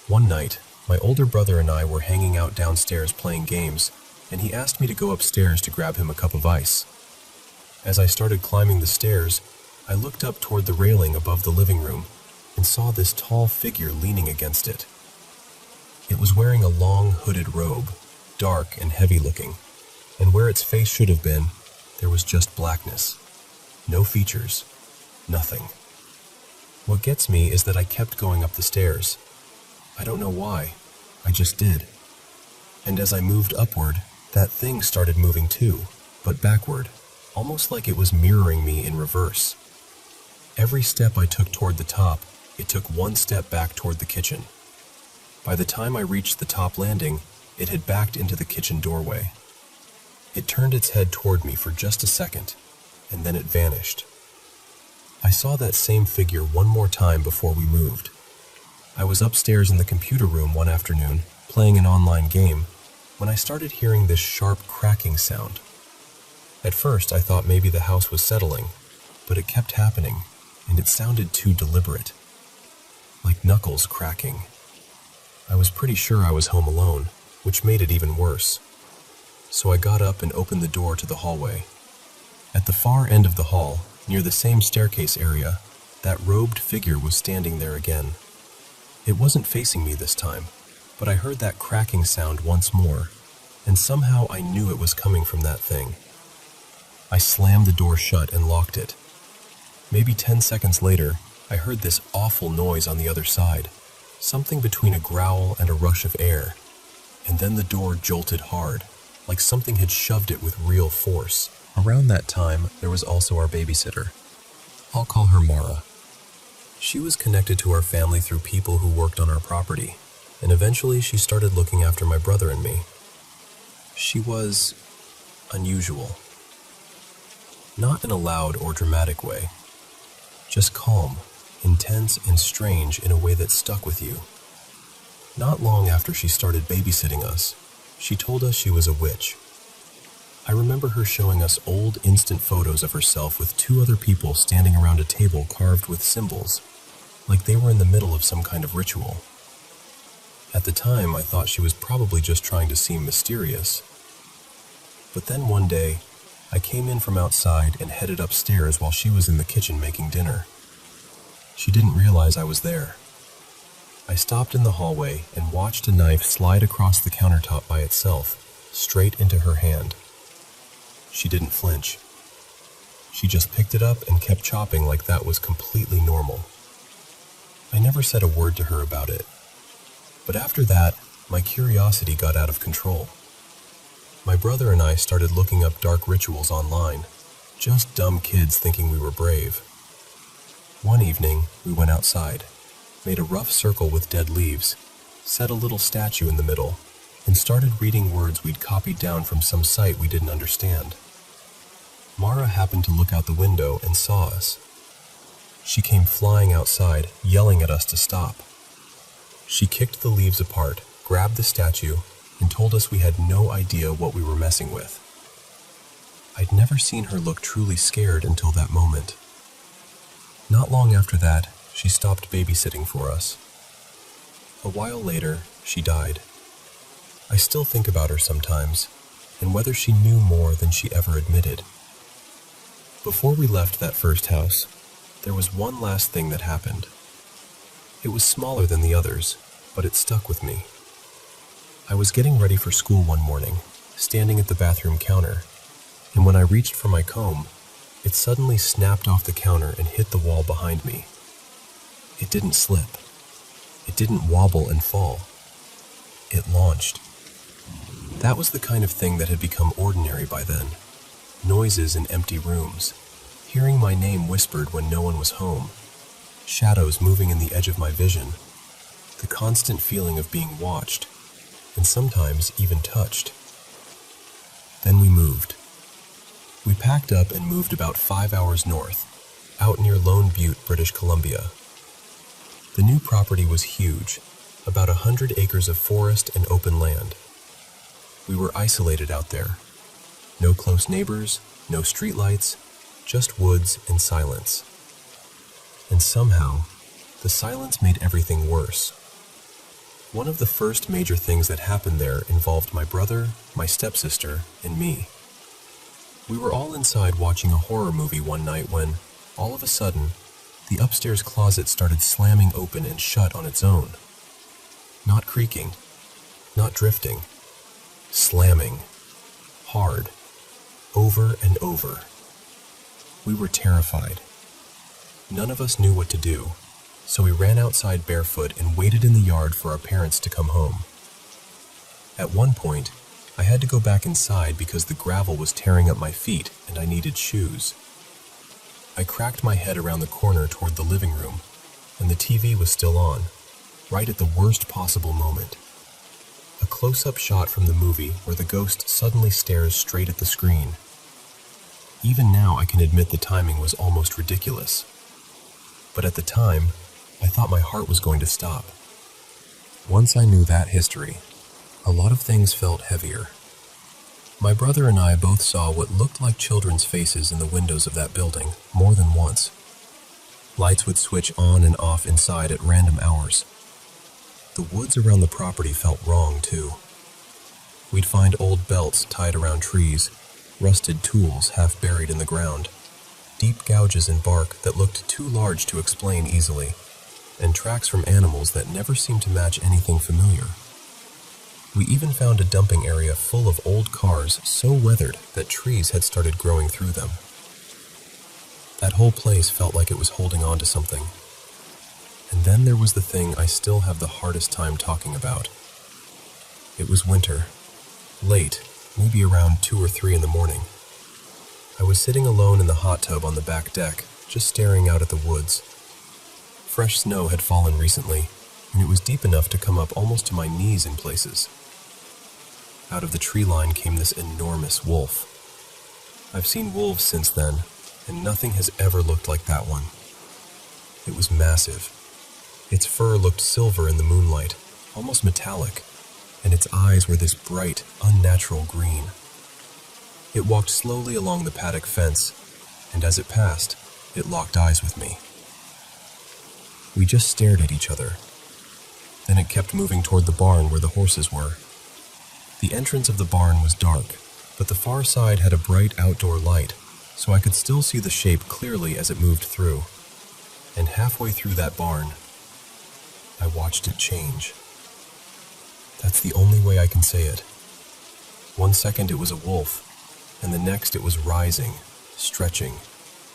One night, my older brother and I were hanging out downstairs playing games, and he asked me to go upstairs to grab him a cup of ice. As I started climbing the stairs, I looked up toward the railing above the living room and saw this tall figure leaning against it. It was wearing a long hooded robe, dark and heavy looking, and where its face should have been, there was just blackness. No features. Nothing. What gets me is that I kept going up the stairs. I don't know why. I just did. And as I moved upward, that thing started moving too, but backward, almost like it was mirroring me in reverse. Every step I took toward the top, it took one step back toward the kitchen. By the time I reached the top landing, it had backed into the kitchen doorway. It turned its head toward me for just a second, and then it vanished. I saw that same figure one more time before we moved. I was upstairs in the computer room one afternoon, playing an online game, when I started hearing this sharp cracking sound. At first I thought maybe the house was settling, but it kept happening, and it sounded too deliberate. Like knuckles cracking. I was pretty sure I was home alone, which made it even worse. So I got up and opened the door to the hallway. At the far end of the hall, near the same staircase area, that robed figure was standing there again. It wasn't facing me this time, but I heard that cracking sound once more, and somehow I knew it was coming from that thing. I slammed the door shut and locked it. Maybe 10 seconds later, I heard this awful noise on the other side, something between a growl and a rush of air, and then the door jolted hard, like something had shoved it with real force. Around that time, there was also our babysitter. I'll call her Mara. She was connected to our family through people who worked on our property, and eventually she started looking after my brother and me. She was unusual. Not in a loud or dramatic way, just calm, intense, and strange in a way that stuck with you. Not long after she started babysitting us, she told us she was a witch. I remember her showing us old instant photos of herself with two other people standing around a table carved with symbols, like they were in the middle of some kind of ritual. At the time, I thought she was probably just trying to seem mysterious. But then one day, I came in from outside and headed upstairs while she was in the kitchen making dinner. She didn't realize I was there. I stopped in the hallway and watched a knife slide across the countertop by itself, straight into her hand. She didn't flinch. She just picked it up and kept chopping like that was completely normal. I never said a word to her about it. But after that, my curiosity got out of control. My brother and I started looking up dark rituals online, just dumb kids thinking we were brave. One evening, we went outside, made a rough circle with dead leaves, set a little statue in the middle, and started reading words we'd copied down from some site we didn't understand. Mara happened to look out the window and saw us. She came flying outside, yelling at us to stop. She kicked the leaves apart, grabbed the statue, and told us we had no idea what we were messing with. I'd never seen her look truly scared until that moment. Not long after that, she stopped babysitting for us. A while later, she died. I still think about her sometimes, and whether she knew more than she ever admitted. Before we left that first house, there was one last thing that happened. It was smaller than the others, but it stuck with me. I was getting ready for school one morning, standing at the bathroom counter, and when I reached for my comb, it suddenly snapped off the counter and hit the wall behind me. It didn't slip. It didn't wobble and fall. It launched. That was the kind of thing that had become ordinary by then. Noises in empty rooms, hearing my name whispered when no one was home, shadows moving in the edge of my vision, the constant feeling of being watched, and sometimes even touched. We packed up and moved about 5 hours north, out near Lone Butte, British Columbia. The new property was huge, about 100 acres of forest and open land. We were isolated out there. No close neighbors, no streetlights, just woods and silence. And somehow, the silence made everything worse. One of the first major things that happened there involved my brother, my stepsister, and me. We were all inside watching a horror movie one night when, all of a sudden, the upstairs closet started slamming open and shut on its own. Not creaking, not drifting, slamming, hard, over and over. We were terrified. None of us knew what to do, so we ran outside barefoot and waited in the yard for our parents to come home. At one point, I had to go back inside because the gravel was tearing up my feet and I needed shoes. I cracked my head around the corner toward the living room, and the TV was still on, right at the worst possible moment. A close-up shot from the movie where the ghost suddenly stares straight at the screen. Even now I can admit the timing was almost ridiculous. But at the time, I thought my heart was going to stop. Once I knew that history, a lot of things felt heavier. My brother and I both saw what looked like children's faces in the windows of that building more than once. Lights would switch on and off inside at random hours. The woods around the property felt wrong, too. We'd find old belts tied around trees, rusted tools half buried in the ground, deep gouges in bark that looked too large to explain easily, and tracks from animals that never seemed to match anything familiar. We even found a dumping area full of old cars so weathered that trees had started growing through them. That whole place felt like it was holding on to something. And then there was the thing I still have the hardest time talking about. It was winter, late, maybe around 2 or 3 in the morning. I was sitting alone in the hot tub on the back deck, just staring out at the woods. Fresh snow had fallen recently, and it was deep enough to come up almost to my knees in places. Out of the tree line came this enormous wolf. I've seen wolves since then, and nothing has ever looked like that one. It was massive. Its fur looked silver in the moonlight, almost metallic, and its eyes were this bright, unnatural green. It walked slowly along the paddock fence, and as it passed, it locked eyes with me. We just stared at each other. Then it kept moving toward the barn where the horses were. The entrance of the barn was dark, but the far side had a bright outdoor light, so I could still see the shape clearly as it moved through. And halfway through that barn, I watched it change. That's the only way I can say it. One second it was a wolf, and the next it was rising, stretching,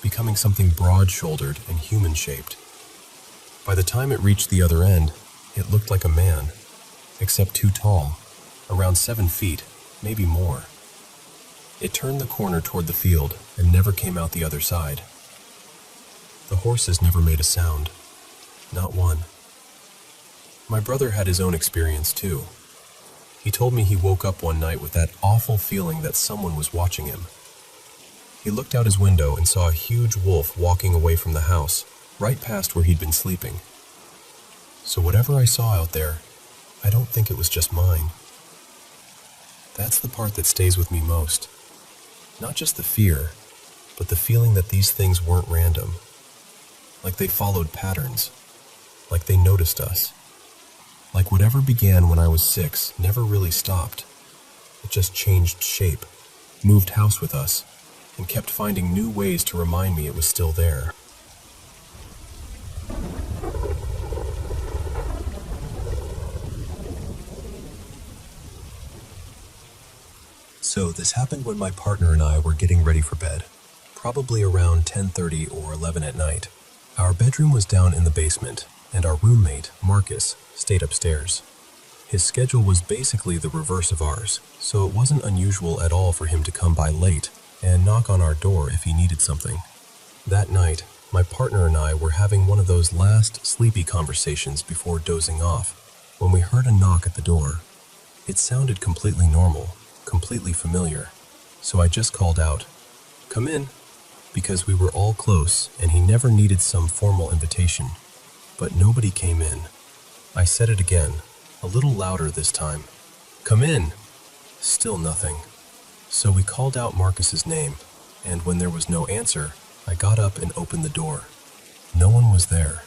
becoming something broad-shouldered and human-shaped. By the time it reached the other end, it looked like a man, except too tall, around 7 feet, maybe more. It turned the corner toward the field and never came out the other side. The horses never made a sound, not one. My brother had his own experience too. He told me he woke up one night with that awful feeling that someone was watching him. He looked out his window and saw a huge wolf walking away from the house, right past where he'd been sleeping. So whatever I saw out there, I don't think it was just mine. That's the part that stays with me most. Not just the fear, but the feeling that these things weren't random. Like they followed patterns. Like they noticed us. Like whatever began when I was 6 never really stopped. It just changed shape, moved house with us, and kept finding new ways to remind me it was still there. So this happened when my partner and I were getting ready for bed, probably around 10:30 or 11 at night. Our bedroom was down in the basement, and our roommate, Marcus, stayed upstairs. His schedule was basically the reverse of ours, so it wasn't unusual at all for him to come by late and knock on our door if he needed something. That night, my partner and I were having one of those last sleepy conversations before dozing off when we heard a knock at the door. It sounded completely normal, completely familiar, so I just called out, "Come in," because we were all close and he never needed some formal invitation. But nobody came in. I said it again, a little louder this time. "Come in!" Still nothing. So we called out Marcus's name, and when there was no answer, I got up and opened the door. No one was there.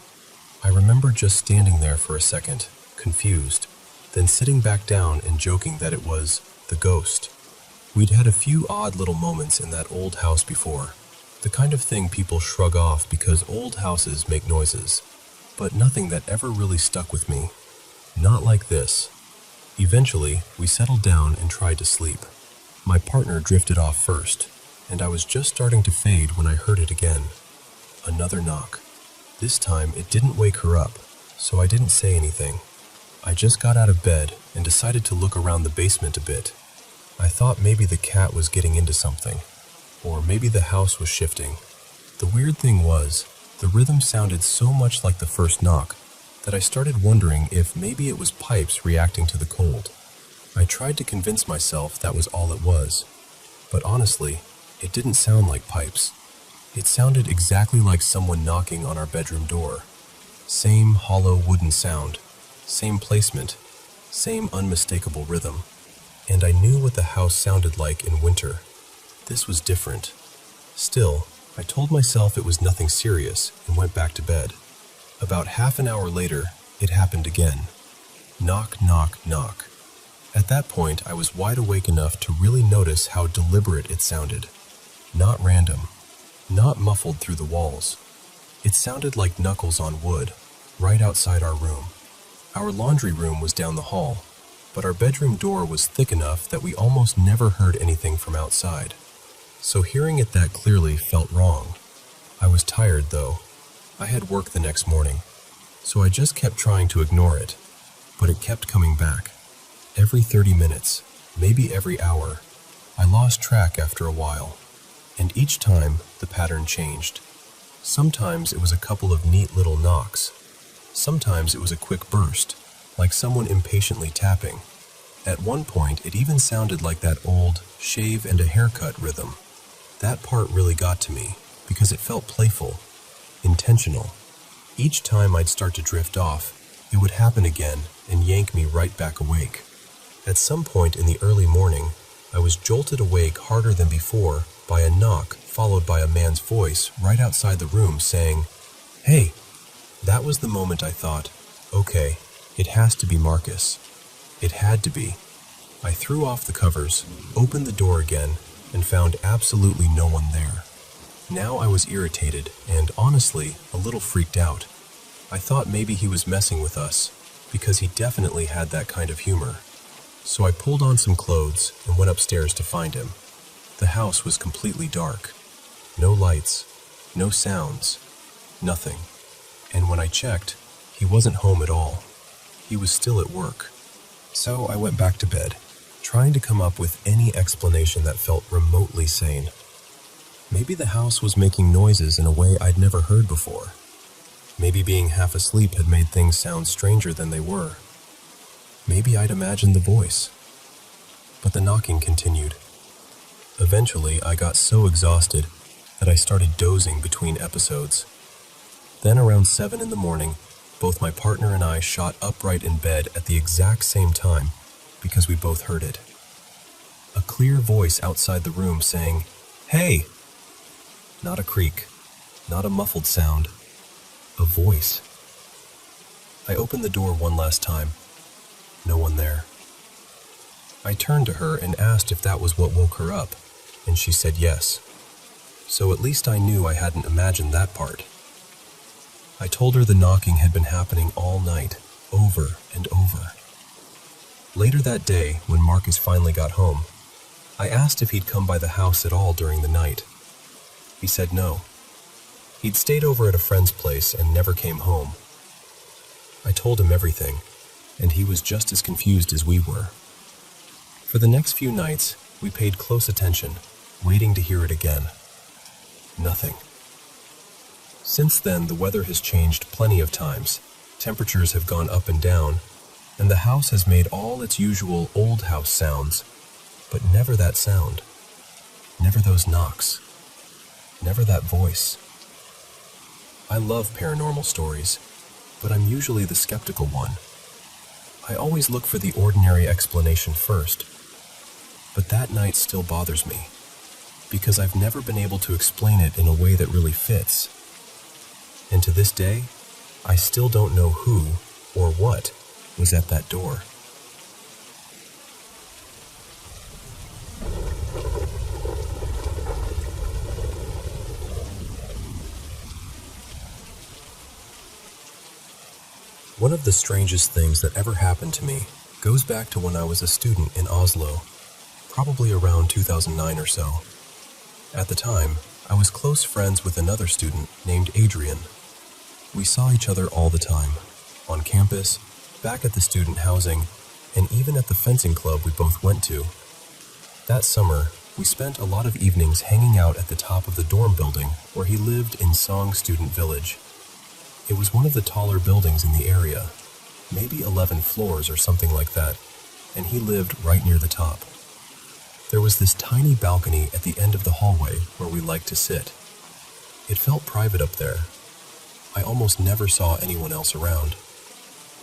I remember just standing there for a second, confused, then sitting back down and joking that it was the ghost. We'd had a few odd little moments in that old house before, the kind of thing people shrug off because old houses make noises, but nothing that ever really stuck with me. Not like this. Eventually, we settled down and tried to sleep. My partner drifted off first, and I was just starting to fade when I heard it again. Another knock. This time, it didn't wake her up, so I didn't say anything. I just got out of bed and decided to look around the basement a bit. I thought maybe the cat was getting into something, or maybe the house was shifting. The weird thing was, the rhythm sounded so much like the first knock that I started wondering if maybe it was pipes reacting to the cold. I tried to convince myself that was all it was, but honestly, it didn't sound like pipes. It sounded exactly like someone knocking on our bedroom door. Same hollow wooden sound, same placement, same unmistakable rhythm. And I knew what the house sounded like in winter. This was different. Still, I told myself it was nothing serious and went back to bed. About half an hour later, it happened again. Knock, knock, knock. At that point, I was wide awake enough to really notice how deliberate it sounded. Not random. Not muffled through the walls. It sounded like knuckles on wood, right outside our room. Our laundry room was down the hall, but our bedroom door was thick enough that we almost never heard anything from outside. So hearing it that clearly felt wrong. I was tired, though. I had work the next morning, so I just kept trying to ignore it, but it kept coming back. Every 30 minutes, maybe every hour. I lost track after a while, and each time the pattern changed. Sometimes it was a couple of neat little knocks. Sometimes it was a quick burst, like someone impatiently tapping. At one point, it even sounded like that old shave and a haircut rhythm. That part really got to me, because it felt playful, intentional. Each time I'd start to drift off, it would happen again and yank me right back awake. At some point in the early morning, I was jolted awake harder than before by a knock followed by a man's voice right outside the room saying, "Hey!" That was the moment I thought, okay, it has to be Marcus. It had to be. I threw off the covers, opened the door again, and found absolutely no one there. Now I was irritated and, honestly, a little freaked out. I thought maybe he was messing with us, because he definitely had that kind of humor. So I pulled on some clothes and went upstairs to find him. The house was completely dark. No lights, no sounds, nothing. And when I checked, he wasn't home at all. He was still at work. So I went back to bed, trying to come up with any explanation that felt remotely sane. Maybe the house was making noises in a way I'd never heard before. Maybe being half asleep had made things sound stranger than they were. Maybe I'd imagined the voice. But the knocking continued. Eventually, I got so exhausted that I started dozing between episodes. Then around 7 in the morning, both my partner and I shot upright in bed at the exact same time because we both heard it. A clear voice outside the room saying, "Hey!" Not a creak, not a muffled sound, a voice. I opened the door one last time. No one there. I turned to her and asked if that was what woke her up, and she said yes. So at least I knew I hadn't imagined that part. I told her the knocking had been happening all night, over and over. Later that day, when Marcus finally got home, I asked if he'd come by the house at all during the night. He said no. He'd stayed over at a friend's place and never came home. I told him everything, and he was just as confused as we were. For the next few nights, we paid close attention, waiting to hear it again. Nothing. Since then, the weather has changed plenty of times. Temperatures have gone up and down, and the house has made all its usual old house sounds, but never that sound. Never those knocks. never that voice. I love paranormal stories, but I'm usually the skeptical one. I always look for the ordinary explanation first, but that night still bothers me, because I've never been able to explain it in a way that really fits. And to this day, I still don't know who or what was at that door. One of the strangest things that ever happened to me goes back to when I was a student in Oslo, probably around 2009 or so. At the time, I was close friends with another student named Adrian. We saw each other all the time, on campus, back at the student housing, and even at the fencing club we both went to. That summer, we spent a lot of evenings hanging out at the top of the dorm building where he lived in Song Student Village. It was one of the taller buildings in the area, maybe 11 floors or something like that, and he lived right near the top. There was this tiny balcony at the end of the hallway where we liked to sit. It felt private up there. I almost never saw anyone else around.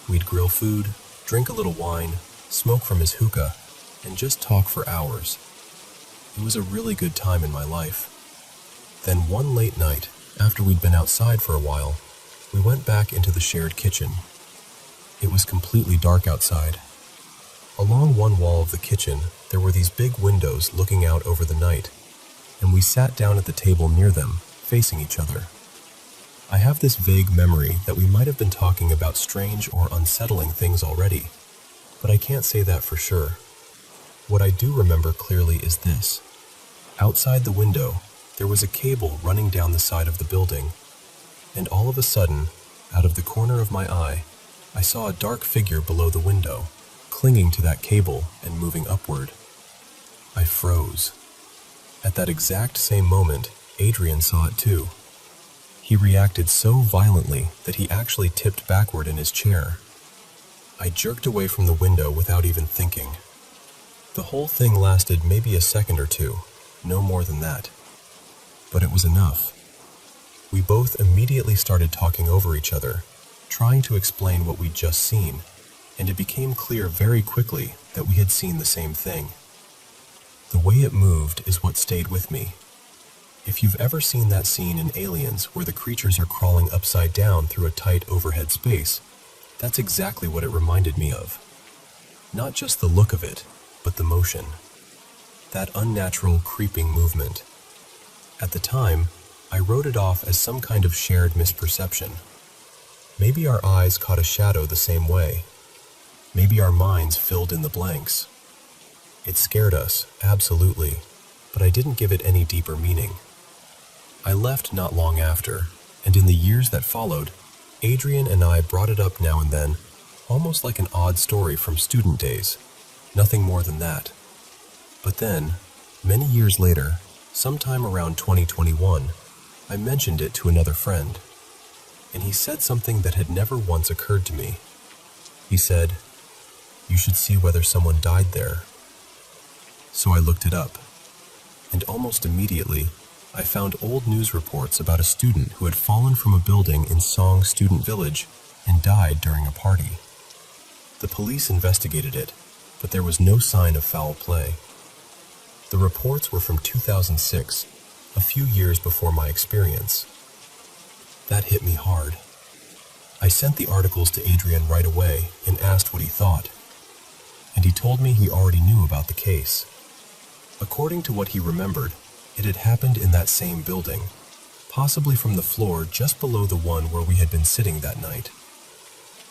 We'd grill food, drink a little wine, smoke from his hookah, and just talk for hours. It was a really good time in my life. Then one late night, after we'd been outside for a while, we went back into the shared kitchen. It was completely dark outside. Along one wall of the kitchen, there were these big windows looking out over the night, and we sat down at the table near them, facing each other. I have this vague memory that we might have been talking about strange or unsettling things already, but I can't say that for sure. What I do remember clearly is this. Outside the window, there was a cable running down the side of the building, and all of a sudden, out of the corner of my eye, I saw a dark figure below the window, clinging to that cable and moving upward. I froze. At that exact same moment, Adrian saw it too. He reacted so violently that he actually tipped backward in his chair. I jerked away from the window without even thinking. The whole thing lasted maybe a second or two, no more than that. But it was enough. We both immediately started talking over each other, trying to explain what we'd just seen, and it became clear very quickly that we had seen the same thing. The way it moved is what stayed with me. If you've ever seen that scene in Aliens where the creatures are crawling upside down through a tight overhead space, that's exactly what it reminded me of. Not just the look of it, but the motion. That unnatural, creeping movement. At the time, I wrote it off as some kind of shared misperception. Maybe our eyes caught a shadow the same way. Maybe our minds filled in the blanks. It scared us, absolutely, but I didn't give it any deeper meaning. I left not long after, and in the years that followed, Adrian and I brought it up now and then, almost like an odd story from student days. Nothing more than that. But then, many years later, sometime around 2021, I mentioned it to another friend, and he said something that had never once occurred to me. He said, "You should see whether someone died there." So I looked it up, and almost immediately, I found old news reports about a student who had fallen from a building in Song Student Village and died during a party. The police investigated it, but there was no sign of foul play. The reports were from 2006, a few years before my experience. That hit me hard. I sent the articles to Adrian right away and asked what he thought, and he told me he already knew about the case. According to what he remembered, it had happened in that same building, possibly from the floor just below the one where we had been sitting that night.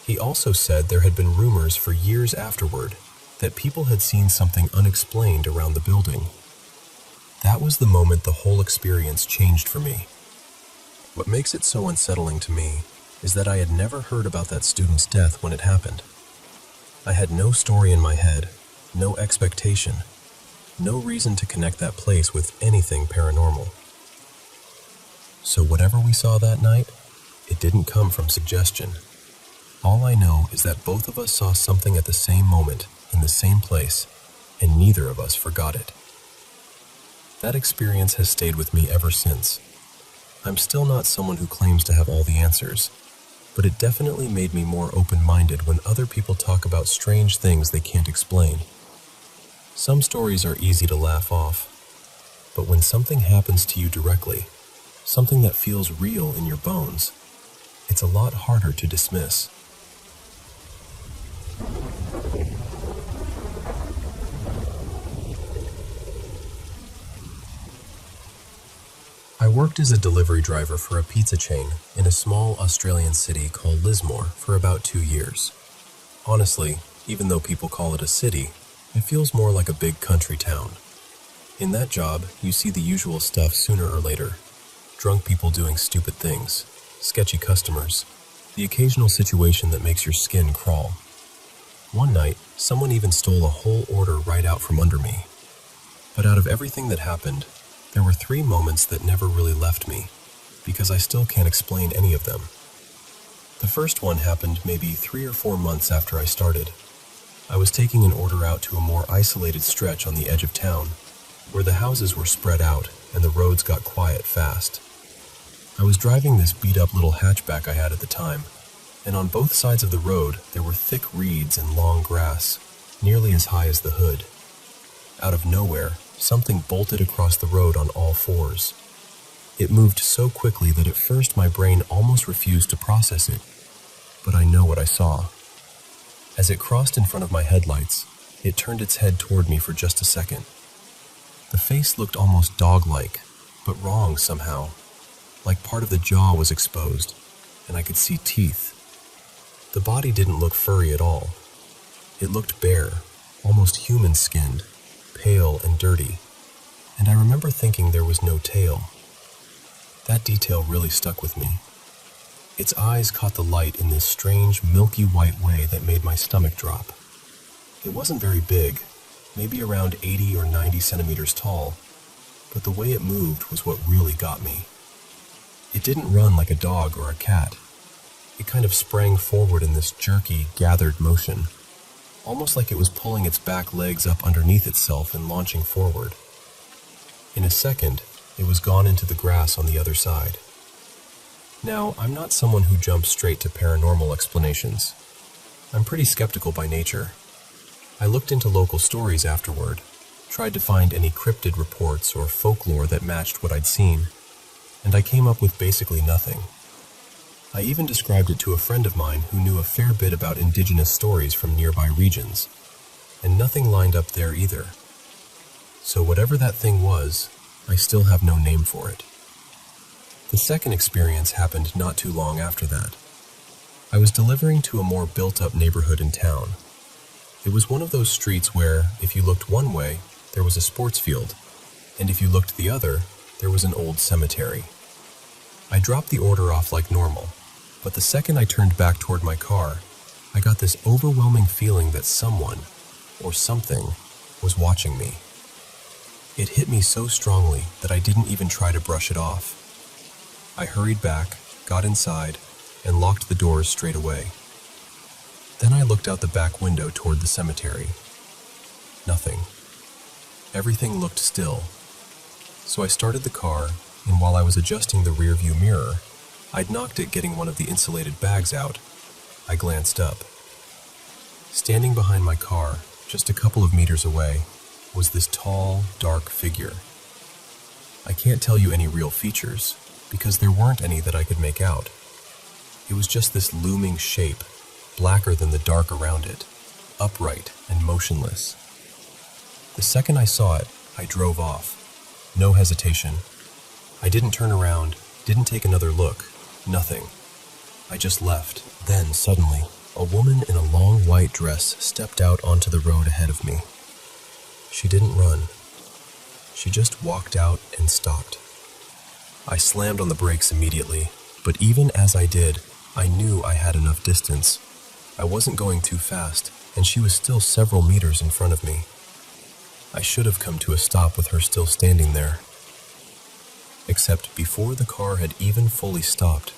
He also said there had been rumors for years afterward that people had seen something unexplained around the building. That was the moment the whole experience changed for me. What makes it so unsettling to me is that I had never heard about that student's death when it happened. I had no story in my head, no expectation, no reason to connect that place with anything paranormal. So whatever we saw that night, it didn't come from suggestion. All I know is that both of us saw something at the same moment, in the same place, and neither of us forgot it. That experience has stayed with me ever since, I'm still not someone who claims to have all the answers, but it definitely made me more open-minded when other people talk about strange things they can't explain. Some stories are easy to laugh off, but when something happens to you directly, something that feels real in your bones, it's a lot harder to dismiss. I worked as a delivery driver for a pizza chain in a small Australian city called Lismore for about 2 years. Honestly, even though people call it a city, it feels more like a big country town. In that job, you see the usual stuff sooner or later. Drunk people doing stupid things, sketchy customers, the occasional situation that makes your skin crawl. One night, someone even stole a whole order right out from under me. But out of everything that happened, there were 3 moments that never really left me, because I still can't explain any of them. The first one happened maybe 3 or 4 months after I started. I was taking an order out to a more isolated stretch on the edge of town, where the houses were spread out and the roads got quiet fast. I was driving this beat-up little hatchback I had at the time, and on both sides of the road there were thick reeds and long grass, nearly as high as the hood. Out of nowhere, something bolted across the road on all 4s. It moved so quickly that at first my brain almost refused to process it, but I know what I saw. As it crossed in front of my headlights, it turned its head toward me for just a second. The face looked almost dog-like, but wrong somehow, like part of the jaw was exposed, and I could see teeth. The body didn't look furry at all. It looked bare, almost human-skinned, pale and dirty, and I remember thinking there was no tail. That detail really stuck with me. Its eyes caught the light in this strange, milky white way that made my stomach drop. It wasn't very big, maybe around 80 or 90 centimeters tall, but the way it moved was what really got me. It didn't run like a dog or a cat. It kind of sprang forward in this jerky, gathered motion, almost like it was pulling its back legs up underneath itself and launching forward. In a second, it was gone into the grass on the other side. Now, I'm not someone who jumps straight to paranormal explanations. I'm pretty skeptical by nature. I looked into local stories afterward, tried to find any cryptid reports or folklore that matched what I'd seen, and I came up with basically nothing. I even described it to a friend of mine who knew a fair bit about indigenous stories from nearby regions, and nothing lined up there either. So whatever that thing was, I still have no name for it. The second experience happened not too long after that. I was delivering to a more built-up neighborhood in town. It was one of those streets where, if you looked one way, there was a sports field, and if you looked the other, there was an old cemetery. I dropped the order off like normal, but the second I turned back toward my car, I got this overwhelming feeling that someone, or something, was watching me. It hit me so strongly that I didn't even try to brush it off. I hurried back, got inside, and locked the doors straight away. Then I looked out the back window toward the cemetery. Nothing. Everything looked still. So I started the car, and while I was adjusting the rearview mirror, I'd knocked it getting one of the insulated bags out. I glanced up. Standing behind my car, just a couple of meters away, was this tall, dark figure. I can't tell you any real features, because there weren't any that I could make out. It was just this looming shape, blacker than the dark around it, upright and motionless. The second I saw it, I drove off. No hesitation. I didn't turn around, didn't take another look, nothing. I just left. Then, suddenly, a woman in a long white dress stepped out onto the road ahead of me. She didn't run. She just walked out and stopped. I slammed on the brakes immediately, but even as I did, I knew I had enough distance. I wasn't going too fast, and she was still several meters in front of me. I should have come to a stop with her still standing there. Except before the car had even fully stopped,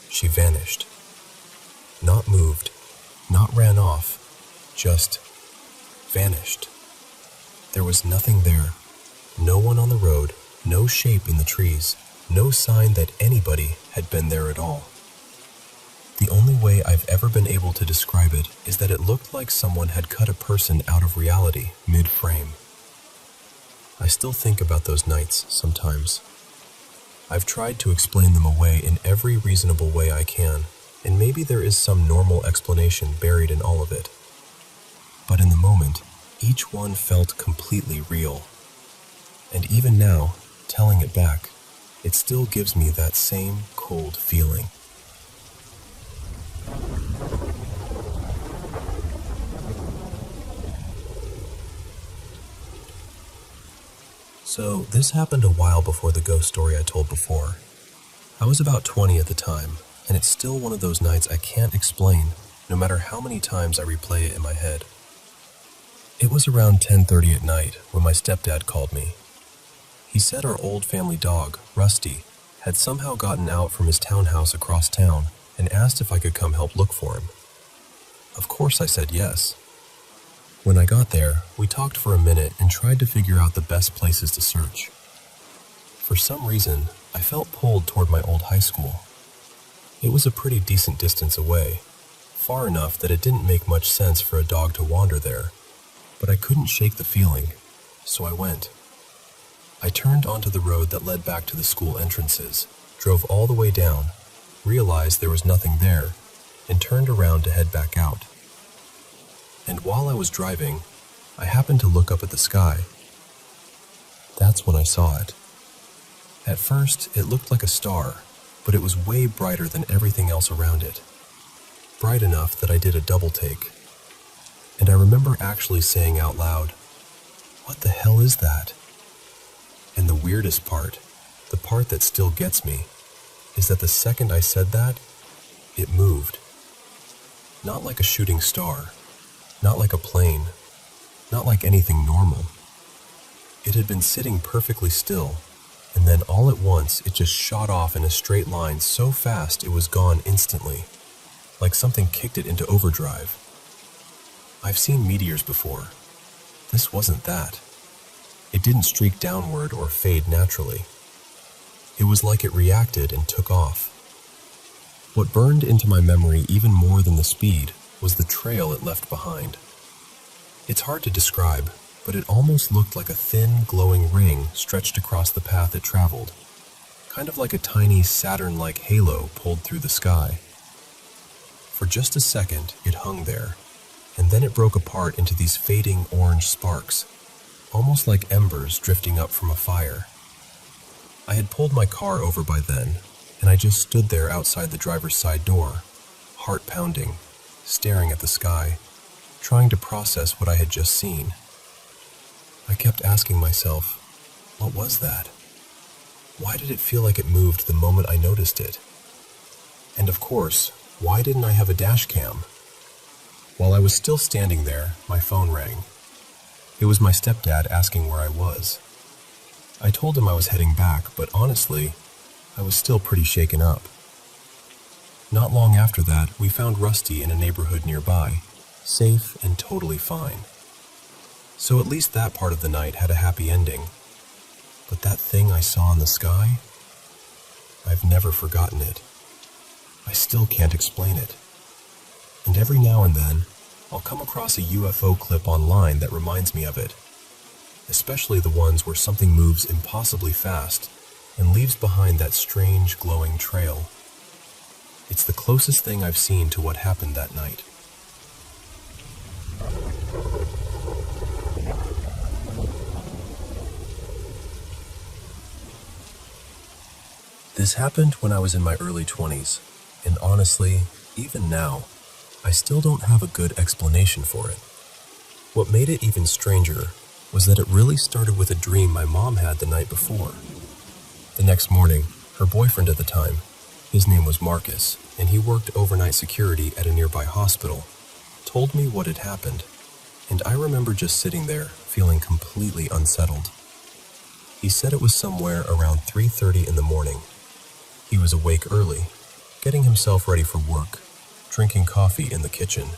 she vanished. Not moved, not ran off, just vanished. There was nothing there, no one on the road, no shape in the trees, no sign that anybody had been there at all. The only way I've ever been able to describe it is that it looked like someone had cut a person out of reality mid-frame. I still think about those nights sometimes. I've tried to explain them away in every reasonable way I can, and maybe there is some normal explanation buried in all of it. But in the moment, each one felt completely real. And even now, telling it back, it still gives me that same cold feeling. So, this happened a while before the ghost story I told before. I was about 20 at the time, and it's still one of those nights I can't explain, no matter how many times I replay it in my head. It was around 10:30 at night when my stepdad called me. He said our old family dog, Rusty, had somehow gotten out from his townhouse across town and asked if I could come help look for him. Of course I said yes. When I got there, we talked for a minute and tried to figure out the best places to search. For some reason, I felt pulled toward my old high school. It was a pretty decent distance away, far enough that it didn't make much sense for a dog to wander there, but I couldn't shake the feeling, so I went. I turned onto the road that led back to the school entrances, drove all the way down, realized there was nothing there, and turned around to head back out. And while I was driving, I happened to look up at the sky. That's when I saw it. At first, it looked like a star, but it was way brighter than everything else around it. Bright enough that I did a double take. And I remember actually saying out loud, "What the hell is that?" And the weirdest part, the part that still gets me, is that the second I said that, it moved. Not like a shooting star, not like a plane, not like anything normal. It had been sitting perfectly still, and then all at once it just shot off in a straight line so fast it was gone instantly, like something kicked it into overdrive. I've seen meteors before. This wasn't that. It didn't streak downward or fade naturally. It was like it reacted and took off. What burned into my memory even more than the speed was the trail it left behind. It's hard to describe, but it almost looked like a thin, glowing ring stretched across the path it traveled, kind of like a tiny Saturn-like halo pulled through the sky. For just a second, it hung there, and then it broke apart into these fading orange sparks, almost like embers drifting up from a fire. I had pulled my car over by then, and I just stood there outside the driver's side door, heart pounding, staring at the sky, trying to process what I had just seen. I kept asking myself, what was that? Why did it feel like it moved the moment I noticed it? And of course, why didn't I have a dash cam? While I was still standing there, my phone rang. It was my stepdad asking where I was. I told him I was heading back, but honestly, I was still pretty shaken up. Not long after that, we found Rusty in a neighborhood nearby, safe and totally fine. So at least that part of the night had a happy ending. But that thing I saw in the sky, I've never forgotten it. I still can't explain it. And every now and then, I'll come across a UFO clip online that reminds me of it, especially the ones where something moves impossibly fast and leaves behind that strange glowing trail. It's the closest thing I've seen to what happened that night. This happened when I was in my early 20s, and honestly, even now, I still don't have a good explanation for it. What made it even stranger was that it really started with a dream my mom had the night before. The next morning, her boyfriend at the time, his name was Marcus, and he worked overnight security at a nearby hospital, told me what had happened, and I remember just sitting there, feeling completely unsettled. He said it was somewhere around 3:30 in the morning. He was awake early, getting himself ready for work, drinking coffee in the kitchen,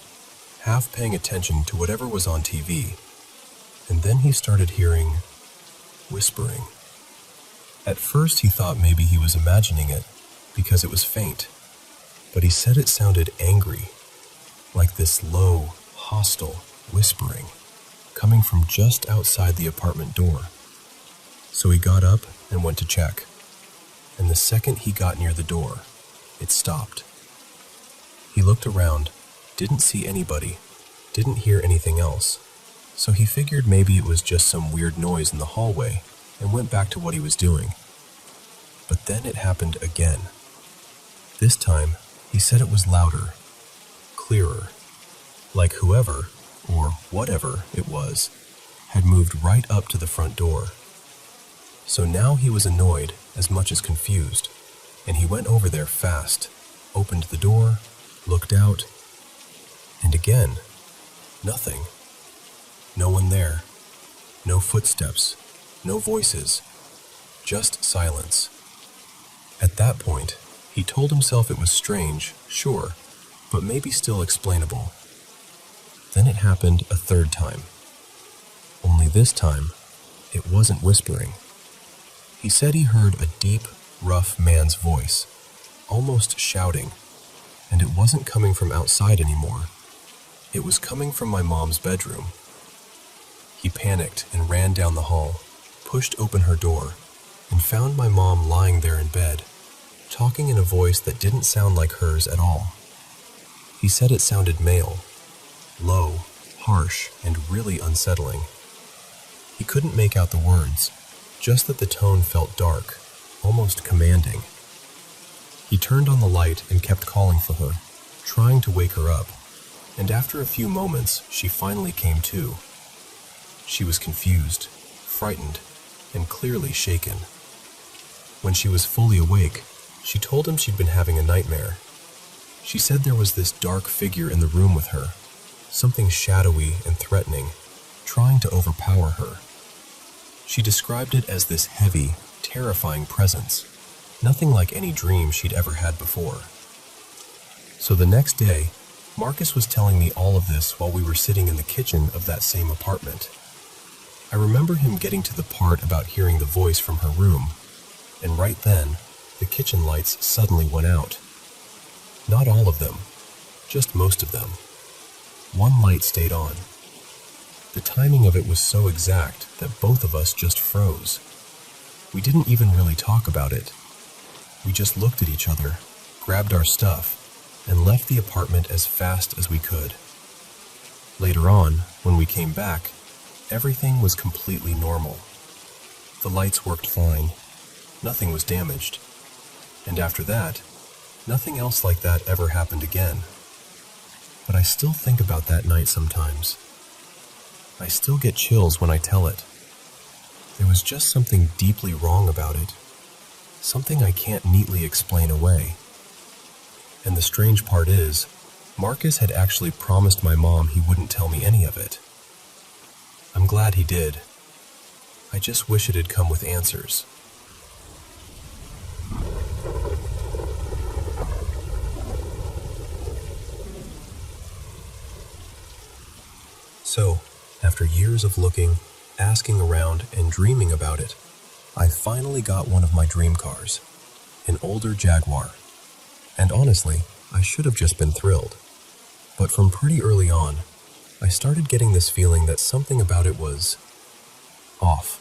half paying attention to whatever was on TV, and then he started hearing whispering. At first he thought maybe he was imagining it because it was faint, but he said it sounded angry, like this low, hostile whispering coming from just outside the apartment door. So he got up and went to check, and the second he got near the door, it stopped. He looked around, didn't see anybody, didn't hear anything else, so he figured maybe it was just some weird noise in the hallway and went back to what he was doing. But then it happened again. This time, he said it was louder, clearer, like whoever, or whatever it was, had moved right up to the front door. So now he was annoyed as much as confused, and he went over there fast, opened the door, looked out, and again, nothing. No one there. No footsteps. No voices. Just silence. At that point, he told himself it was strange, sure, but maybe still explainable. Then it happened a third time. Only this time, it wasn't whispering. He said he heard a deep, rough man's voice, almost shouting, and it wasn't coming from outside anymore. It was coming from my mom's bedroom. He panicked and ran down the hall, pushed open her door, and found my mom lying there in bed, talking in a voice that didn't sound like hers at all. He said it sounded male, low, harsh, and really unsettling. He couldn't make out the words, just that the tone felt dark, almost commanding. He turned on the light and kept calling for her, trying to wake her up, and after a few moments, she finally came to. She was confused, frightened, and clearly shaken. When she was fully awake, she told him she'd been having a nightmare. She said there was this dark figure in the room with her, something shadowy and threatening, trying to overpower her. She described it as this heavy, terrifying presence, nothing like any dream she'd ever had before. So the next day, Marcus was telling me all of this while we were sitting in the kitchen of that same apartment. I remember him getting to the part about hearing the voice from her room, and right then, the kitchen lights suddenly went out. Not all of them, just most of them. One light stayed on. The timing of it was so exact that both of us just froze. We didn't even really talk about it. We just looked at each other, grabbed our stuff, and left the apartment as fast as we could. Later on, when we came back, everything was completely normal. The lights worked fine. Nothing was damaged. And after that, nothing else like that ever happened again. But I still think about that night sometimes. I still get chills when I tell it. There was just something deeply wrong about it. Something I can't neatly explain away. And the strange part is, Marcus had actually promised my mom he wouldn't tell me any of it. I'm glad he did. I just wish it had come with answers. So, after years of looking, asking around, and dreaming about it, I finally got one of my dream cars, an older Jaguar. And honestly, I should have just been thrilled. But from pretty early on, I started getting this feeling that something about it was off.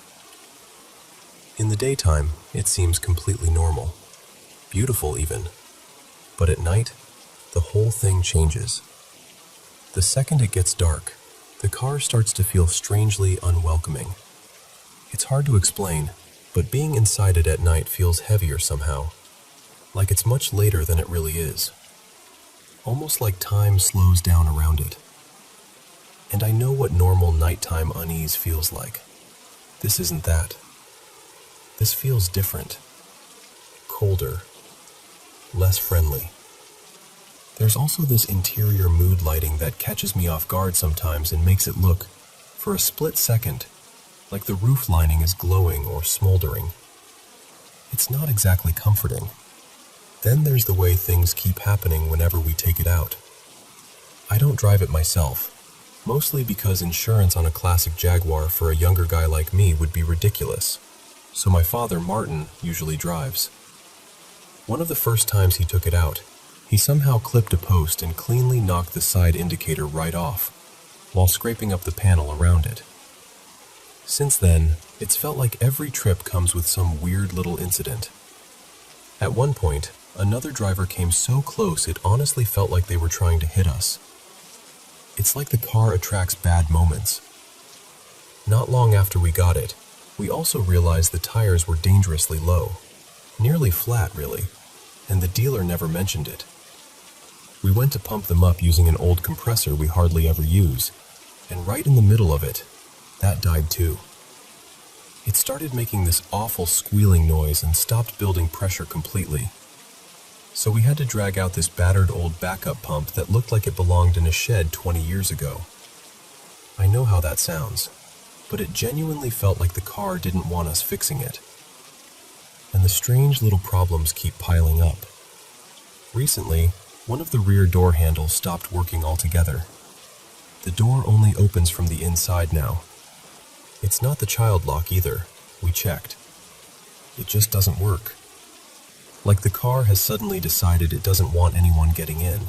In the daytime, it seems completely normal, beautiful even. But at night, the whole thing changes. The second it gets dark, the car starts to feel strangely unwelcoming. It's hard to explain, but being inside it at night feels heavier somehow, like it's much later than it really is. Almost like time slows down around it. And I know what normal nighttime unease feels like. This isn't that. This feels different, colder, less friendly. There's also this interior mood lighting that catches me off guard sometimes and makes it look, for a split second, like the roof lining is glowing or smoldering. It's not exactly comforting. Then there's the way things keep happening whenever we take it out. I don't drive it myself, mostly because insurance on a classic Jaguar for a younger guy like me would be ridiculous. so my father, Martin, usually drives. One of the first times he took it out, he somehow clipped a post and cleanly knocked the side indicator right off, while scraping up the panel around it. Since then, it's felt like every trip comes with some weird little incident. At one point, another driver came so close it honestly felt like they were trying to hit us. It's like the car attracts bad moments. Not long after we got it, we also realized the tires were dangerously low, nearly flat really, and the dealer never mentioned it. We went to pump them up using an old compressor we hardly ever use, and right in the middle of it, that died too. It started making this awful squealing noise and stopped building pressure completely. So we had to drag out this battered old backup pump that looked like it belonged in a shed 20 years ago. I know how that sounds, but it genuinely felt like the car didn't want us fixing it. And the strange little problems keep piling up. Recently, one of the rear door handles stopped working altogether. The door only opens from the inside now. It's not the child lock either. We checked. It just doesn't work. Like the car has suddenly decided it doesn't want anyone getting in.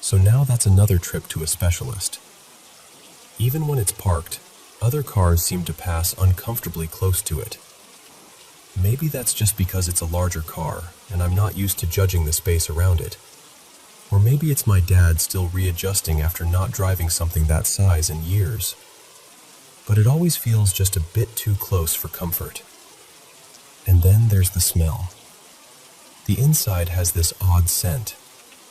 So now that's another trip to a specialist. Even when it's parked, other cars seem to pass uncomfortably close to it. Maybe that's just because it's a larger car and I'm not used to judging the space around it. Or maybe it's my dad still readjusting after not driving something that size in years. But it always feels just a bit too close for comfort. And then there's the smell. The inside has this odd scent,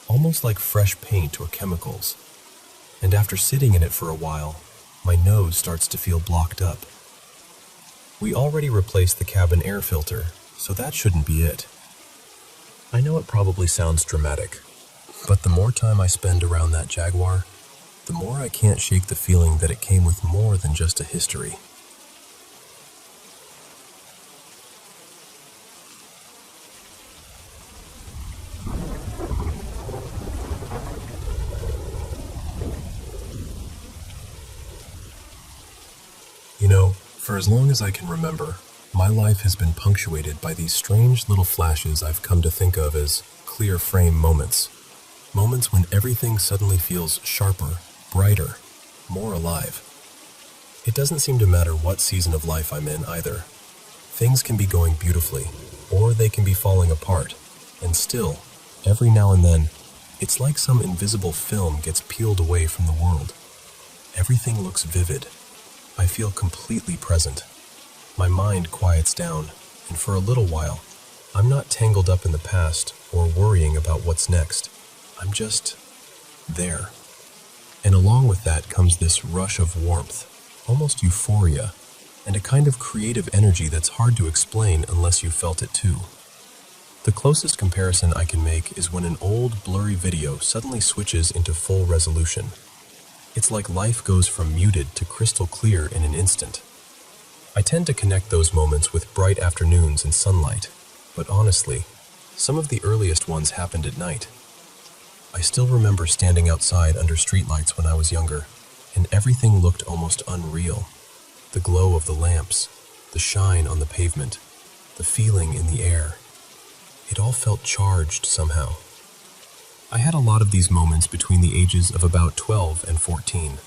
almost like fresh paint or chemicals. And after sitting in it for a while, my nose starts to feel blocked up. We already replaced the cabin air filter, so that shouldn't be it. I know it probably sounds dramatic, but the more time I spend around that Jaguar, the more I can't shake the feeling that it came with more than just a history. You know, for as long as I can remember, my life has been punctuated by these strange little flashes I've come to think of as clear frame moments. Moments when everything suddenly feels sharper, brighter, more alive. It doesn't seem to matter what season of life I'm in either. Things can be going beautifully, or they can be falling apart, and still, every now and then, it's like some invisible film gets peeled away from the world. Everything looks vivid. I feel completely present. My mind quiets down, and for a little while, I'm not tangled up in the past or worrying about what's next. I'm just there. And along with that comes this rush of warmth, almost euphoria, and a kind of creative energy that's hard to explain unless you felt it too. The closest comparison I can make is when an old, blurry video suddenly switches into full resolution. It's like life goes from muted to crystal clear in an instant. I tend to connect those moments with bright afternoons and sunlight, but honestly, some of the earliest ones happened at night. I still remember standing outside under streetlights when I was younger, and everything looked almost unreal. The glow of the lamps, the shine on the pavement, the feeling in the air. It all felt charged somehow. I had a lot of these moments between the ages of about 12 and 14.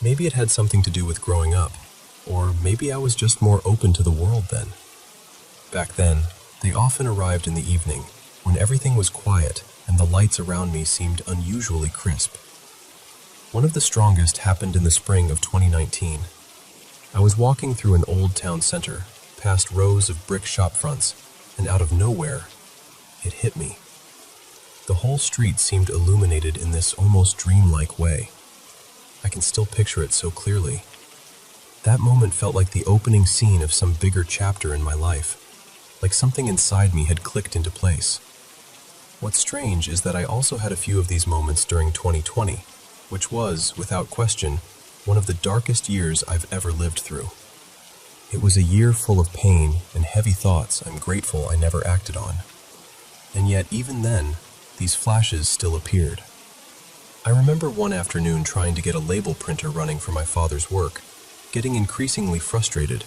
Maybe it had something to do with growing up, or maybe I was just more open to the world then. Back then, they often arrived in the evening, when everything was quiet and the lights around me seemed unusually crisp. One of the strongest happened in the spring of 2019. I was walking through an old town center, past rows of brick shop fronts, and out of nowhere, it hit me. The whole street seemed illuminated in this almost dreamlike way. I can still picture it so clearly. That moment felt like the opening scene of some bigger chapter in my life, like something inside me had clicked into place. What's strange is that I also had a few of these moments during 2020, which was, without question, one of the darkest years I've ever lived through. It was a year full of pain and heavy thoughts I'm grateful I never acted on. And yet, even then, these flashes still appeared. I remember one afternoon trying to get a label printer running for my father's work, getting increasingly frustrated.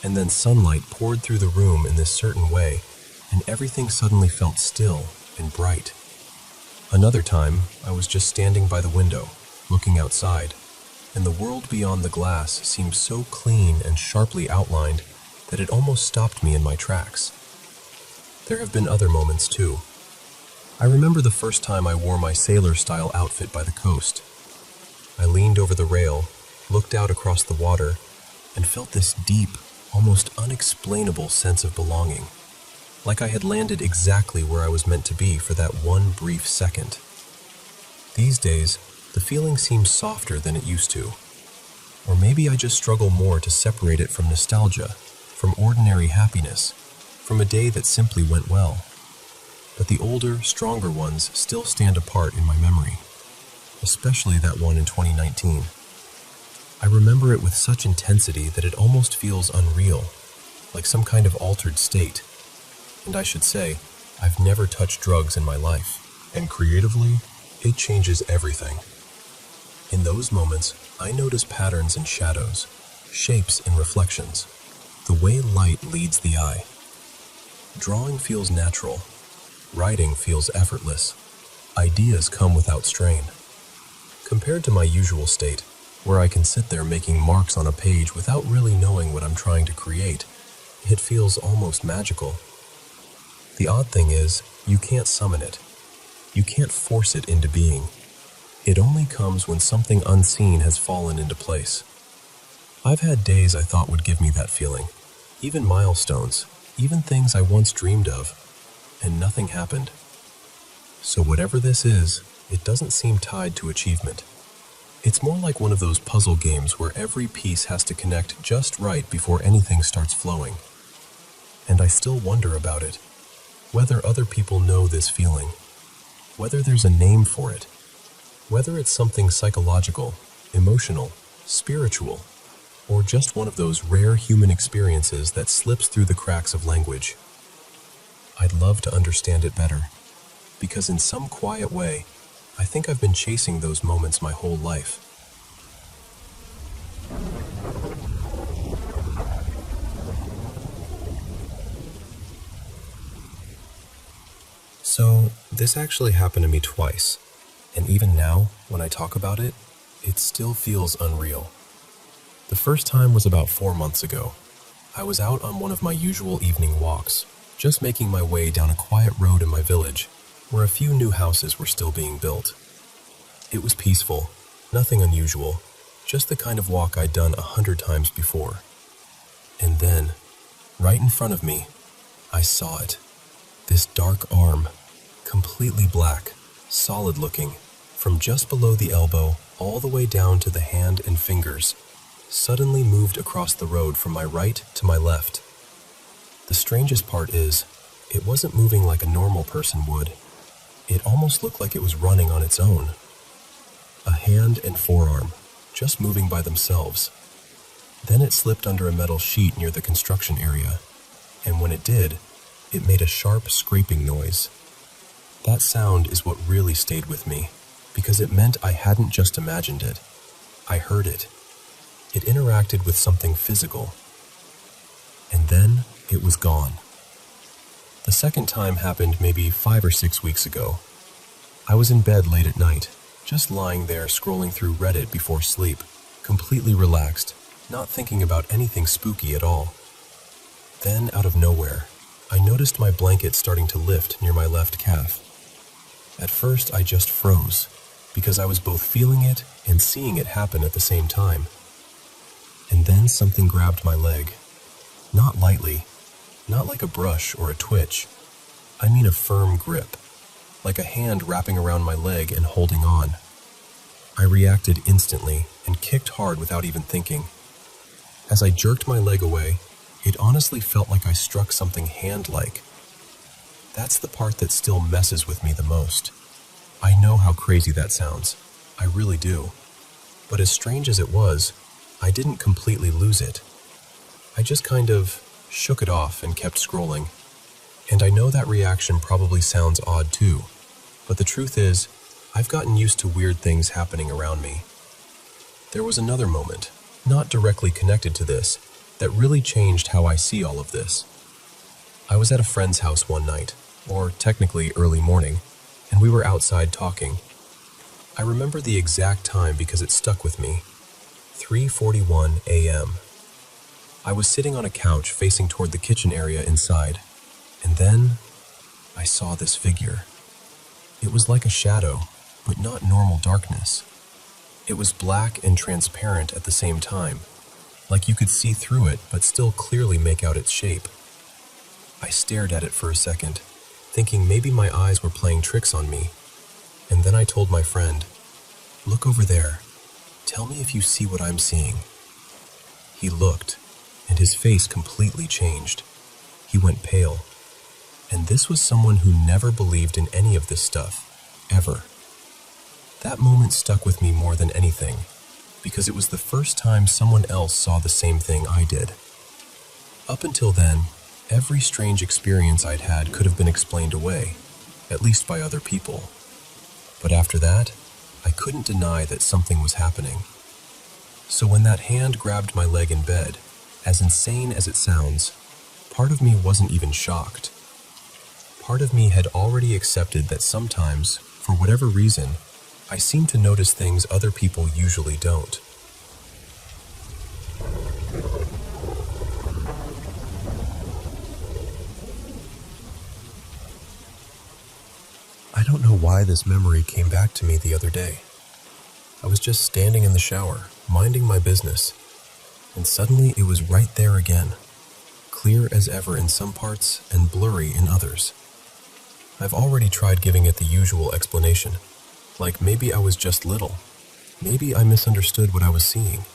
and then sunlight poured through the room in this certain way, and everything suddenly felt still and bright. Another time, I was just standing by the window, looking outside, and the world beyond the glass seemed so clean and sharply outlined that it almost stopped me in my tracks. There have been other moments too. I remember the first time I wore my sailor-style outfit by the coast. I leaned over the rail, looked out across the water, and felt this deep, almost unexplainable sense of belonging, like I had landed exactly where I was meant to be for that one brief second. These days, the feeling seems softer than it used to. Or maybe I just struggle more to separate it from nostalgia, from ordinary happiness, from a day that simply went well. But the older, stronger ones still stand apart in my memory, especially that one in 2019. I remember it with such intensity that it almost feels unreal, like some kind of altered state. And I should say, I've never touched drugs in my life, and creatively, it changes everything. In those moments, I notice patterns in shadows, shapes in reflections, the way light leads the eye. Drawing feels natural. Writing feels effortless. Ideas come without strain. Compared to my usual state, where I can sit there making marks on a page without really knowing what I'm trying to create, it feels almost magical. The odd thing is, you can't summon it. You can't force it into being. It only comes when something unseen has fallen into place. I've had days I thought would give me that feeling, even milestones, even things I once dreamed of, and nothing happened. So whatever this is, it doesn't seem tied to achievement. It's more like one of those puzzle games where every piece has to connect just right before anything starts flowing. And I still wonder about it, whether other people know this feeling, whether there's a name for it, whether it's something psychological, emotional, spiritual, or just one of those rare human experiences that slips through the cracks of language. I'd love to understand it better, because in some quiet way, I think I've been chasing those moments my whole life. So, this actually happened to me twice, and even now, when I talk about it, it still feels unreal. The first time was about 4 months ago. I was out on one of my usual evening walks, just making my way down a quiet road in my village, where a few new houses were still being built. It was peaceful, nothing unusual, just the kind of walk I'd done 100 times before. And then, right in front of me, I saw it. This dark arm, completely black, solid-looking, from just below the elbow all the way down to the hand and fingers, suddenly moved across the road from my right to my left. The strangest part is, it wasn't moving like a normal person would. It almost looked like it was running on its own. A hand and forearm, just moving by themselves. Then it slipped under a metal sheet near the construction area, and when it did, it made a sharp scraping noise. That sound is what really stayed with me, because it meant I hadn't just imagined it. I heard it. It interacted with something physical. And then it was gone. The second time happened maybe 5 or 6 weeks ago. I was in bed late at night, just lying there scrolling through Reddit before sleep, completely relaxed, not thinking about anything spooky at all. Then, out of nowhere, I noticed my blanket starting to lift near my left calf. At first, I just froze, because I was both feeling it and seeing it happen at the same time. And then something grabbed my leg. Not lightly, not like a brush or a twitch. I mean a firm grip, like a hand wrapping around my leg and holding on. I reacted instantly and kicked hard without even thinking. As I jerked my leg away, it honestly felt like I struck something hand-like. That's the part that still messes with me the most. I know how crazy that sounds. I really do. But as strange as it was, I didn't completely lose it. I just kind of shook it off and kept scrolling. And I know that reaction probably sounds odd too, but the truth is, I've gotten used to weird things happening around me. There was another moment, not directly connected to this, that really changed how I see all of this. I was at a friend's house one night, or technically early morning, and we were outside talking. I remember the exact time because it stuck with me. 3:41 a.m. I was sitting on a couch facing toward the kitchen area inside, and then I saw this figure. It was like a shadow, but not normal darkness. It was black and transparent at the same time, like you could see through it but still clearly make out its shape. I stared at it for a second, thinking maybe my eyes were playing tricks on me, and then I told my friend, "Look over there. Tell me if you see what I'm seeing." He looked, and his face completely changed. He went pale, and this was someone who never believed in any of this stuff, ever. That moment stuck with me more than anything, because it was the first time someone else saw the same thing I did. Up until then, every strange experience I'd had could have been explained away, at least by other people. But after that, I couldn't deny that something was happening. So when that hand grabbed my leg in bed, as insane as it sounds, part of me wasn't even shocked. Part of me had already accepted that sometimes, for whatever reason, I seem to notice things other people usually don't. I don't know why this memory came back to me the other day. I was just standing in the shower, minding my business, and suddenly it was right there again, clear as ever in some parts and blurry in others. I've already tried giving it the usual explanation, like maybe I was just little, maybe I misunderstood what I was seeing,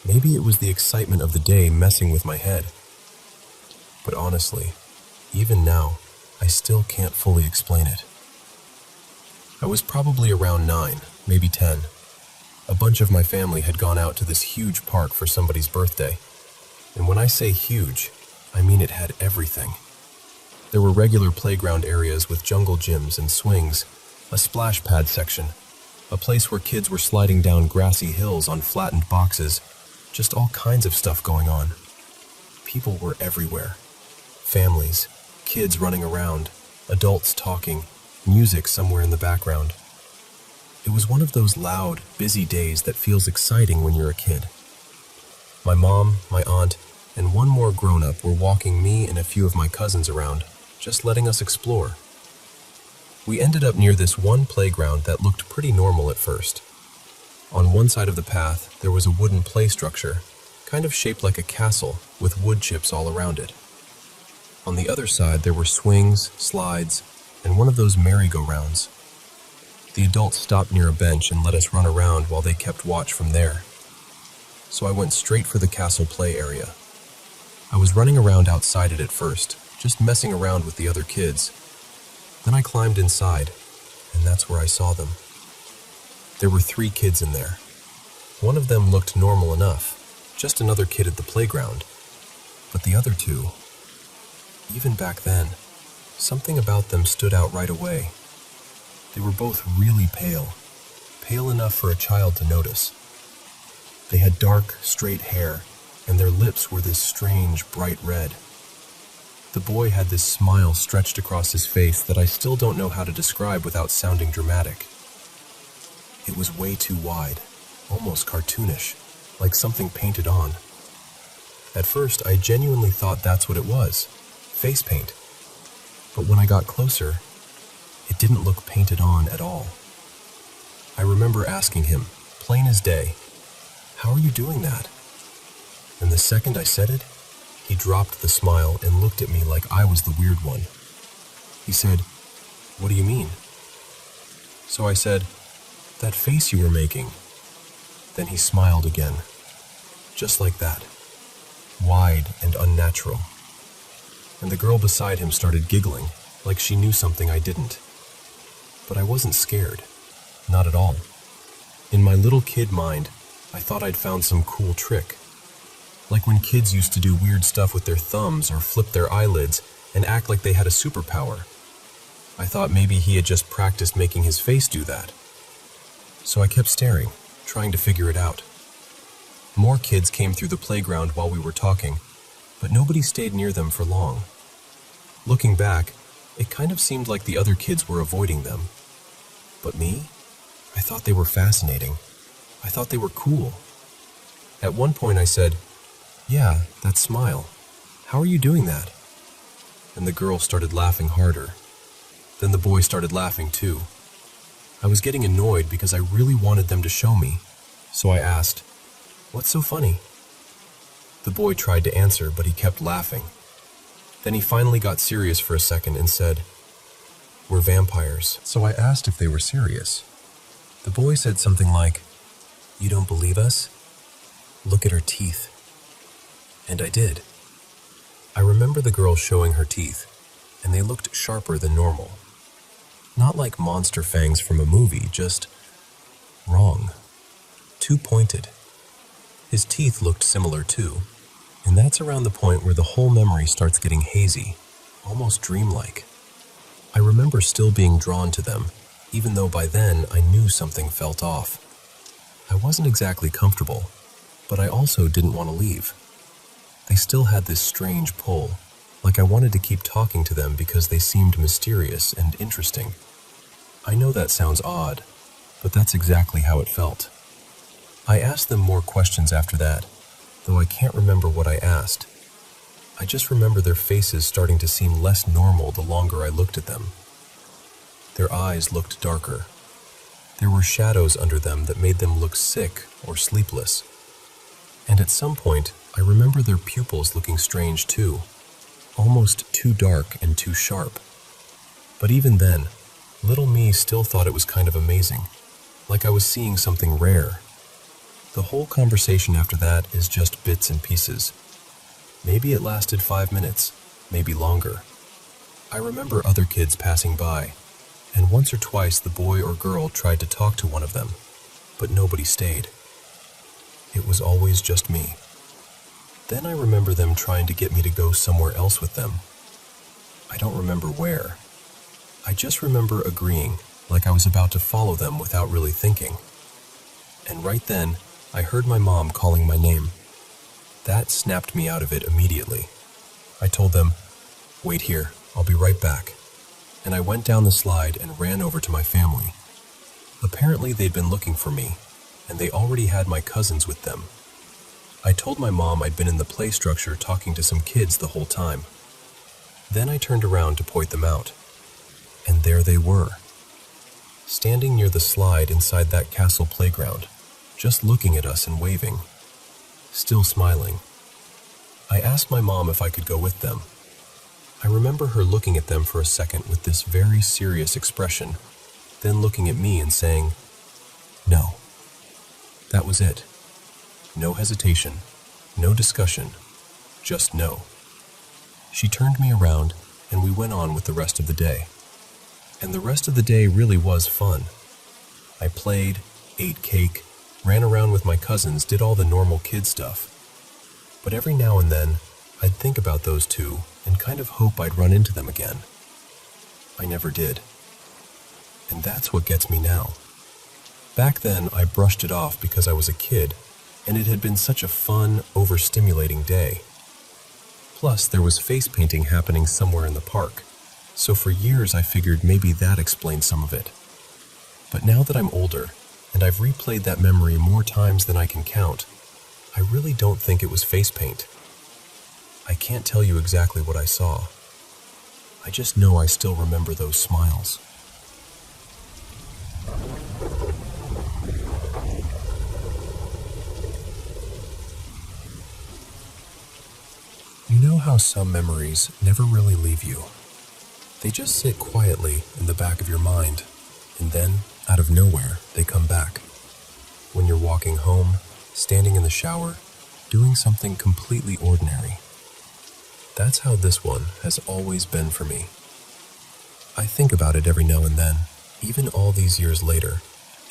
maybe it was the excitement of the day messing with my head. But honestly, even now, I still can't fully explain it. I was probably around 9, maybe 10. A bunch of my family had gone out to this huge park for somebody's birthday. And when I say huge, I mean it had everything. There were regular playground areas with jungle gyms and swings, a splash pad section, a place where kids were sliding down grassy hills on flattened boxes, just all kinds of stuff going on. People were everywhere. Families, kids running around, adults talking, music somewhere in the background. It was one of those loud, busy days that feels exciting when you're a kid. My mom, my aunt, and one more grown-up were walking me and a few of my cousins around, just letting us explore. We ended up near this one playground that looked pretty normal at first. On one side of the path, there was a wooden play structure, kind of shaped like a castle, with wood chips all around it. On the other side, there were swings, slides, and one of those merry-go-rounds. The adults stopped near a bench and let us run around while they kept watch from there. So I went straight for the castle play area. I was running around outside it at first, just messing around with the other kids. Then I climbed inside, and that's where I saw them. There were 3 kids in there. One of them looked normal enough, just another kid at the playground. But the other 2, even back then, something about them stood out right away. They were both really pale, pale enough for a child to notice. They had dark, straight hair, and their lips were this strange, bright red. The boy had this smile stretched across his face that I still don't know how to describe without sounding dramatic. It was way too wide, almost cartoonish, like something painted on. At first, I genuinely thought that's what it was, face paint. But when I got closer, it didn't look painted on at all. I remember asking him, plain as day, "How are you doing that?" And the second I said it, he dropped the smile and looked at me like I was the weird one. He said, "What do you mean?" So I said, "That face you were making." Then he smiled again, just like that, wide and unnatural. And the girl beside him started giggling, like she knew something I didn't. But I wasn't scared, not at all. In my little kid mind, I thought I'd found some cool trick. Like when kids used to do weird stuff with their thumbs or flip their eyelids and act like they had a superpower. I thought maybe he had just practiced making his face do that. So I kept staring, trying to figure it out. More kids came through the playground while we were talking, but nobody stayed near them for long. Looking back, it kind of seemed like the other kids were avoiding them. But me? I thought they were fascinating. I thought they were cool. At one point I said, "Yeah, that smile. How are you doing that?" And the girl started laughing harder. Then the boy started laughing too. I was getting annoyed because I really wanted them to show me, so I asked, "What's so funny?" The boy tried to answer, but he kept laughing. Then he finally got serious for a second and said, "We're vampires." So I asked if they were serious. The boy said something like, "You don't believe us? Look at her teeth." And I did. I remember the girl showing her teeth, and they looked sharper than normal. Not like monster fangs from a movie, just wrong. Too pointed. His teeth looked similar too, and that's around the point where the whole memory starts getting hazy, almost dreamlike. I remember still being drawn to them, even though by then I knew something felt off. I wasn't exactly comfortable, but I also didn't want to leave. They still had this strange pull, like I wanted to keep talking to them because they seemed mysterious and interesting. I know that sounds odd, but that's exactly how it felt. I asked them more questions after that, though I can't remember what I asked. I just remember their faces starting to seem less normal the longer I looked at them. Their eyes looked darker. There were shadows under them that made them look sick or sleepless. And at some point, I remember their pupils looking strange too, almost too dark and too sharp. But even then, little me still thought it was kind of amazing, like I was seeing something rare. The whole conversation after that is just bits and pieces. Maybe it lasted 5 minutes, maybe longer. I remember other kids passing by, and once or twice the boy or girl tried to talk to one of them, but nobody stayed. It was always just me. Then I remember them trying to get me to go somewhere else with them. I don't remember where. I just remember agreeing, like I was about to follow them without really thinking. And right then, I heard my mom calling my name. That snapped me out of it immediately. I told them, "Wait here, I'll be right back." And I went down the slide and ran over to my family. Apparently they'd been looking for me, and they already had my cousins with them. I told my mom I'd been in the play structure talking to some kids the whole time. Then I turned around to point them out. And there they were, standing near the slide inside that castle playground, just looking at us and waving, still smiling. I asked my mom if I could go with them. I remember her looking at them for a second with this very serious expression, then looking at me and saying, "No." That was it. No hesitation, no discussion, just no. She turned me around, and we went on with the rest of the day. And the rest of the day really was fun. I played, ate cake, ran around with my cousins, did all the normal kid stuff. But every now and then, I'd think about those two and kind of hope I'd run into them again. I never did. And that's what gets me now. Back then, I brushed it off because I was a kid, and it had been such a fun, overstimulating day. Plus, there was face painting happening somewhere in the park, so for years I figured maybe that explained some of it. But now that I'm older, and I've replayed that memory more times than I can count, I really don't think it was face paint. I can't tell you exactly what I saw. I just know I still remember those smiles. You know how some memories never really leave you? They just sit quietly in the back of your mind, and then, out of nowhere, they come back. When you're walking home, standing in the shower, doing something completely ordinary. That's how this one has always been for me. I think about it every now and then, even all these years later,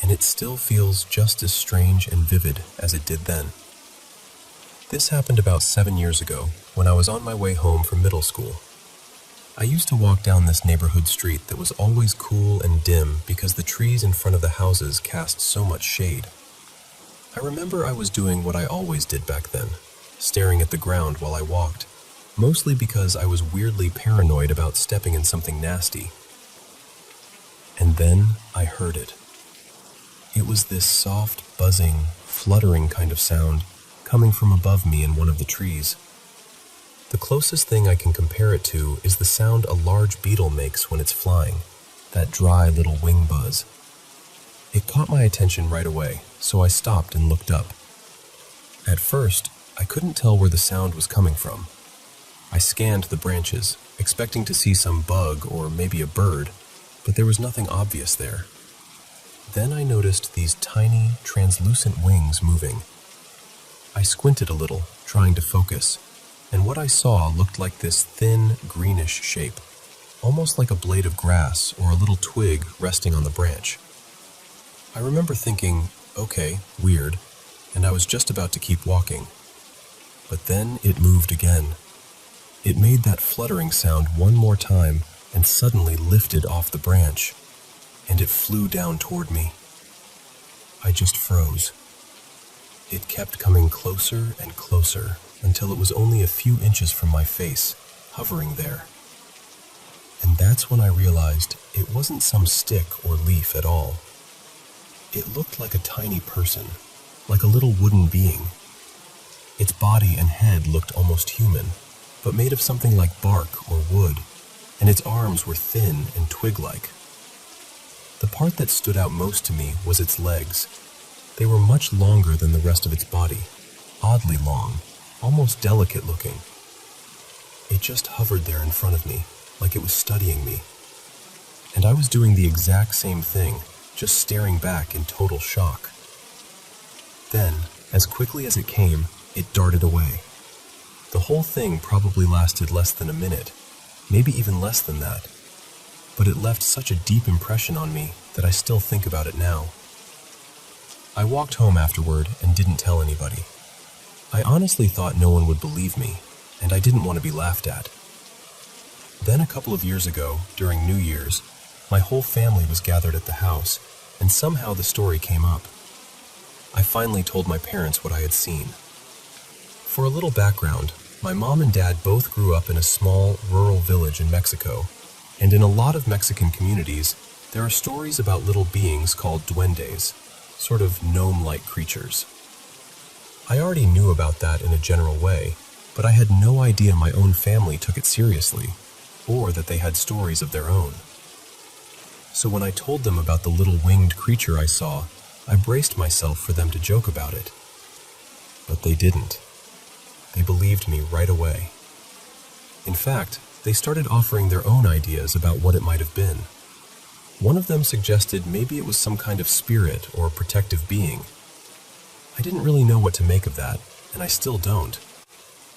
and it still feels just as strange and vivid as it did then. This happened about 7 years ago when I was on my way home from middle school. I used to walk down this neighborhood street that was always cool and dim because the trees in front of the houses cast so much shade. I remember I was doing what I always did back then, staring at the ground while I walked, mostly because I was weirdly paranoid about stepping in something nasty. And then I heard it. It was this soft, buzzing, fluttering kind of sound coming from above me in one of the trees. The closest thing I can compare it to is the sound a large beetle makes when it's flying, that dry little wing buzz. It caught my attention right away, so I stopped and looked up. At first, I couldn't tell where the sound was coming from. I scanned the branches, expecting to see some bug or maybe a bird, but there was nothing obvious there. Then I noticed these tiny, translucent wings moving. I squinted a little, trying to focus, and what I saw looked like this thin, greenish shape, almost like a blade of grass or a little twig resting on the branch. I remember thinking, okay, weird, and I was just about to keep walking. But then it moved again. It made that fluttering sound one more time and suddenly lifted off the branch, and it flew down toward me. I just froze. It kept coming closer and closer until it was only a few inches from my face, hovering there. And that's when I realized it wasn't some stick or leaf at all. It looked like a tiny person, like a little wooden being. Its body and head looked almost human, but made of something like bark or wood, and its arms were thin and twig-like. The part that stood out most to me was its legs. They were much longer than the rest of its body, oddly long, almost delicate looking. It just hovered there in front of me, like it was studying me. And I was doing the exact same thing, just staring back in total shock. Then, as quickly as it came, it darted away. The whole thing probably lasted less than a minute, maybe even less than that. But it left such a deep impression on me that I still think about it now. I walked home afterward and didn't tell anybody. I honestly thought no one would believe me, and I didn't want to be laughed at. Then a couple of years ago, during New Year's, my whole family was gathered at the house, and somehow the story came up. I finally told my parents what I had seen. For a little background, my mom and dad both grew up in a small, rural village in Mexico, and in a lot of Mexican communities, there are stories about little beings called duendes, sort of gnome-like creatures. I already knew about that in a general way, but I had no idea my own family took it seriously, or that they had stories of their own. So when I told them about the little winged creature I saw, I braced myself for them to joke about it. But they didn't. They believed me right away. In fact, they started offering their own ideas about what it might have been. One of them suggested maybe it was some kind of spirit or protective being. I didn't really know what to make of that, and I still don't.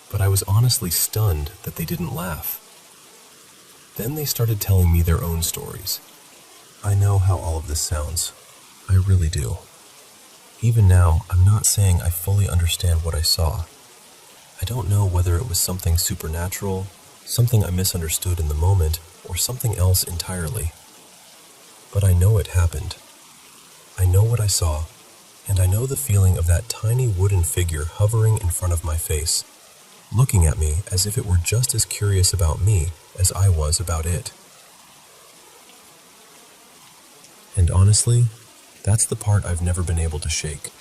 But I was honestly stunned that they didn't laugh. Then they started telling me their own stories. I know how all of this sounds. I really do. Even now, I'm not saying I fully understand what I saw. I don't know whether it was something supernatural, something I misunderstood in the moment, or something else entirely. But I know it happened. I know what I saw, and I know the feeling of that tiny wooden figure hovering in front of my face, looking at me as if it were just as curious about me as I was about it. And honestly, that's the part I've never been able to shake.